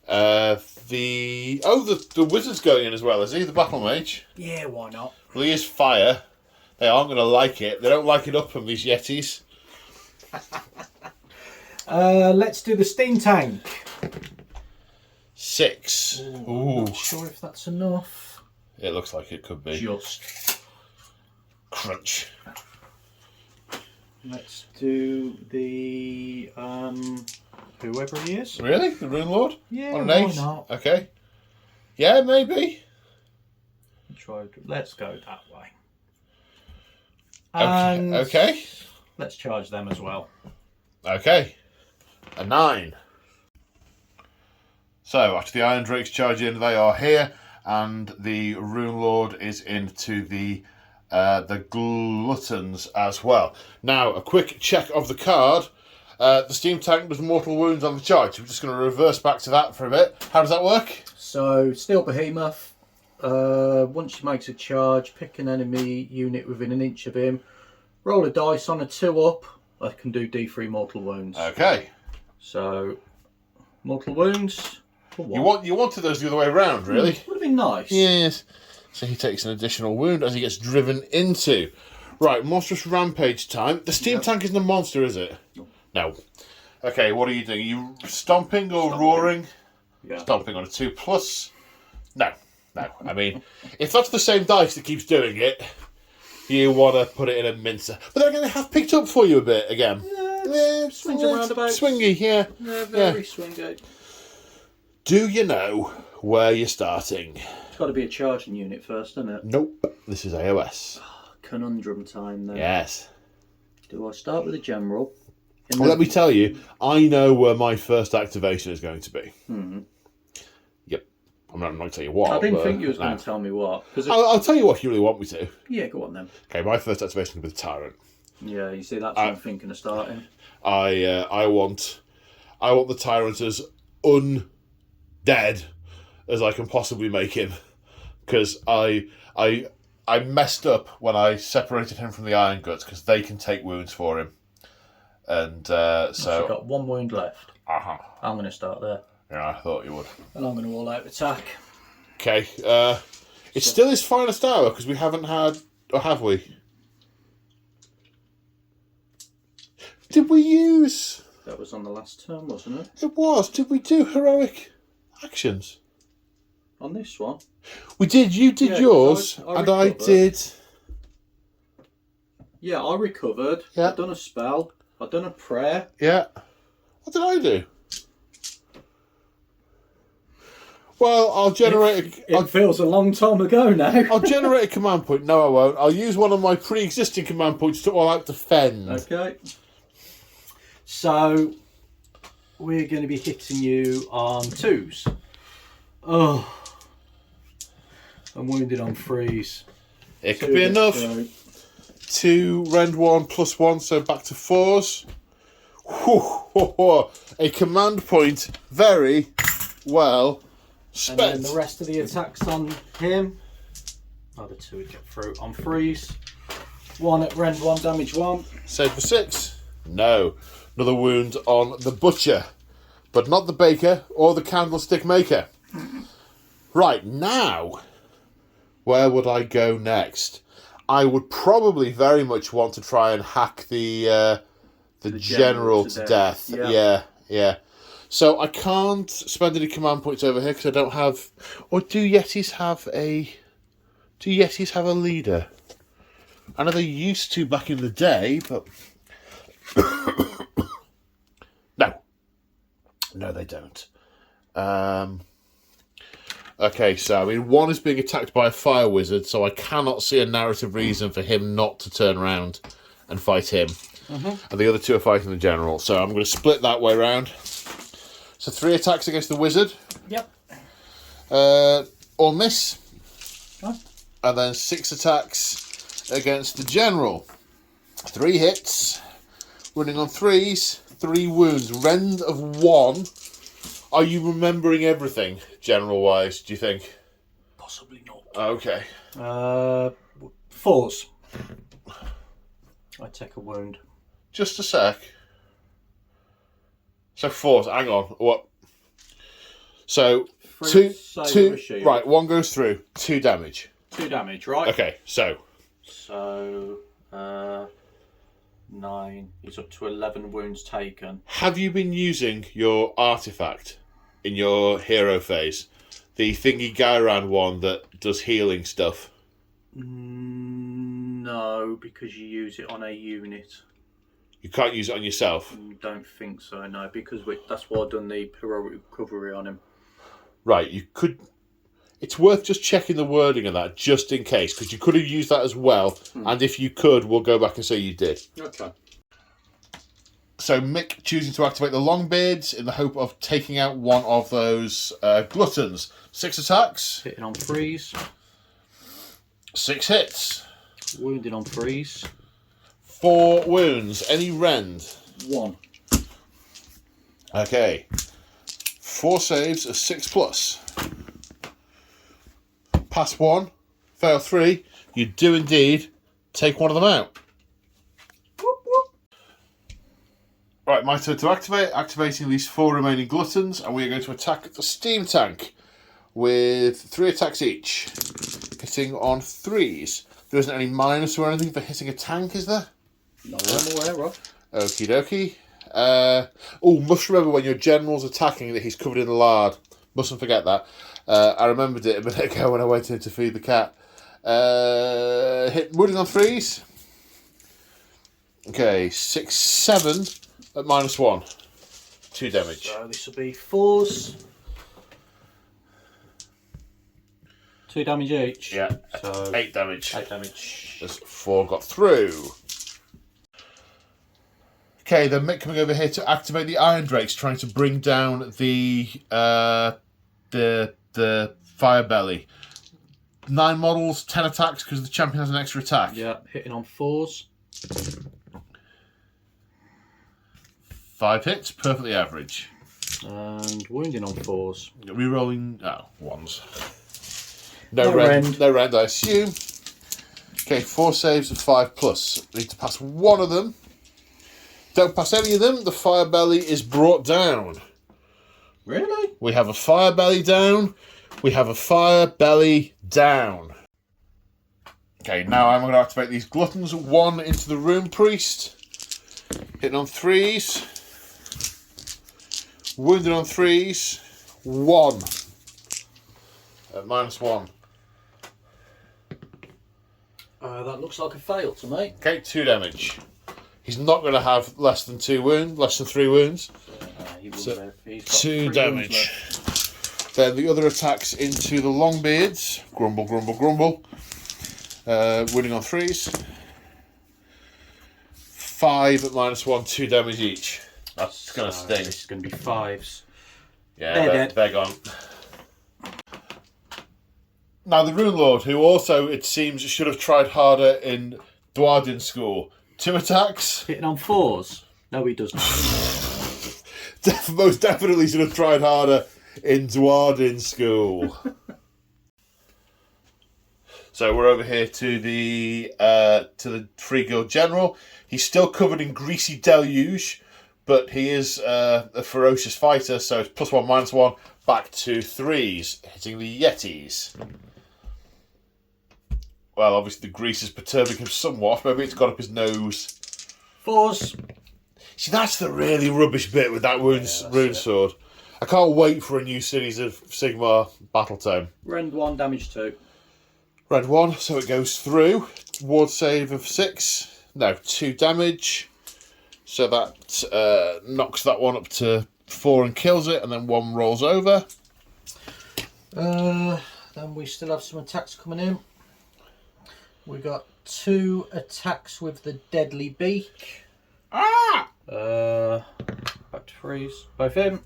The wizard's going in as well, is he? The battle mage. Yeah, why not? Well, he is fire. They aren't going to like it. They don't like it up from these Yetis. Let's do the steam tank. 6. I'm not sure if that's enough. It looks like it could be. Just. Crunch. Let's do the whoever he is. Really? The Rune Lord? Yeah, On an why 8? not? Okay. Yeah, maybe. Let's go that way. Okay. And Okay. let's charge them as well. Okay. A 9. So, after the Iron Drakes charge in, they are here, and the Rune Lord is into the Gluttons as well. Now, a quick check of the card. The steam tank does mortal wounds on the charge. We're just going to reverse back to that for a bit. How does that work? So, Steel Behemoth, once she makes a charge, pick an enemy unit within an inch of him, roll a dice on a 2 up, I can do D3 mortal wounds. Okay. So, mortal wounds for 1. You wanted those the other way around, really? Would have been nice. Yes. So he takes an additional wound as he gets driven into. Right, monstrous rampage time. The steam tank isn't a monster, is it? No. Okay, what are you doing? Are you stomping or roaring? Yeah. Stomping on a 2+. No. I mean, if that's the same dice that keeps doing it, you want to put it in a mincer. But they're going to have picked up for you a bit again. Yeah, swings and roundabouts. Swingy, yeah. Yeah, very swingy. Do you know where you're starting? It's got to be a charging unit first, isn't it? Nope. This is AOS. Conundrum time then. Yes. Do I start with a general? Well, let me tell you, I know where my first activation is going to be. Hmm. Yep. I'm not going to tell you what. I didn't but think you was no. going to tell me what. I'll tell you what if you really want me to. Yeah, go on then. Okay, my first activation is with Tyrant. Yeah, you see, that's what I'm thinking of starting. I want the Tyrant as undead as I can possibly make him, because I messed up when I separated him from the Iron Guts, because they can take wounds for him, and So so you've got 1 wound left. uh-huh. I'm going to start there. Yeah, I thought you would. And I'm going to all out attack. Okay, it's still his finest hour, because we haven't had, or have we? Did we use? That was on the last turn, wasn't it? It was. Did we do heroic actions? On this one? We did. You did Yeah, yours, I and I recovered. did. Yeah, I recovered. Yeah. I've done a spell. I've done a prayer. Yeah. What did I do? Well, I'll generate. It feels a long time ago now. I'll generate a command point. No, I won't. I'll use one of my pre-existing command points to all out defend. Okay. So, we're going to be hitting you on 2s. Oh. I'm wounded on 3s. It could be enough. 2 rend 1 plus 1, so back to 4s. A command point, very well And then spent. the rest of the attacks on him. Other 2 would get through on 3s. 1 at rend 1, damage 1. Save for 6. No. Another wound on the butcher, but not the baker or the candlestick maker. Right, now, where would I go next? I would probably very much want to try and hack the general to death. Yeah. So I can't spend any command points over here because I don't have... Or do Yetis have a... Do Yetis have a leader? I know they used to back in the day, but... No, they don't. Okay, so, I mean, one is being attacked by a fire wizard, so I cannot see a narrative reason for him not to turn around and fight him. And the other two are fighting the general. So I'm going to split that way round. So 3 attacks against the wizard. Yep. All miss. Oh. And then 6 attacks against the general. 3 hits. Running on 3s. 3 wounds. Rend of 1. Are you remembering everything, general-wise, do you think? Possibly not. Okay. 4s. I take a wound. Just a sec. So 4s. Hang on. What? So, 2... Right, 1 goes through. 2 damage. 2 damage, right? Okay, so... So, 9. He's up to 11 wounds taken. Have you been using your artifact in your hero phase? The thingy Gairan one that does healing stuff? No, because you use it on a unit. You can't use it on yourself? Don't think so, no, because that's why I've done the heroic recovery on him. Right, you could... It's worth just checking the wording of that, just in case, because you could have used that as well, and if you could, we'll go back and say you did. Okay. So Mick choosing to activate the Longbeards in the hope of taking out one of those gluttons. 6 attacks. Hitting on 3s. 6 hits. Wounded on 3s. 4 wounds. Any rend? 1. Okay. 4 saves of 6+. Pass 1. Fail 3. You do indeed take one of them out. Whoop, whoop. Right, my turn to activate. Activating these 4 remaining gluttons, and we are going to attack the steam tank with 3 attacks each. Hitting on 3s. There isn't any minus or anything for hitting a tank, is there? No, I'm aware of. Okie dokie. Must remember when your general's attacking that he's covered in lard. Mustn't forget that. I remembered it a minute ago when I went in to feed the cat. Hit wounding on 3s. Okay, 6, 7 at -1. 2 damage. So this will be 4s. 2 damage each. Yeah, So 8 damage. 8 damage. As 4 got through. Okay, then Mick coming over here to activate the Iron Drakes, trying to bring down the fire belly. 9 models, 10 attacks because the champion has an extra attack. Yeah, hitting on 4s. 5 hits, perfectly average. And wounding on 4s. Rerolling, 1s. No No rend, rend. no rend, I assume. Okay, 4 saves of 5+. Need to pass one of them. Don't pass any of them. The fire belly is brought down. Really? We have a fire belly down. We have a fire belly down. Okay, now I'm going to activate these gluttons. 1 into the Rune Priest. Hitting on 3s. Wounded on 3s. 1. At -1. That looks like a fail to me. Okay, 2 damage. He's not going to have less than 3 wounds. He will So, have, he's got 2 3 damage. wounds left. Then the other attacks into the Longbeards. Grumble, grumble, grumble. Winning on 3s. 5 at -1, 2 damage each. That's going to sting. This is going to be 5s. Yeah, they're gone. Now the Rune Lord, who also, it seems, should have tried harder in Dwarden school. 2 attacks. Hitting on 4s? No, he doesn't. Most definitely should have tried harder in Dwarden school. So we're over here to the Free Guild General. He's still covered in greasy deluge, but he is a ferocious fighter, so it's +1, -1, back to 3s, hitting the Yetis. Well, obviously the grease is perturbing him somewhat. Maybe it's got up his nose. 4s. See, that's the really rubbish bit with that rune sword. I can't wait for a new series of Sigmar Battletome. Rend 1, damage 2. Red 1, so it goes through. Ward save of 6. No, 2 damage. So that knocks that one up to 4 and kills it, and then 1 rolls over. Then we still have some attacks coming in. We got 2 attacks with the deadly beak. Ah! Back to freeze. Both in.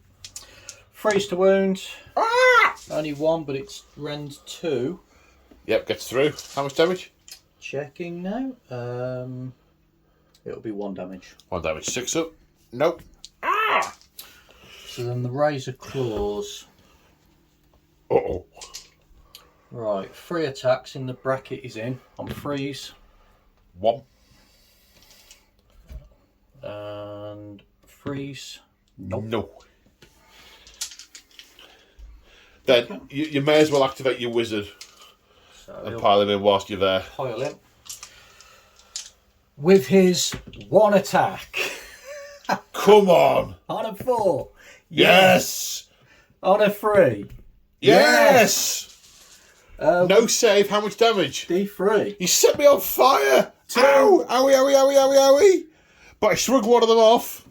Freeze to wound. Ah! Only 1, but it's rend 2. Yep, gets through. How much damage? Checking now. It'll be 1 damage. 1 damage. 6 up. Nope. So then the razor claws. Uh-oh. Right, 3 attacks in the bracket is in on freeze. 1. And freeze. Nope. No. Then you may as well activate your wizard So and pile him in whilst you're there. pile in. With his 1 attack. Come on! On a 4. Yes! On a 3. Yes! No save. How much damage? D3. You set me on fire! Ow! Owie, owie, owie, owie, owie! But I shrugged one of them off.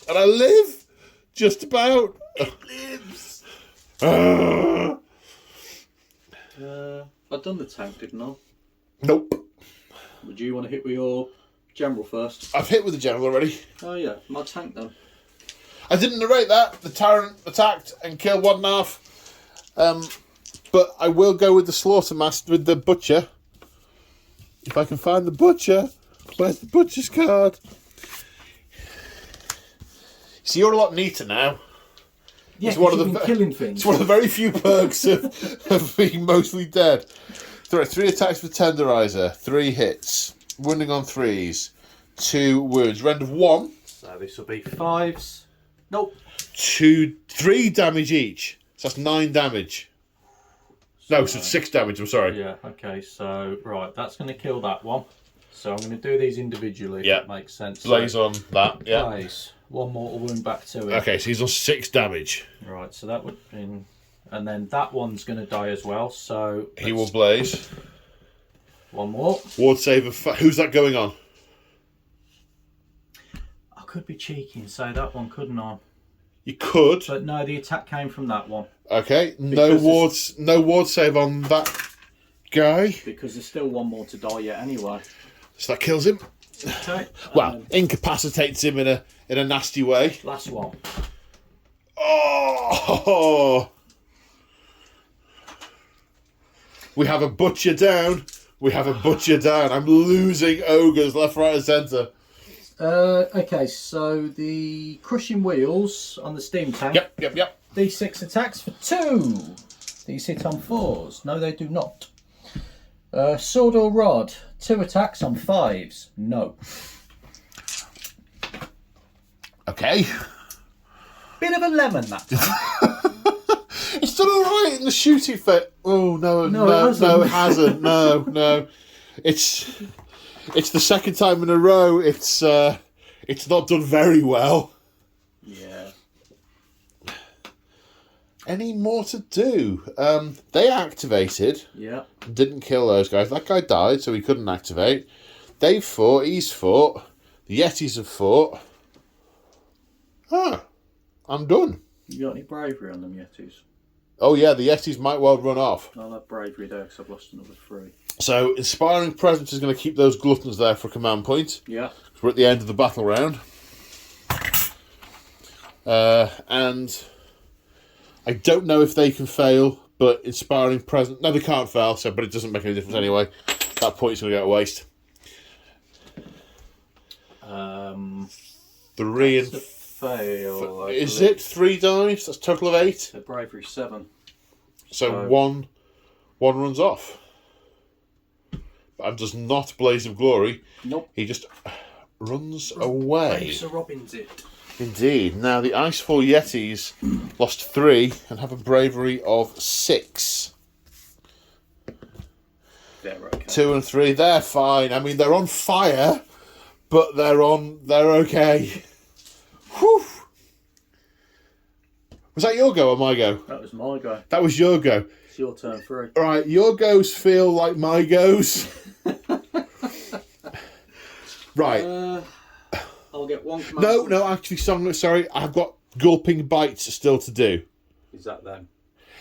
And I live. Just about. It lives. Ah. I've done the tank, didn't I? Nope. Would you want to hit with your general first? I've hit with the general already. Oh yeah, my tank then. I didn't narrate that. The tyrant attacked and killed 1.5. But I will go with the slaughtermaster, with the butcher. If I can find the butcher. Where's the butcher's card? See, you're a lot neater now. Yeah, It's one of you've the been killing things. It's one of the very few perks of being mostly dead. 3 attacks with tenderizer, 3 hits, wounding on 3s, 2 wounds, rend of 1. So this will be 5s. Nope. 3 damage each. So that's 9 damage. No, so 6 damage. I'm sorry. Yeah. Okay. So right, that's going to kill that one. So I'm going to do these individually. Yeah. If that makes sense. Blaze on that. Yeah. Blaze. 1 mortal wound back to him. Okay, so he's on 6 damage. Right. So that would be, and then that one's going to die as well. So He will blaze. 1 more. Ward save of who's that going on? I could be cheeky and say that one, couldn't I? You could. But no, the attack came from that one. Okay, no ward save on that guy. Because there's still 1 more to die yet anyway. So that kills him. Okay. Well, incapacitates him in a nasty way. Last one. Oh! We have a butcher down. We have a butcher down. I'm losing ogres left, right, and centre. Okay, so the crushing wheels on the steam tank. Yep. D6 attacks for 2. These hit on 4s. No, they do not. Sword or rod. 2 attacks on 5s. No. Okay. Bit of a lemon that time. It's done all right in the shooting fit. Oh no, it hasn't. it hasn't. No. It's the second time in a row. It's not done very well. Yeah. Any more to do? They activated. Yeah. Didn't kill those guys. That guy died, so he couldn't activate. They've fought. He's fought. The Yetis have fought. I'm done. You got any bravery on them Yetis? Oh yeah, the Yetis might well run off. I'll have bravery there because I've lost another 3. So Inspiring Presence is going to keep those gluttons there for a command point. Yeah. We're at the end of the battle round. And I don't know if they can fail, but Inspiring Presence... No, they can't fail, but it doesn't make any difference anyway. That point's going to go to waste. 3 and... Fail. Is it 3 dice? That's a total of 8. So bravery 7. So one runs off. And does not Blaze of Glory. Nope. He just runs away. Sir Robin's it. Indeed. Now, the Icefall Yetis lost 3 and have a bravery of 6. They're okay. 2 and 3, they're fine. I mean, they're on fire, but they're okay. Whew. Was that your go or my go? That was my go. That was your go. It's your turn 3. Right, your goes feel like my goes. Right. I'll get 1 command. No, actually, sorry. I've got gulping bites still to do. Is that then?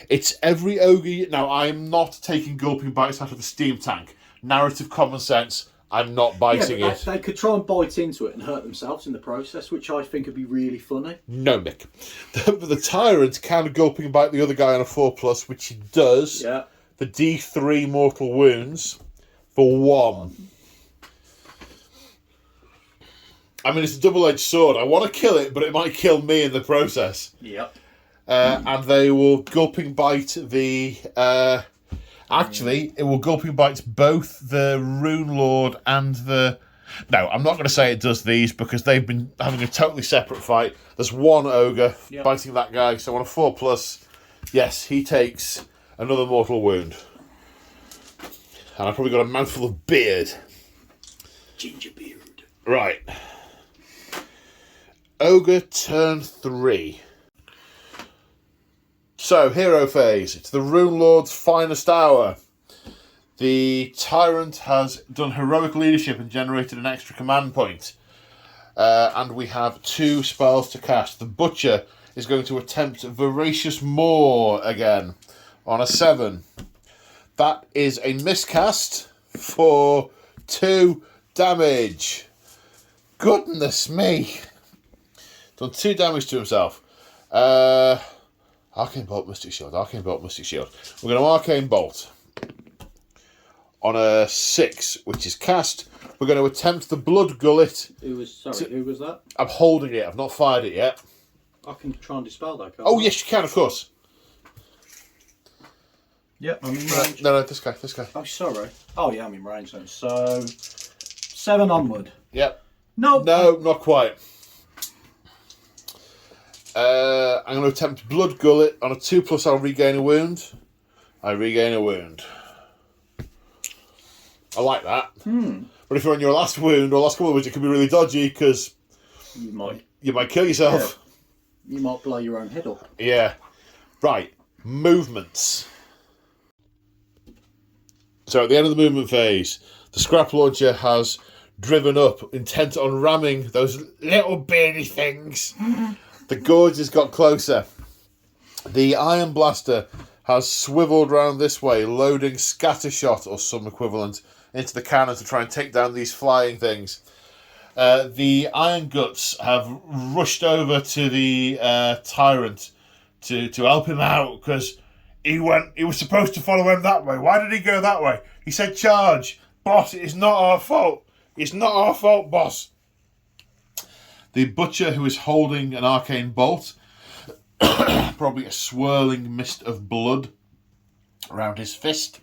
It's every ogre. Now, I'm not taking gulping bites out of the steam tank. Narrative common sense. I'm not biting it. They could try and bite into it and hurt themselves in the process, which I think would be really funny. No, Mick. The tyrant can gulping bite the other guy on a 4+, which he does. Yeah. The D3 mortal wounds for 1. I mean, it's a double-edged sword. I want to kill it, but it might kill me in the process. Yep. And they will gulping bite the... Actually, it will gulping bite both the Rune Lord and the... No, I'm not going to say it does these because they've been having a totally separate fight. There's one ogre biting that guy, so on a 4+, yes, he takes another mortal wound. And I've probably got a mouthful of beard. Ginger beard. Right. Ogre turn 3. So, hero phase. It's the Rune Lord's finest hour. The Tyrant has done heroic leadership and generated an extra command point. And we have 2 spells to cast. The Butcher is going to attempt Voracious Maw again on a 7. That is a miscast for 2 damage. Goodness me. Done 2 damage to himself. Arcane Bolt, Mystic Shield. Arcane Bolt, Mystic Shield. We're going to Arcane Bolt on a 6, which is cast. We're going to attempt the Blood Gullet. Who was that? I'm holding it. I've not fired it yet. I can try and dispel that, can't Oh, I? yes, you can, of course. Yep, I'm in range. No, this guy. Oh, sorry. Oh, yeah, I'm in range then. So, 7 onward. Yep. No. No, not quite. I'm going to attempt Blood Gullet. On a 2+, I'll regain a wound. I regain a wound. I like that. But if you're on your last wound or last couple of wounds, it can be really dodgy because You might kill yourself. You might blow your own head up. Yeah. Right. Movements. So at the end of the movement phase, the Scrap Launcher has driven up, intent on ramming those little beardy things. The Gorge has got closer. The Iron Blaster has swiveled round this way, loading Scattershot or some equivalent into the cannon to try and take down these flying things. The Iron Guts have rushed over to the Tyrant to help him out because he was supposed to follow him that way. Why did he go that way? He said charge. Boss, it's not our fault. It's not our fault, boss. The Butcher, who is holding an Arcane Bolt, probably a swirling mist of blood around his fist,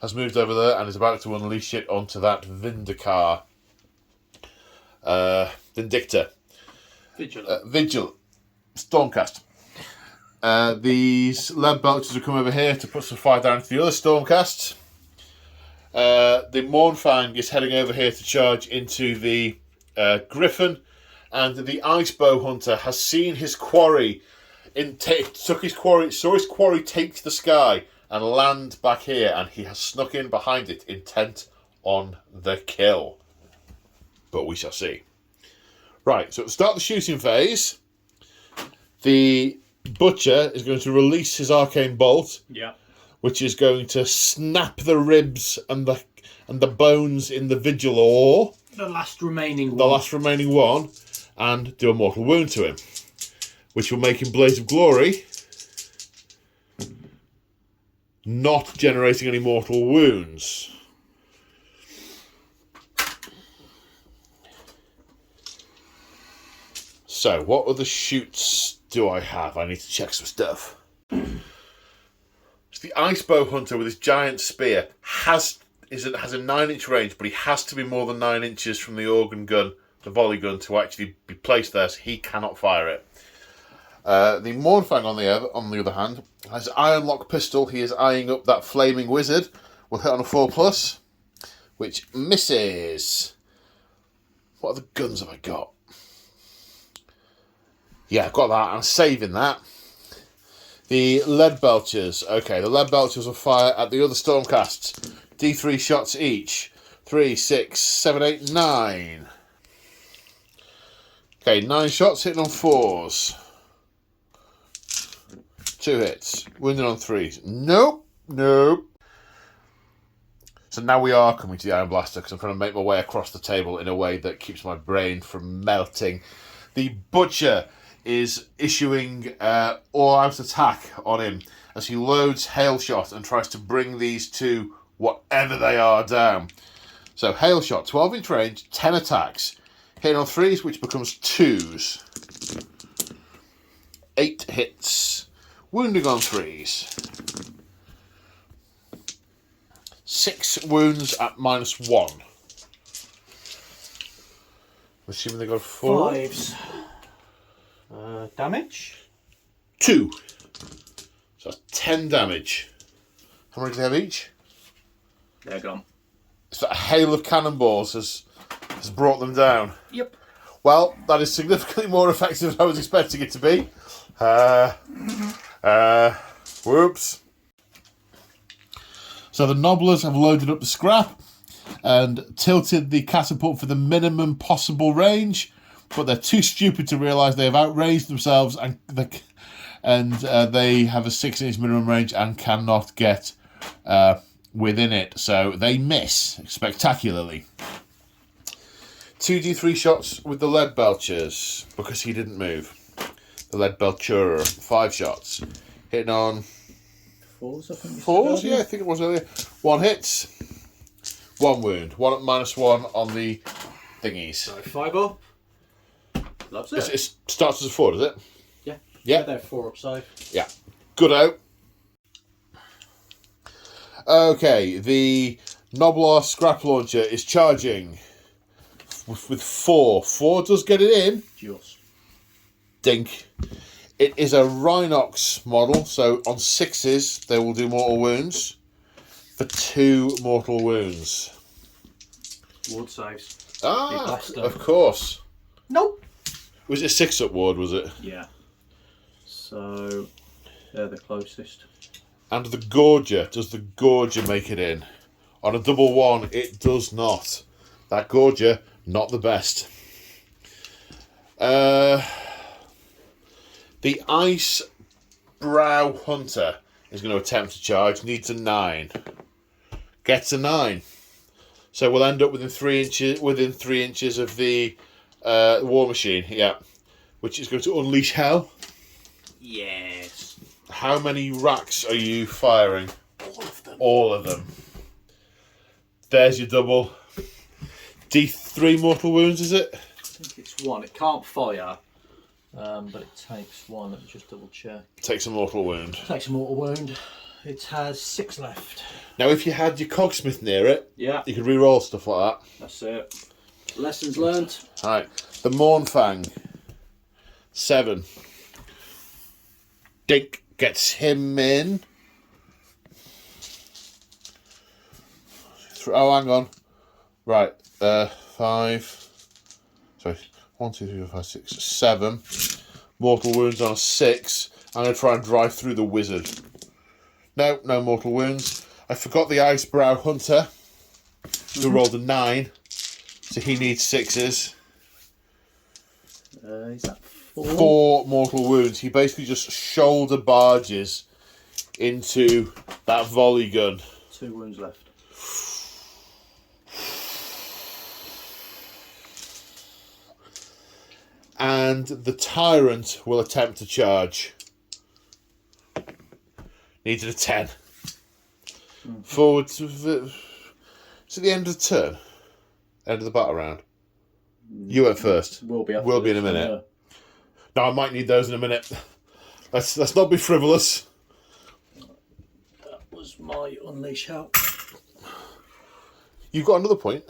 has moved over there and is about to unleash it onto that Vindictor. Vigil. Stormcast. These lead belchers will come over here to put some fire down into the other Stormcasts. The Mournfang is heading over here to charge into the Griffin, and the Icebow Hunter has seen his quarry, saw his quarry take to the sky and land back here, and he has snuck in behind it, intent on the kill. But we shall see. Right, so to start the shooting phase, the Butcher is going to release his Arcane Bolt, which is going to snap the ribs and the bones in the Vigil ore. The last remaining one, and do a mortal wound to him, which will make him Blaze of Glory, not generating any mortal wounds. So, what other shoots do I have? I need to check some stuff. The Icebow Hunter with his giant spear has a 9-inch range, but he has to be more than 9 inches from the organ gun, the volley gun, to actually be placed there, so he cannot fire it. The Mournfang, on the other hand, has an Ironlock pistol. He is eyeing up that flaming wizard. Will hit on a 4+, which misses. What other guns have I got? Yeah, I've got that. I'm saving that. The lead belchers. Okay, the lead belchers will fire at the other stormcasts. D3 shots each. 3, 6, 7, 8, 9. Okay, 9 shots hitting on 4s. 2 hits. Wounded on 3s. Nope. Nope. So now we are coming to the Iron Blaster because I'm trying to make my way across the table in a way that keeps my brain from melting. The Butcher is issuing all-out attack on him as he loads Hail Shot and tries to bring these two, whatever they are, down. So Hail Shot, 12-inch range, 10 attacks. Hitting on 3s, which becomes 2s. 8 hits. Wounding on 3s. 6 wounds at -1. I'm assuming they got 4. 5s. Damage? 2. So that's 10 damage. How many do they have each? They're gone. So a hail of cannonballs has brought them down. Yep. Well, that is significantly more effective than I was expecting it to be. Whoops. So the Nobblers have loaded up the scrap and tilted the catapult for the minimum possible range, but they're too stupid to realise they have outranged themselves and they have a 6-inch minimum range and cannot get within it. So they miss spectacularly. 2d3 shots with the lead belchers because he didn't move. The lead belcher, 5 shots. Hitting on 4s, I think. 4s, yeah, I think it was earlier. 1 hits, 1 wound. 1 at -1 on the thingies. So 5 up. Loves it. It starts as a 4, does it? Yeah. Yeah. They're 4 upside. Yeah. Good out. Okay, the Noblar Scrap Launcher is charging with 4. 4 does get it in. Just. Dink. It is a Rhinox model, so on 6s they will do mortal wounds for 2 mortal wounds. Ward saves. Ah, of course. Nope. Was it a 6-up ward, was it? Yeah. So they're the closest. And the Gorger, does the Gorger make it in? On a double 1, it does not. That Gorger, not the best. The Ice Brow Hunter is going to attempt to charge. Needs a 9. Gets a 9. So we'll end up within 3 inches of the War Machine. Yeah, which is going to unleash hell. Yes. How many racks are you firing? All of them. All of them. There's your double. D3 mortal wounds, is it? I think it's 1. It can't fire. But it takes 1. Let me just double check. Takes a mortal wound. Takes a mortal wound. It has 6 left. Now, if you had your Cogsmith near it, Yeah. you could re-roll stuff like that. That's it. Lessons learned. Alright. The Mournfang. 7. Dink gets him in. Oh, hang on. Right. 5. Sorry. 1, 2, 3, 4, 5, 6, 7. Mortal wounds on a 6. I'm going to try and drive through the wizard. No mortal wounds. I forgot the Icebrow Hunter, who rolled a 9. So he needs 6s. Is that 4? 4 mortal wounds. He basically just shoulder barges into that volley gun. 2 wounds left. And the Tyrant will attempt to charge. Needed a 10. Forward to the end of the turn. End of the battle round. You went first. Will be in a minute. No, I might need those in a minute. Let's not be frivolous. That was my unleash help. You've got another point.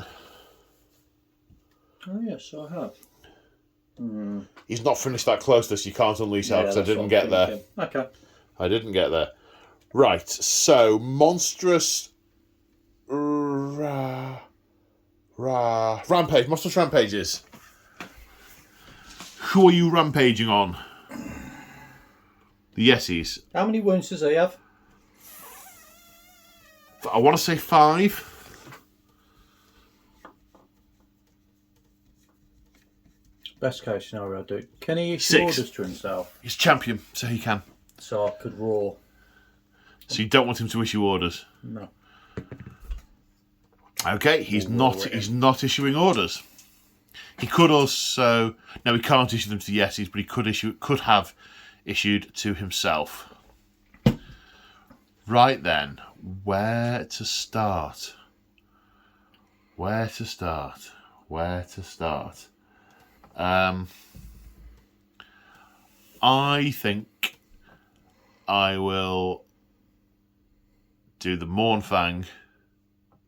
Oh yes, I have. He's not finished that close to us. You can't unleash help because I didn't get there. Okay. I didn't get there. Right, so monstrous rampage, monstrous rampages. Who are you rampaging on? The Yetis. How many wounds does he have? I want to say 5. Best case scenario, dude. Can he issue 6. orders to himself? He's champion, so he can. So I could roar. So you don't want him to issue orders. No. Okay, he's not issuing orders. He could also no, he can't issue them to the Yetis, but he could have issued to himself. Right then, where to start? Where to start? Where to start? I think I will do the Mournfang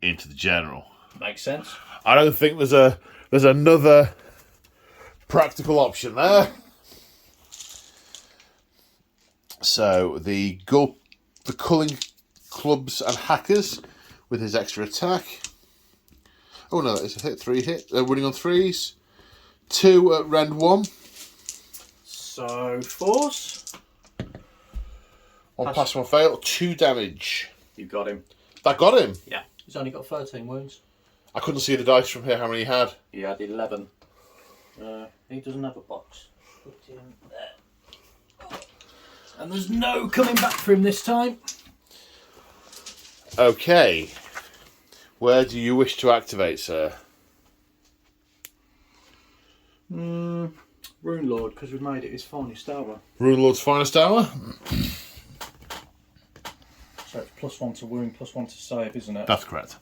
into the general. Makes sense. I don't think there's another practical option there. So the culling clubs and hackers with his extra attack. Oh no, it's a hit, 3 hit. They're winning on 3s. 2 at rend 1. So force. 1 pass, 1 fail. 2 damage. You got him. That got him. Yeah. He's only got 13 wounds. I couldn't see the dice from here how many he had. He had 11. He doesn't have a box. Put him there. And there's no coming back for him this time. Okay. Where do you wish to activate, sir? Rune Lord, because we've made it his finest hour. Rune Lord's finest hour? So it's +1 to wound, +1 to save, isn't it? That's correct.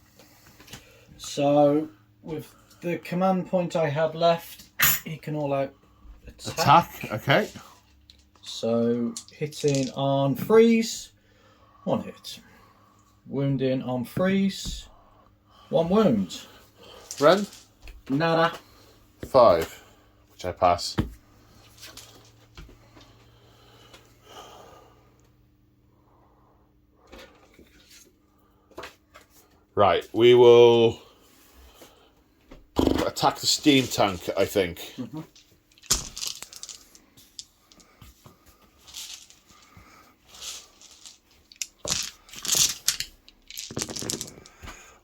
So with the command point I have left, he can all out attack. Attack, okay. So hitting on freeze, 1 hit. Wounding on freeze, 1 wound. Ren? Nada. 5, which I pass. Right, we will attack the steam tank, I think. Mm-hmm.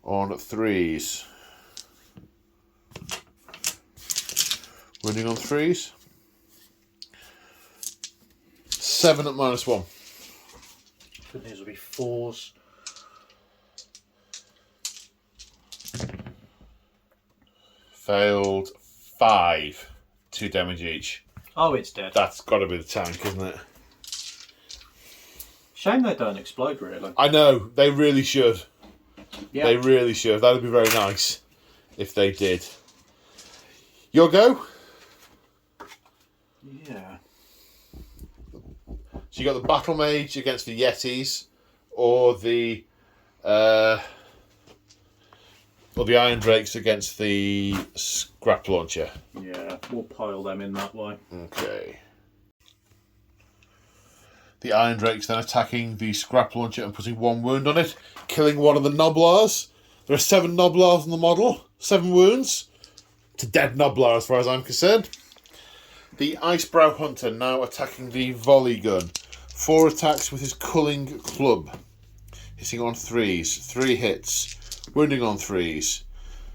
On 3s. Winning on 3s. 7 at -1. Good news will be 4s. Failed 5. 2 damage each. Oh, it's dead. That's got to be the tank, isn't it? Shame they don't explode, really. I know, they really should. Yeah. They really should. That'd be very nice if they did. Your go? Yeah. So you got the Battle Mage against the Yetis, or the Iron Drakes against the Scrap Launcher. Yeah, we'll pile them in that way. Okay. The Iron Drakes then attacking the Scrap Launcher and putting 1 wound on it, killing one of the Noblars. There are 7 Noblars in the model, 7 wounds. It's a dead Noblar as far as I'm concerned. The Icebrow Hunter now attacking the Volley Gun. 4 attacks with his Culling Club. Hitting on 3s, 3 hits. Wounding on 3s,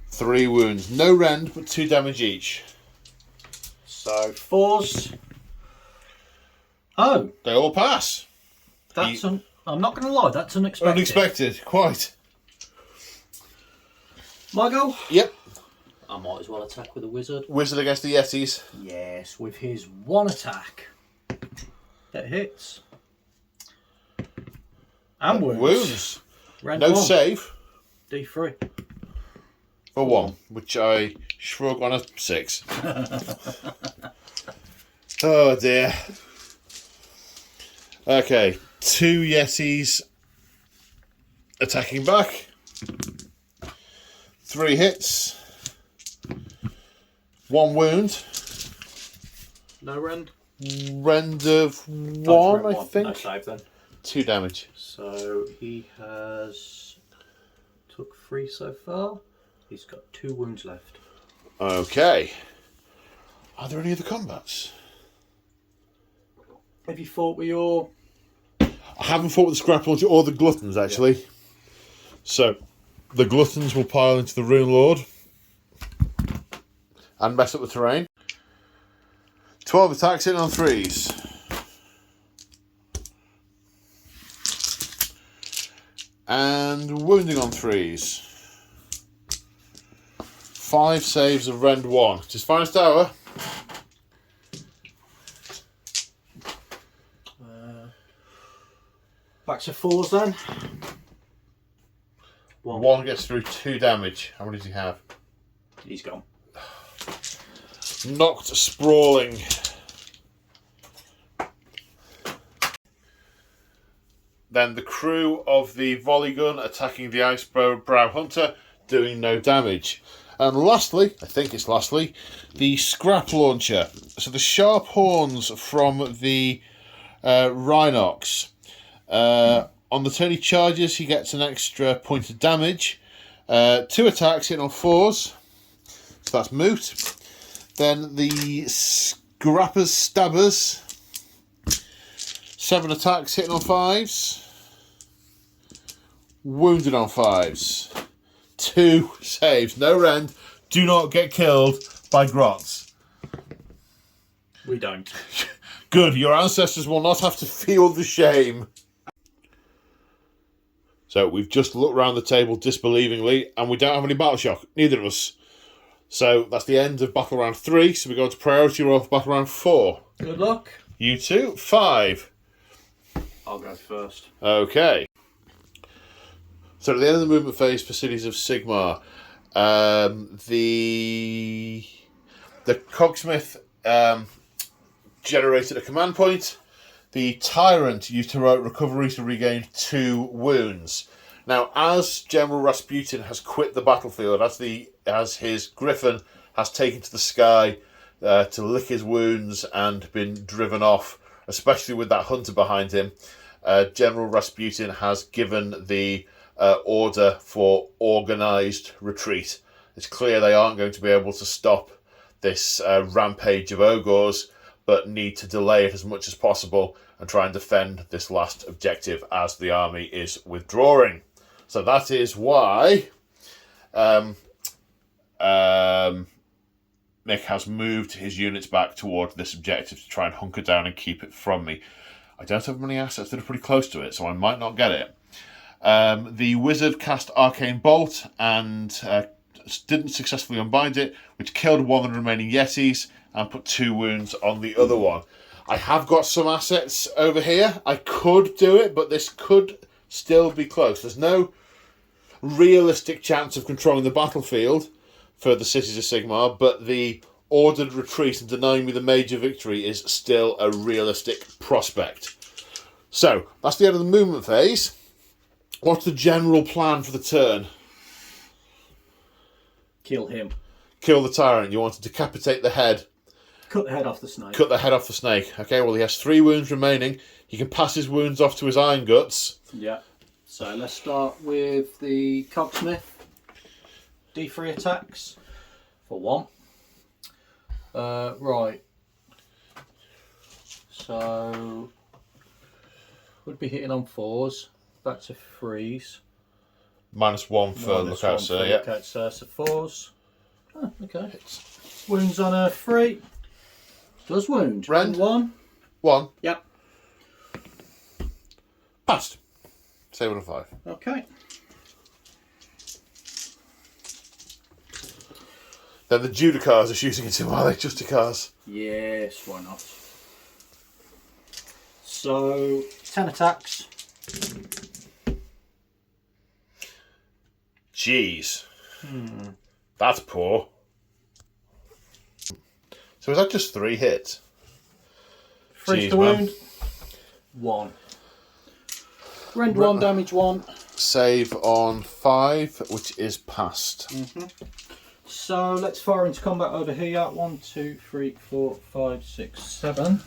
3 wounds. No rend, but 2 damage each. So 4s. Oh, They all pass. that's I'm not going to lie, that's unexpected. Unexpected, quite. My go? Yep. I might as well attack with a wizard. Wizard against the Yetis. Yes, with his 1 attack. That hits. And wounds. Wounds. Rend No 1. save D3. for 1, which I shrug on a 6. Oh dear. Okay, 2 Yetis attacking back. 3 hits. 1 wound. No rend. Rend of 1, Oh, I No think. save then. 2 damage. So he has took 3 so far. He's got 2 wounds left. Okay. Are there any other combats? Have you fought with your I haven't fought with the scrap launcher or the gluttons, actually. Yeah. So, the gluttons will pile into the Rune Lord and mess up the terrain. 12 attacks in on 3s. And wounding on 3s. 5 saves of rend 1. Which is finest hour. Back to 4s then. 1 gets through 2 damage. How many does he have? He's gone. Knocked sprawling. Then the crew of the volley gun attacking the Icebrow Hunter, doing no damage. And lastly, I think it's lastly, the scrap launcher. So the sharp horns from the Rhinox. On the turn he charges, he gets an extra point of damage. 2 attacks hitting on 4s. So that's moot. Then the Scrappers Stabbers. 7 attacks hitting on 5s. Wounded on 5s. 2 saves. No rend. Do not get killed by grots. We don't. Good. Your ancestors will not have to feel the shame. So we've just looked around the table disbelievingly, and we don't have any battle shock. Neither of us. So that's the end of battle round 3. So we go to priority roll for battle round 4. Good luck. You two. 5. I'll go first. Okay. So at the end of the movement phase for Cities of Sigmar, the Cogsmith generated a command point. The Tyrant used heroic recovery to regain 2 wounds. Now, as General Rasputin has quit the battlefield, as his Griffin has taken to the sky to lick his wounds and been driven off, especially with that hunter behind him, General Rasputin has given the order for organised retreat. It's clear they aren't going to be able to stop this rampage of Ogors, but need to delay it as much as possible and try and defend this last objective as the army is withdrawing. So that is why Mick has moved his units back towards this objective to try and hunker down and keep it from me. I don't have many assets that are pretty close to it, so I might not get it. The wizard cast Arcane Bolt and didn't successfully unbind it, which killed one of the remaining Yetis and put 2 wounds on the other one. I have got some assets over here. I could do it, but this could still be close. There's no realistic chance of controlling the battlefield for the Cities of Sigmar, but the ordered retreat and denying me the major victory is still a realistic prospect. So, that's the end of the movement phase. What's the general plan for the turn? Kill him. Kill the Tyrant. You want to decapitate the head. Cut the head off the snake. Cut the head off the snake. Okay, well, he has 3 wounds remaining. He can pass his wounds off to his Iron Guts. Yeah. So let's start with the Cogsmith. D3 attacks for 1. Right. So would be hitting on 4s. Back to 3s. -1 for Lookout Sir, yeah. Lookout Sir, so 4s. Oh, okay. Wounds on a 3. Does wound. Rend. 1. 1. Yep. Passed. Save on a 5. Okay. Then the Judicars are shooting at him, are they? Justicars. Yes, why not? So 10 attacks. Jeez. That's poor. So is that just 3 hits? 3 to wound. 1. Rend 1, damage 1. Save on 5, which is passed. So let's fire into combat over here. 1, 2, 3, 4, 5, 6, 7.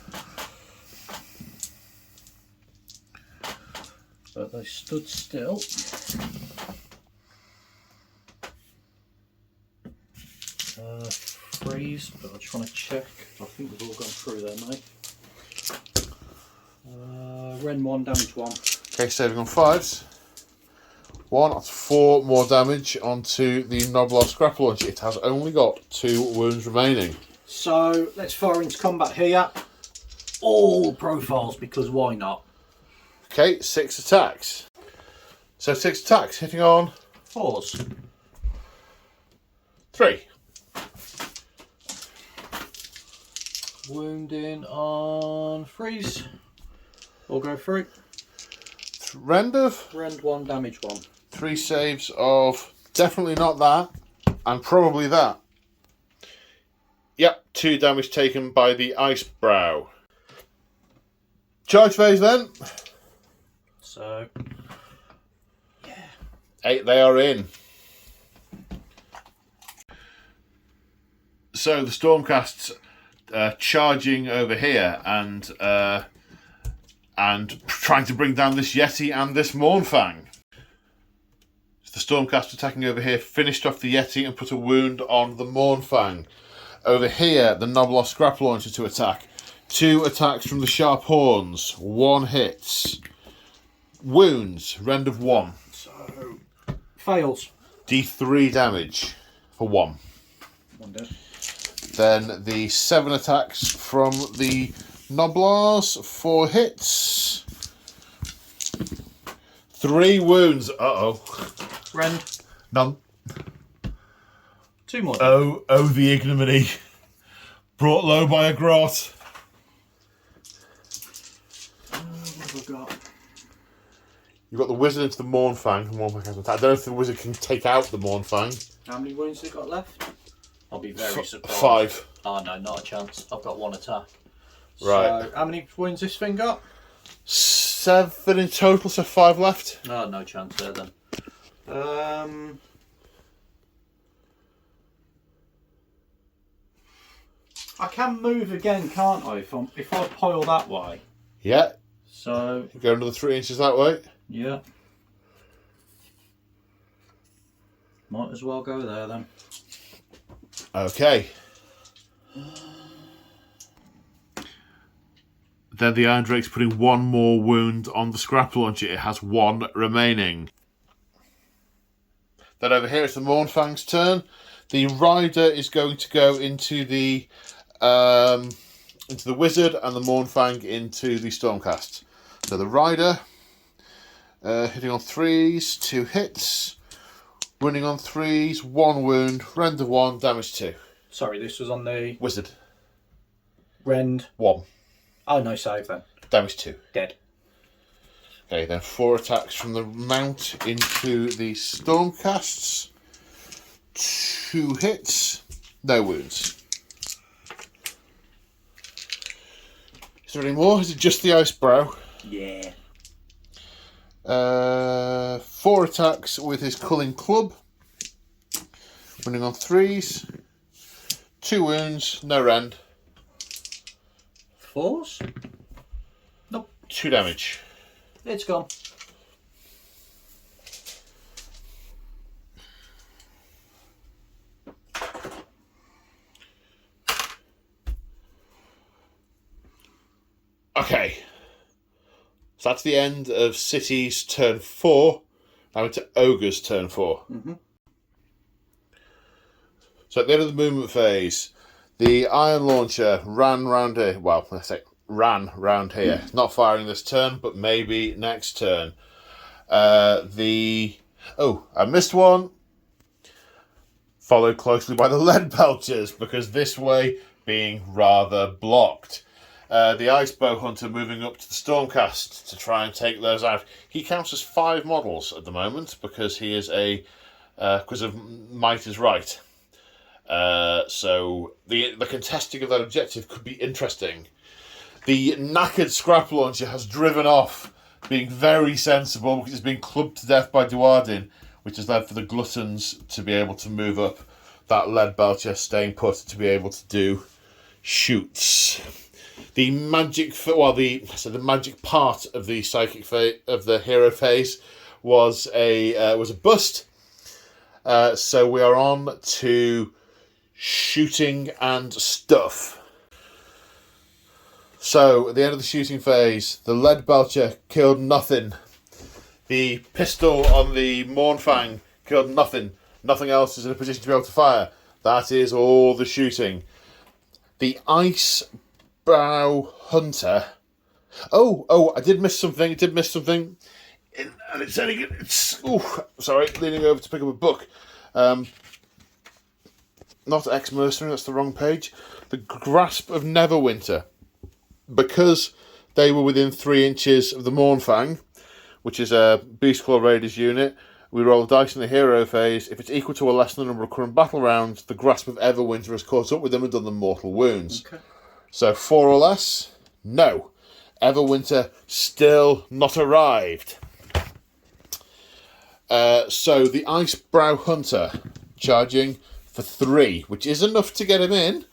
But they stood still. Freeze, but I just want to check. I think we've all gone through there, mate. Ren 1, damage 1. Okay, saving on 5s. 1, that's 4 more damage onto the Noblar Scrapple Launcher. It has only got 2 wounds remaining. So let's fire into combat here. All profiles, because why not? Okay, 6 attacks. So 6 attacks, hitting on 4s. 3. Wounding on freeze. Or go through. Rend of Rend 1, damage 1. 3 saves of definitely not that, and probably that. Yep, 2 damage taken by the Ice Brow. Charge phase then. So, 8 they are in. So the Stormcast's charging over here and trying to bring down this Yeti and this Mournfang. The Stormcast attacking over here finished off the Yeti and put a wound on the Mournfang. Over here, the Noblar Scrapple Launcher to attack. 2 attacks from the Sharp Horns. 1 hits. Wounds. Rend of 1. so fails. D3 damage for 1. 1 dead. Then the 7 attacks from the Noblars. 4 hits. 3 wounds. Uh-oh. Rend. None. 2 more. Oh, the ignominy. Brought low by a grot. What have I got? You've got the wizard into the Mournfang. Mournfang has an attack. I don't know if the wizard can take out the Mournfang. How many wounds have you got left? I'll be very surprised. 5. Oh no, not a chance. I've got 1 attack. Right. So, how many wounds this thing got? 7 in total, so 5 left. No, no chance there then. I can move again, can't I? If I pile that way. Yeah. So Go another 3 inches that way. yeah, might as well go there then. Okay. Then the Iron Drake's putting 1 more wound on the Scrapple Launcher. It has 1 remaining. Then over here it's the Mournfang's turn. The Rider is going to go into the Wizard and the Mournfang into the Stormcast. So the Rider hitting on 3s, 2 hits. Wounding on 3s, 1 wound, rend of 1, damage 2. Sorry, this was on the Wizard. rend. 1. Oh no, save then. Damage 2. Dead. Okay, then 4 attacks from the Mount into the Stormcasts. 2 hits, no wounds. Is there any more? Is it just the Ice Brow? Yeah. 4 attacks with his Culling Club. Running on 3s. 2 wounds, no rend. 4s? Nope. 2 damage. It's gone. Okay. So that's the end of City's turn 4. Now into Ogre's turn 4. Mm-hmm. So at the end of the movement phase, the Iron Launcher ran round here. Well, let's say ran round here. It's not firing this turn, but maybe next turn. I missed one. Followed closely by the Lead Belchers, because this way being rather blocked. The Ice Bow Hunter moving up to the Stormcast to try and take those out. He counts as 5 models at the moment because he is because of might is right. So the contesting of that objective could be interesting. The knackered Scrapple Launcher has driven off, being very sensible because it's been clubbed to death by Duardin, which has led for the Gluttons to be able to move up. That Lead Belcher staying put to be able to do shoots. The magic, the magic part of the psychic of the hero phase was a bust. So we are on to shooting and stuff. So, at the end of the shooting phase, the lead belcher killed nothing. The pistol on the Mournfang killed nothing. Nothing else is in a position to be able to fire. That is all the shooting. The Ice Brow Hunter. Oh, I did miss something. And it's only... sorry, leaning over to pick up a book. Not Ex-Mercenary, that's the wrong page. The Grasp of Neverwinter. Because they were within 3 inches of the Mournfang, which is a Beastclaw Raiders unit, we roll dice in the hero phase. If it's equal to or less than the number of current battle rounds, the Grasp of Everwinter has caught up with them and done them mortal wounds. Okay. So 4 or less? No. Everwinter still not arrived. So the Icebrow Hunter charging for 3, which is enough to get him in.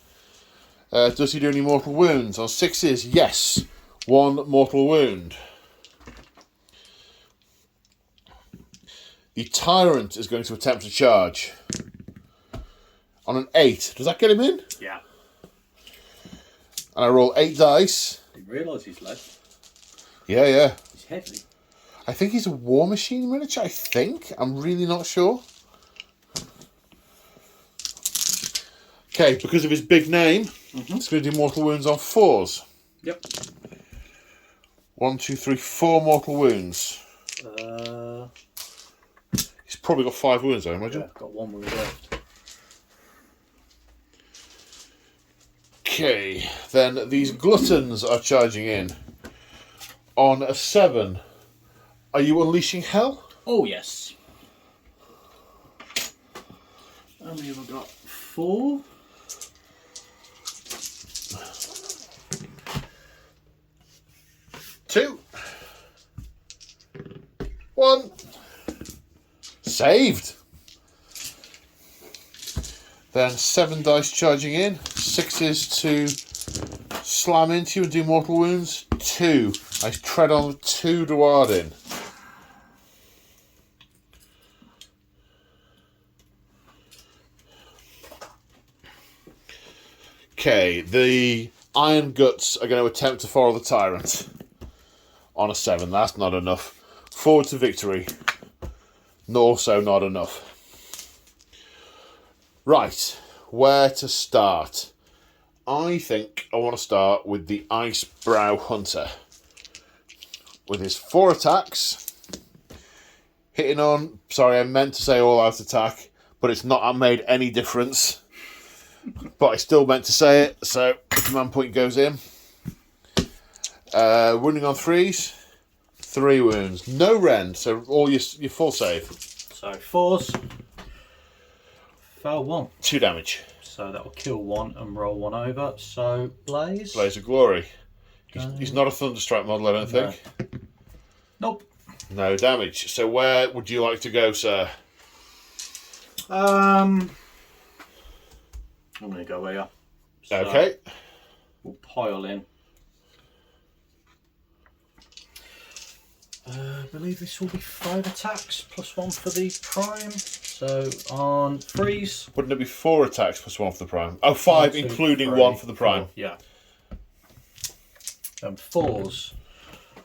Does he do any mortal wounds? On 6s, yes. 1 mortal wound. The Tyrant is going to attempt to charge. On an 8. Does that get him in? Yeah. And I roll 8 dice. Didn't realise he's lead. Yeah. He's heavy. I think he's a War Machine miniature, I think. I'm really not sure. Okay, because of his big name, it's going to do mortal wounds on 4s. Yep. 1, 2, 3, 4 mortal wounds. He's probably got 5 wounds, I imagine. Yeah, got 1 wound left. Okay, then these Gluttons are charging in. On a 7. Are you unleashing hell? Oh, yes. How many have I got? 4. Two. 1. Saved. Then 7 dice charging in. 6s to slam into you and do mortal wounds. 2. I tread on 2 Dwarden. Okay, the Iron Guts are going to attempt to follow the Tyrant. On a 7, that's not enough. Forward to victory. Also not enough. Right, where to start? I think I want to start with the Icebrow Hunter. With his 4 attacks. Hitting on... Sorry, I meant to say all-out attack, but it's not made any difference. But I still meant to say it, so the command point goes in. Wounding on 3s. 3 wounds. No rend, so all your full save. So 4s. Fail 1. 2 damage. So that will kill 1 and roll 1 over. So Blaze. Blaze of Glory. He's not a Thunderstrike model, I don't think. Nope. No damage. So where would you like to go, sir? I'm going to go here. So Okay. we'll pile in. I believe this will be 5 attacks plus 1 for the prime. So on 3s. Wouldn't it be 4 attacks plus 1 for the prime? Oh, 5 including 3, 1 for the prime. 4, yeah. 4s.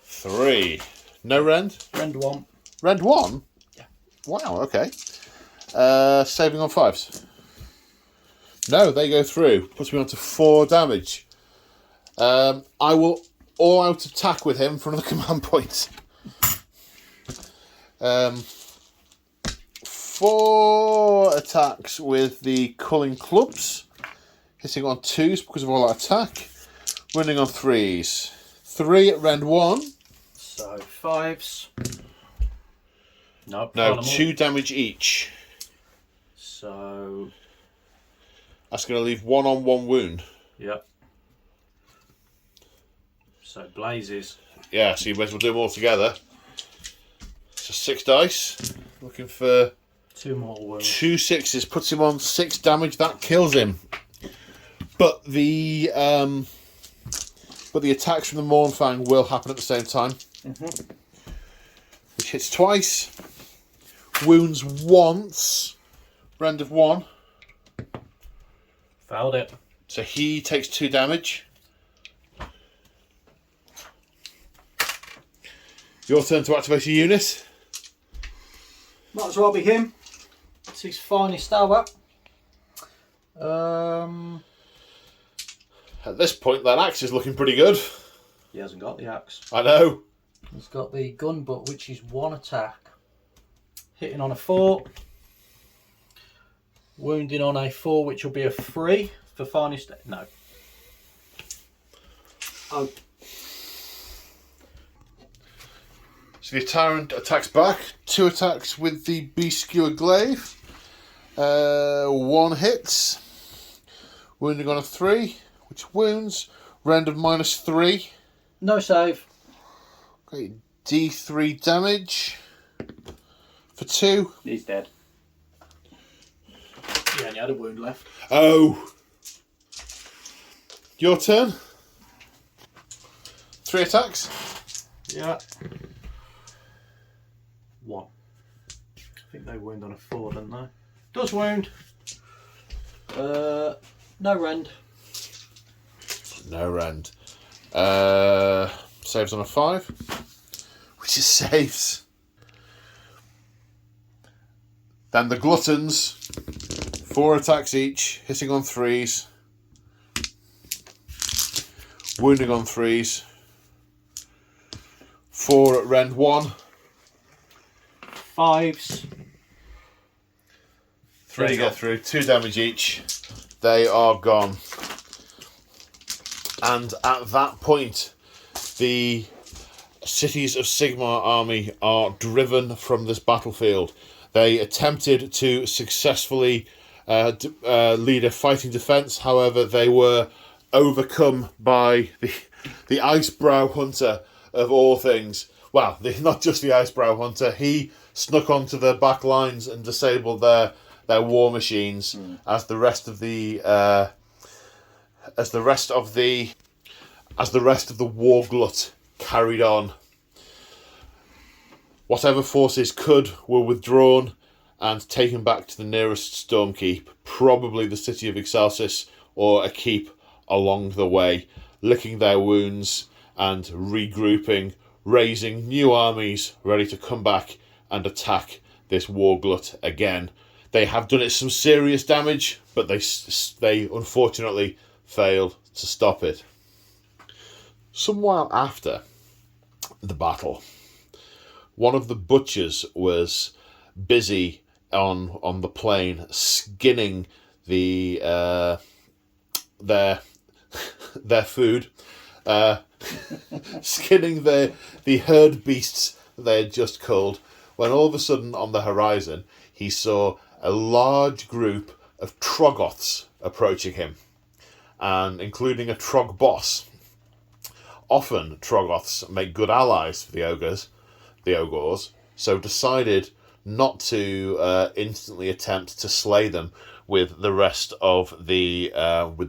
3. No rend? Rend 1. Rend 1? Yeah. Wow, okay. Saving on 5s. No, they go through. Puts me on to 4 damage. I will all-out attack with him for another command point. 4 attacks with the culling clubs. Hitting on 2s because of all-out attack. Winning on 3s. 3 at rend 1. So 5s. Nope, No, 2 damage each. So That's going to leave 1 on 1 wound. yep. So Blazes. Yeah, so you may as well do them all together. So 6 dice. Looking for 2 more wounds. 2 6s. Puts him on 6 damage. That kills him. But the attacks from the Mournfang will happen at the same time. Which hits twice. Wounds once. Rend of 1. Fouled it. So he takes 2 damage. Your turn to activate a unit. Might as well be him. It's his finest hour. At this point, that axe is looking pretty good. He hasn't got the axe. I know. He's got the gun butt, which is 1 attack. Hitting on a 4. Wounding on a 4, which will be a 3 for finest. No. Oh. So the tyrant attacks back. 2 attacks with the beast skewer glaive. 1 hits. Wounding on a 3, which wounds. Rend of -3. No save. Okay, D3 damage for 2. He's dead. He only had a wound left. Oh. Your turn. 3 attacks. Yeah. 1. I think they wound on a 4, don't they? Does wound. No rend. No rend. Saves on a 5, which is saves. Then the gluttons, 4 attacks each, hitting on 3s, wounding on 3s, 4 at rend 1, 5s. 3 to get through, 2 damage each. They are gone. And at that point, the cities of Sigmar army are driven from this battlefield. They attempted to successfully lead a fighting defence. However, they were overcome by the Icebrow Hunter of all things. Well, not just the Icebrow Hunter. He snuck onto the back lines and disabled their war machines as the rest of the war glut carried on. Whatever forces could were withdrawn and taken back to the nearest storm keep, probably the city of Excelsis or a keep along the way, licking their wounds and regrouping, raising new armies ready to come back and attack this war glut again. They have done it some serious damage, but they unfortunately failed to stop it. Some while after the battle, one of the butchers was busy on the plain skinning their food, skinning the herd beasts that they had just culled, when all of a sudden on the horizon he saw a large group of Troggoths approaching him, and including a Trog boss. Often Troggoths make good allies for the Ogors, so decided not to instantly attempt to slay them with the rest of the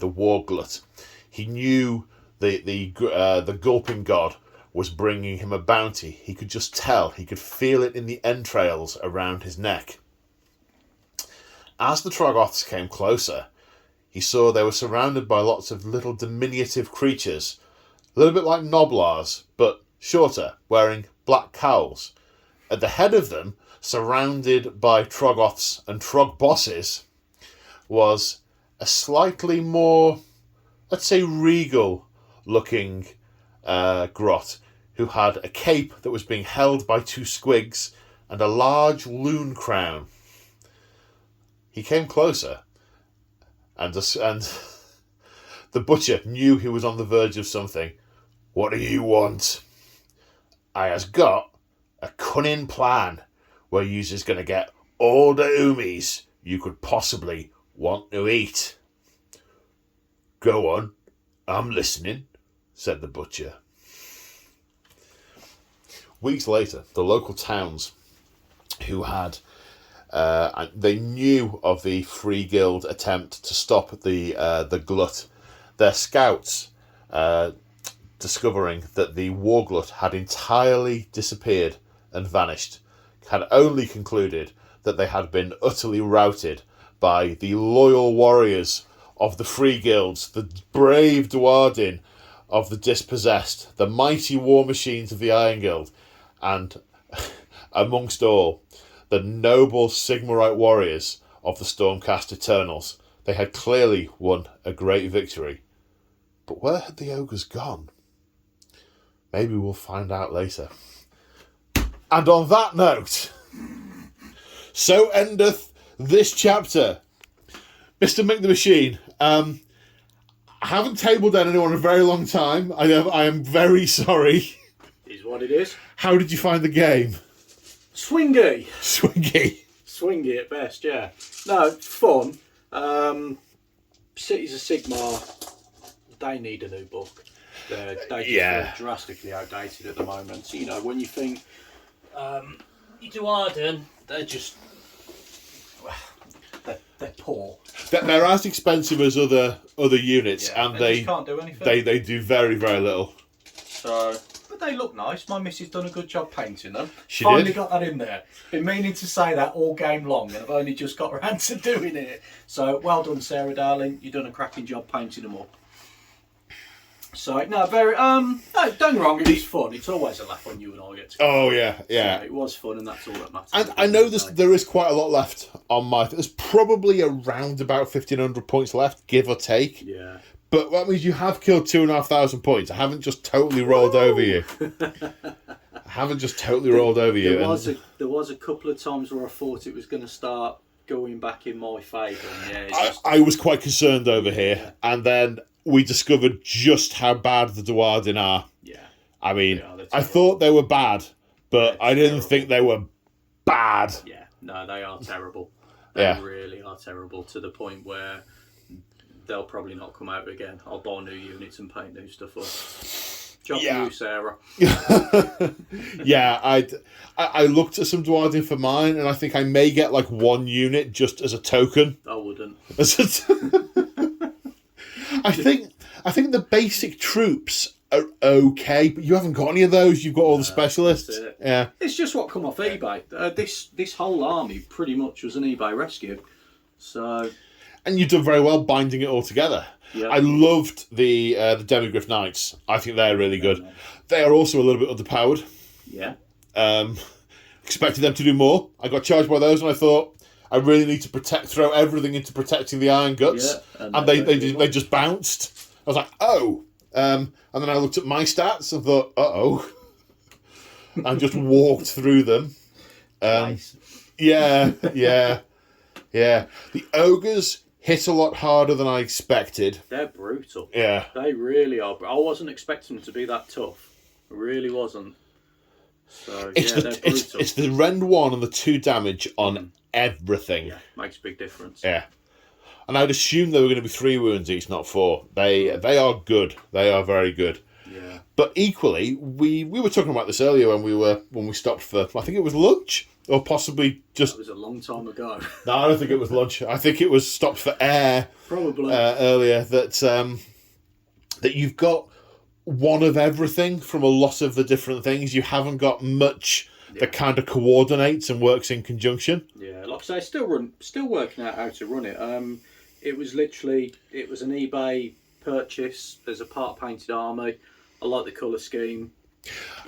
war glut. He knew the gulping god was bringing him a bounty. He could just tell. He could feel it in the entrails around his neck. As the Troggoths came closer, he saw they were surrounded by lots of little diminutive creatures, a little bit like Noblars, but shorter, wearing black cowls. At the head of them, surrounded by Troggoths and Trog bosses, was a slightly more, let's say, regal-looking grot, who had a cape that was being held by 2 squigs and a large loon crown. He came closer, and the butcher knew he was on the verge of something. "What do you want?" "I has got a cunning plan where yous is going to get all the umis you could possibly want to eat." "Go on, I'm listening," said the butcher. Weeks later, the local towns who had they knew of the Free Guild attempt to stop the glut. Their scouts, discovering that the war glut had entirely disappeared and vanished, had only concluded that they had been utterly routed by the loyal warriors of the Free Guilds, the brave Dwarden of the Dispossessed, the mighty war machines of the Iron Guild, And amongst all, the noble Sigmarite warriors of the Stormcast Eternals, they had clearly won a great victory. But where had the ogres gone? Maybe we'll find out later. And on that note, so endeth this chapter. Mr. Mick the Machine, I haven't tabled down anyone in a very long time. I am very sorry. Is what it is. How did you find the game? Swingy. Swingy. Swingy at best, yeah. No, fun. Cities of Sigmar, they need a new book. They just feel drastically outdated at the moment. So, you know, when you think you do Arden, they're just they're poor. They're as expensive as other units, and they can't do anything. They do very, very little. So, but they look nice. My missus done a good job painting them. She Finally did. got that in there. Been meaning to say that all game long, and I've only just got around to doing it. So, well done, Sarah, darling. You've done a cracking job painting them up. So, no, very, no, don't get me wrong, it was fun. It's always a laugh when you and I get together. Oh, yeah. So it was fun, and that's all that matters. And I know there is quite a lot left on my... There's probably around about 1,500 points left, give or take. Yeah. But that means you have killed 2,500 points. I haven't just totally rolled over you. I haven't just totally rolled over you. There was a couple of times where I thought it was going to start going back in my favour. Yeah, I was quite concerned over here, and then we discovered just how bad the Duardin are. Yeah. I mean, I thought they were bad, but I didn't think they were bad. Yeah, no, they are terrible. Yeah. They really are terrible, to the point where they'll probably not come out again. I'll buy new units and paint new stuff up. Job for you, Sarah. Yeah, I looked at some Duardin for mine, and I think I may get like one unit just as a token. I wouldn't. I think the basic troops are okay, but you haven't got any of those. You've got all the specialists. Yeah, it's just what come off eBay. This whole army pretty much was an eBay rescue. So, and you've done very well binding it all together. Yeah. I loved the Demigryph Knights. I think they're really good. They are also a little bit underpowered. Yeah. Expected them to do more. I got charged by those, and I thought I really need to throw everything into protecting the Iron Guts, and they just bounced. I was like, oh. And then I looked at my stats and thought, uh-oh. And just walked through them. Nice. Yeah. The ogres hit a lot harder than I expected. They're brutal. Yeah. They really are. I wasn't expecting them to be that tough. I really wasn't. So, they're brutal. It's the Rend 1 and the 2 damage on everything. Yeah, makes a big difference. Yeah. And I'd assumed they were going to be 3 wounds each, not 4. They are good. They are very good. Yeah. But equally, we were talking about this earlier when we stopped for, I think it was lunch, or possibly just... That was a long time ago. No, I don't think it was lunch. I think it was stopped for air. Probably. Earlier, that you've got one of everything from a lot of the different things. You haven't got much that kind of coordinates and works in conjunction. Yeah, like I say, still working out how to run it. It was an eBay purchase. There's a part painted army. I like the colour scheme,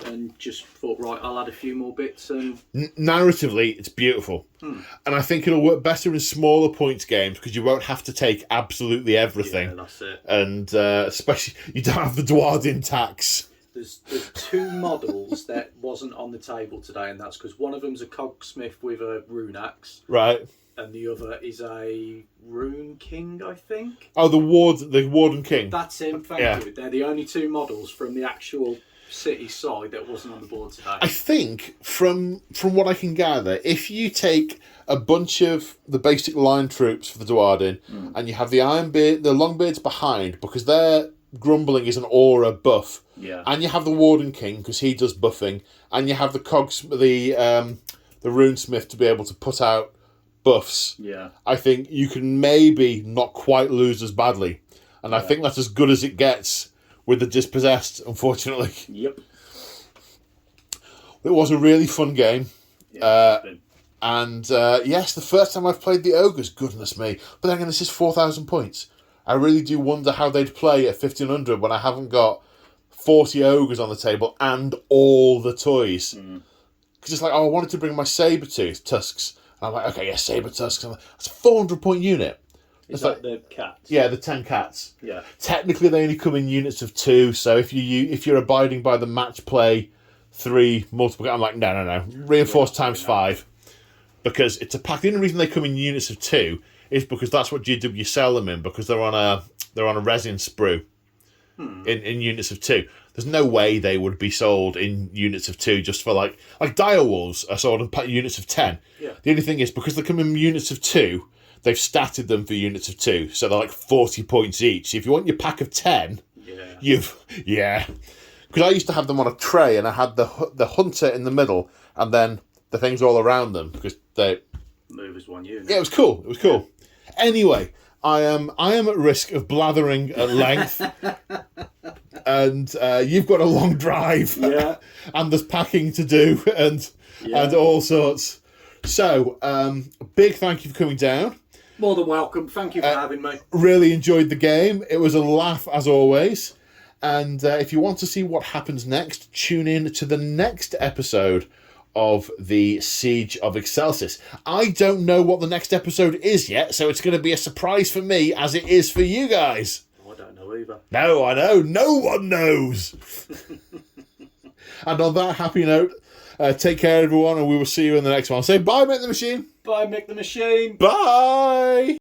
and just thought, right, I'll add a few more bits. And narratively, it's beautiful, and I think it'll work better in smaller points games because you won't have to take absolutely everything. Yeah, that's it. And especially, you don't have the Duardin tax. There's 2 models that wasn't on the table today, and that's because one of them's a cogsmith with a rune axe, right, and the other is a rune king, I think. Oh, the Warden King. That's him. Thank you. They're the only 2 models from the actual city side that wasn't on the board today. I think from what I can gather, if you take a bunch of the basic line troops for the Duardin and you have the Longbeards behind, because their grumbling is an aura buff. Yeah. And you have the Warden King because he does buffing, and you have the Runesmith to be able to put out buffs. Yeah. I think you can maybe not quite lose as badly, and I think that's as good as it gets with the Dispossessed, unfortunately. Yep. It was a really fun game. Yeah, Yes, the first time I've played the Ogres, goodness me. But then again, this is 4,000 points. I really do wonder how they'd play at 1,500 when I haven't got 40 ogres on the table and all the toys. Because it's like, oh, I wanted to bring my saber-tooth tusks. And I'm like, okay, yeah, saber tusks. That's a 400-point unit. Is that the cats? Yeah, the 10 cats. Yeah. Technically, they only come in units of 2. So if you're abiding by the match play 3 multiple, I'm like, no, reinforced times 5, because it's a pack. The only reason they come in units of 2 is because that's what GW sell them in, because they're on a resin sprue in units of 2. There's no way they would be sold in units of 2 just for like direwolves are sold in units of 10. Yeah. The only thing is, because they come in units of 2, they've statted them for units of 2, so they're like 40 points each. If you want your pack of 10, because I used to have them on a tray, and I had the hunter in the middle, and then the things all around them, because they move as one unit. Yeah, it was cool. It was cool. Anyway, I am at risk of blathering at length. And you've got a long drive, and there's packing to do, and all sorts. So, big thank you for coming down. More than welcome. Thank you for having me. Really enjoyed the game. It was a laugh as always. And if you want to see what happens next, tune in to the next episode of the Siege of Excelsis. I don't know what the next episode is yet, so it's going to be a surprise for me, as it is for you guys. I don't know either. No, I know. No one knows. And on that happy note, take care, everyone, and we will see you in the next one. Say bye, Mick the Machine. Bye, Mick the Machine. Bye.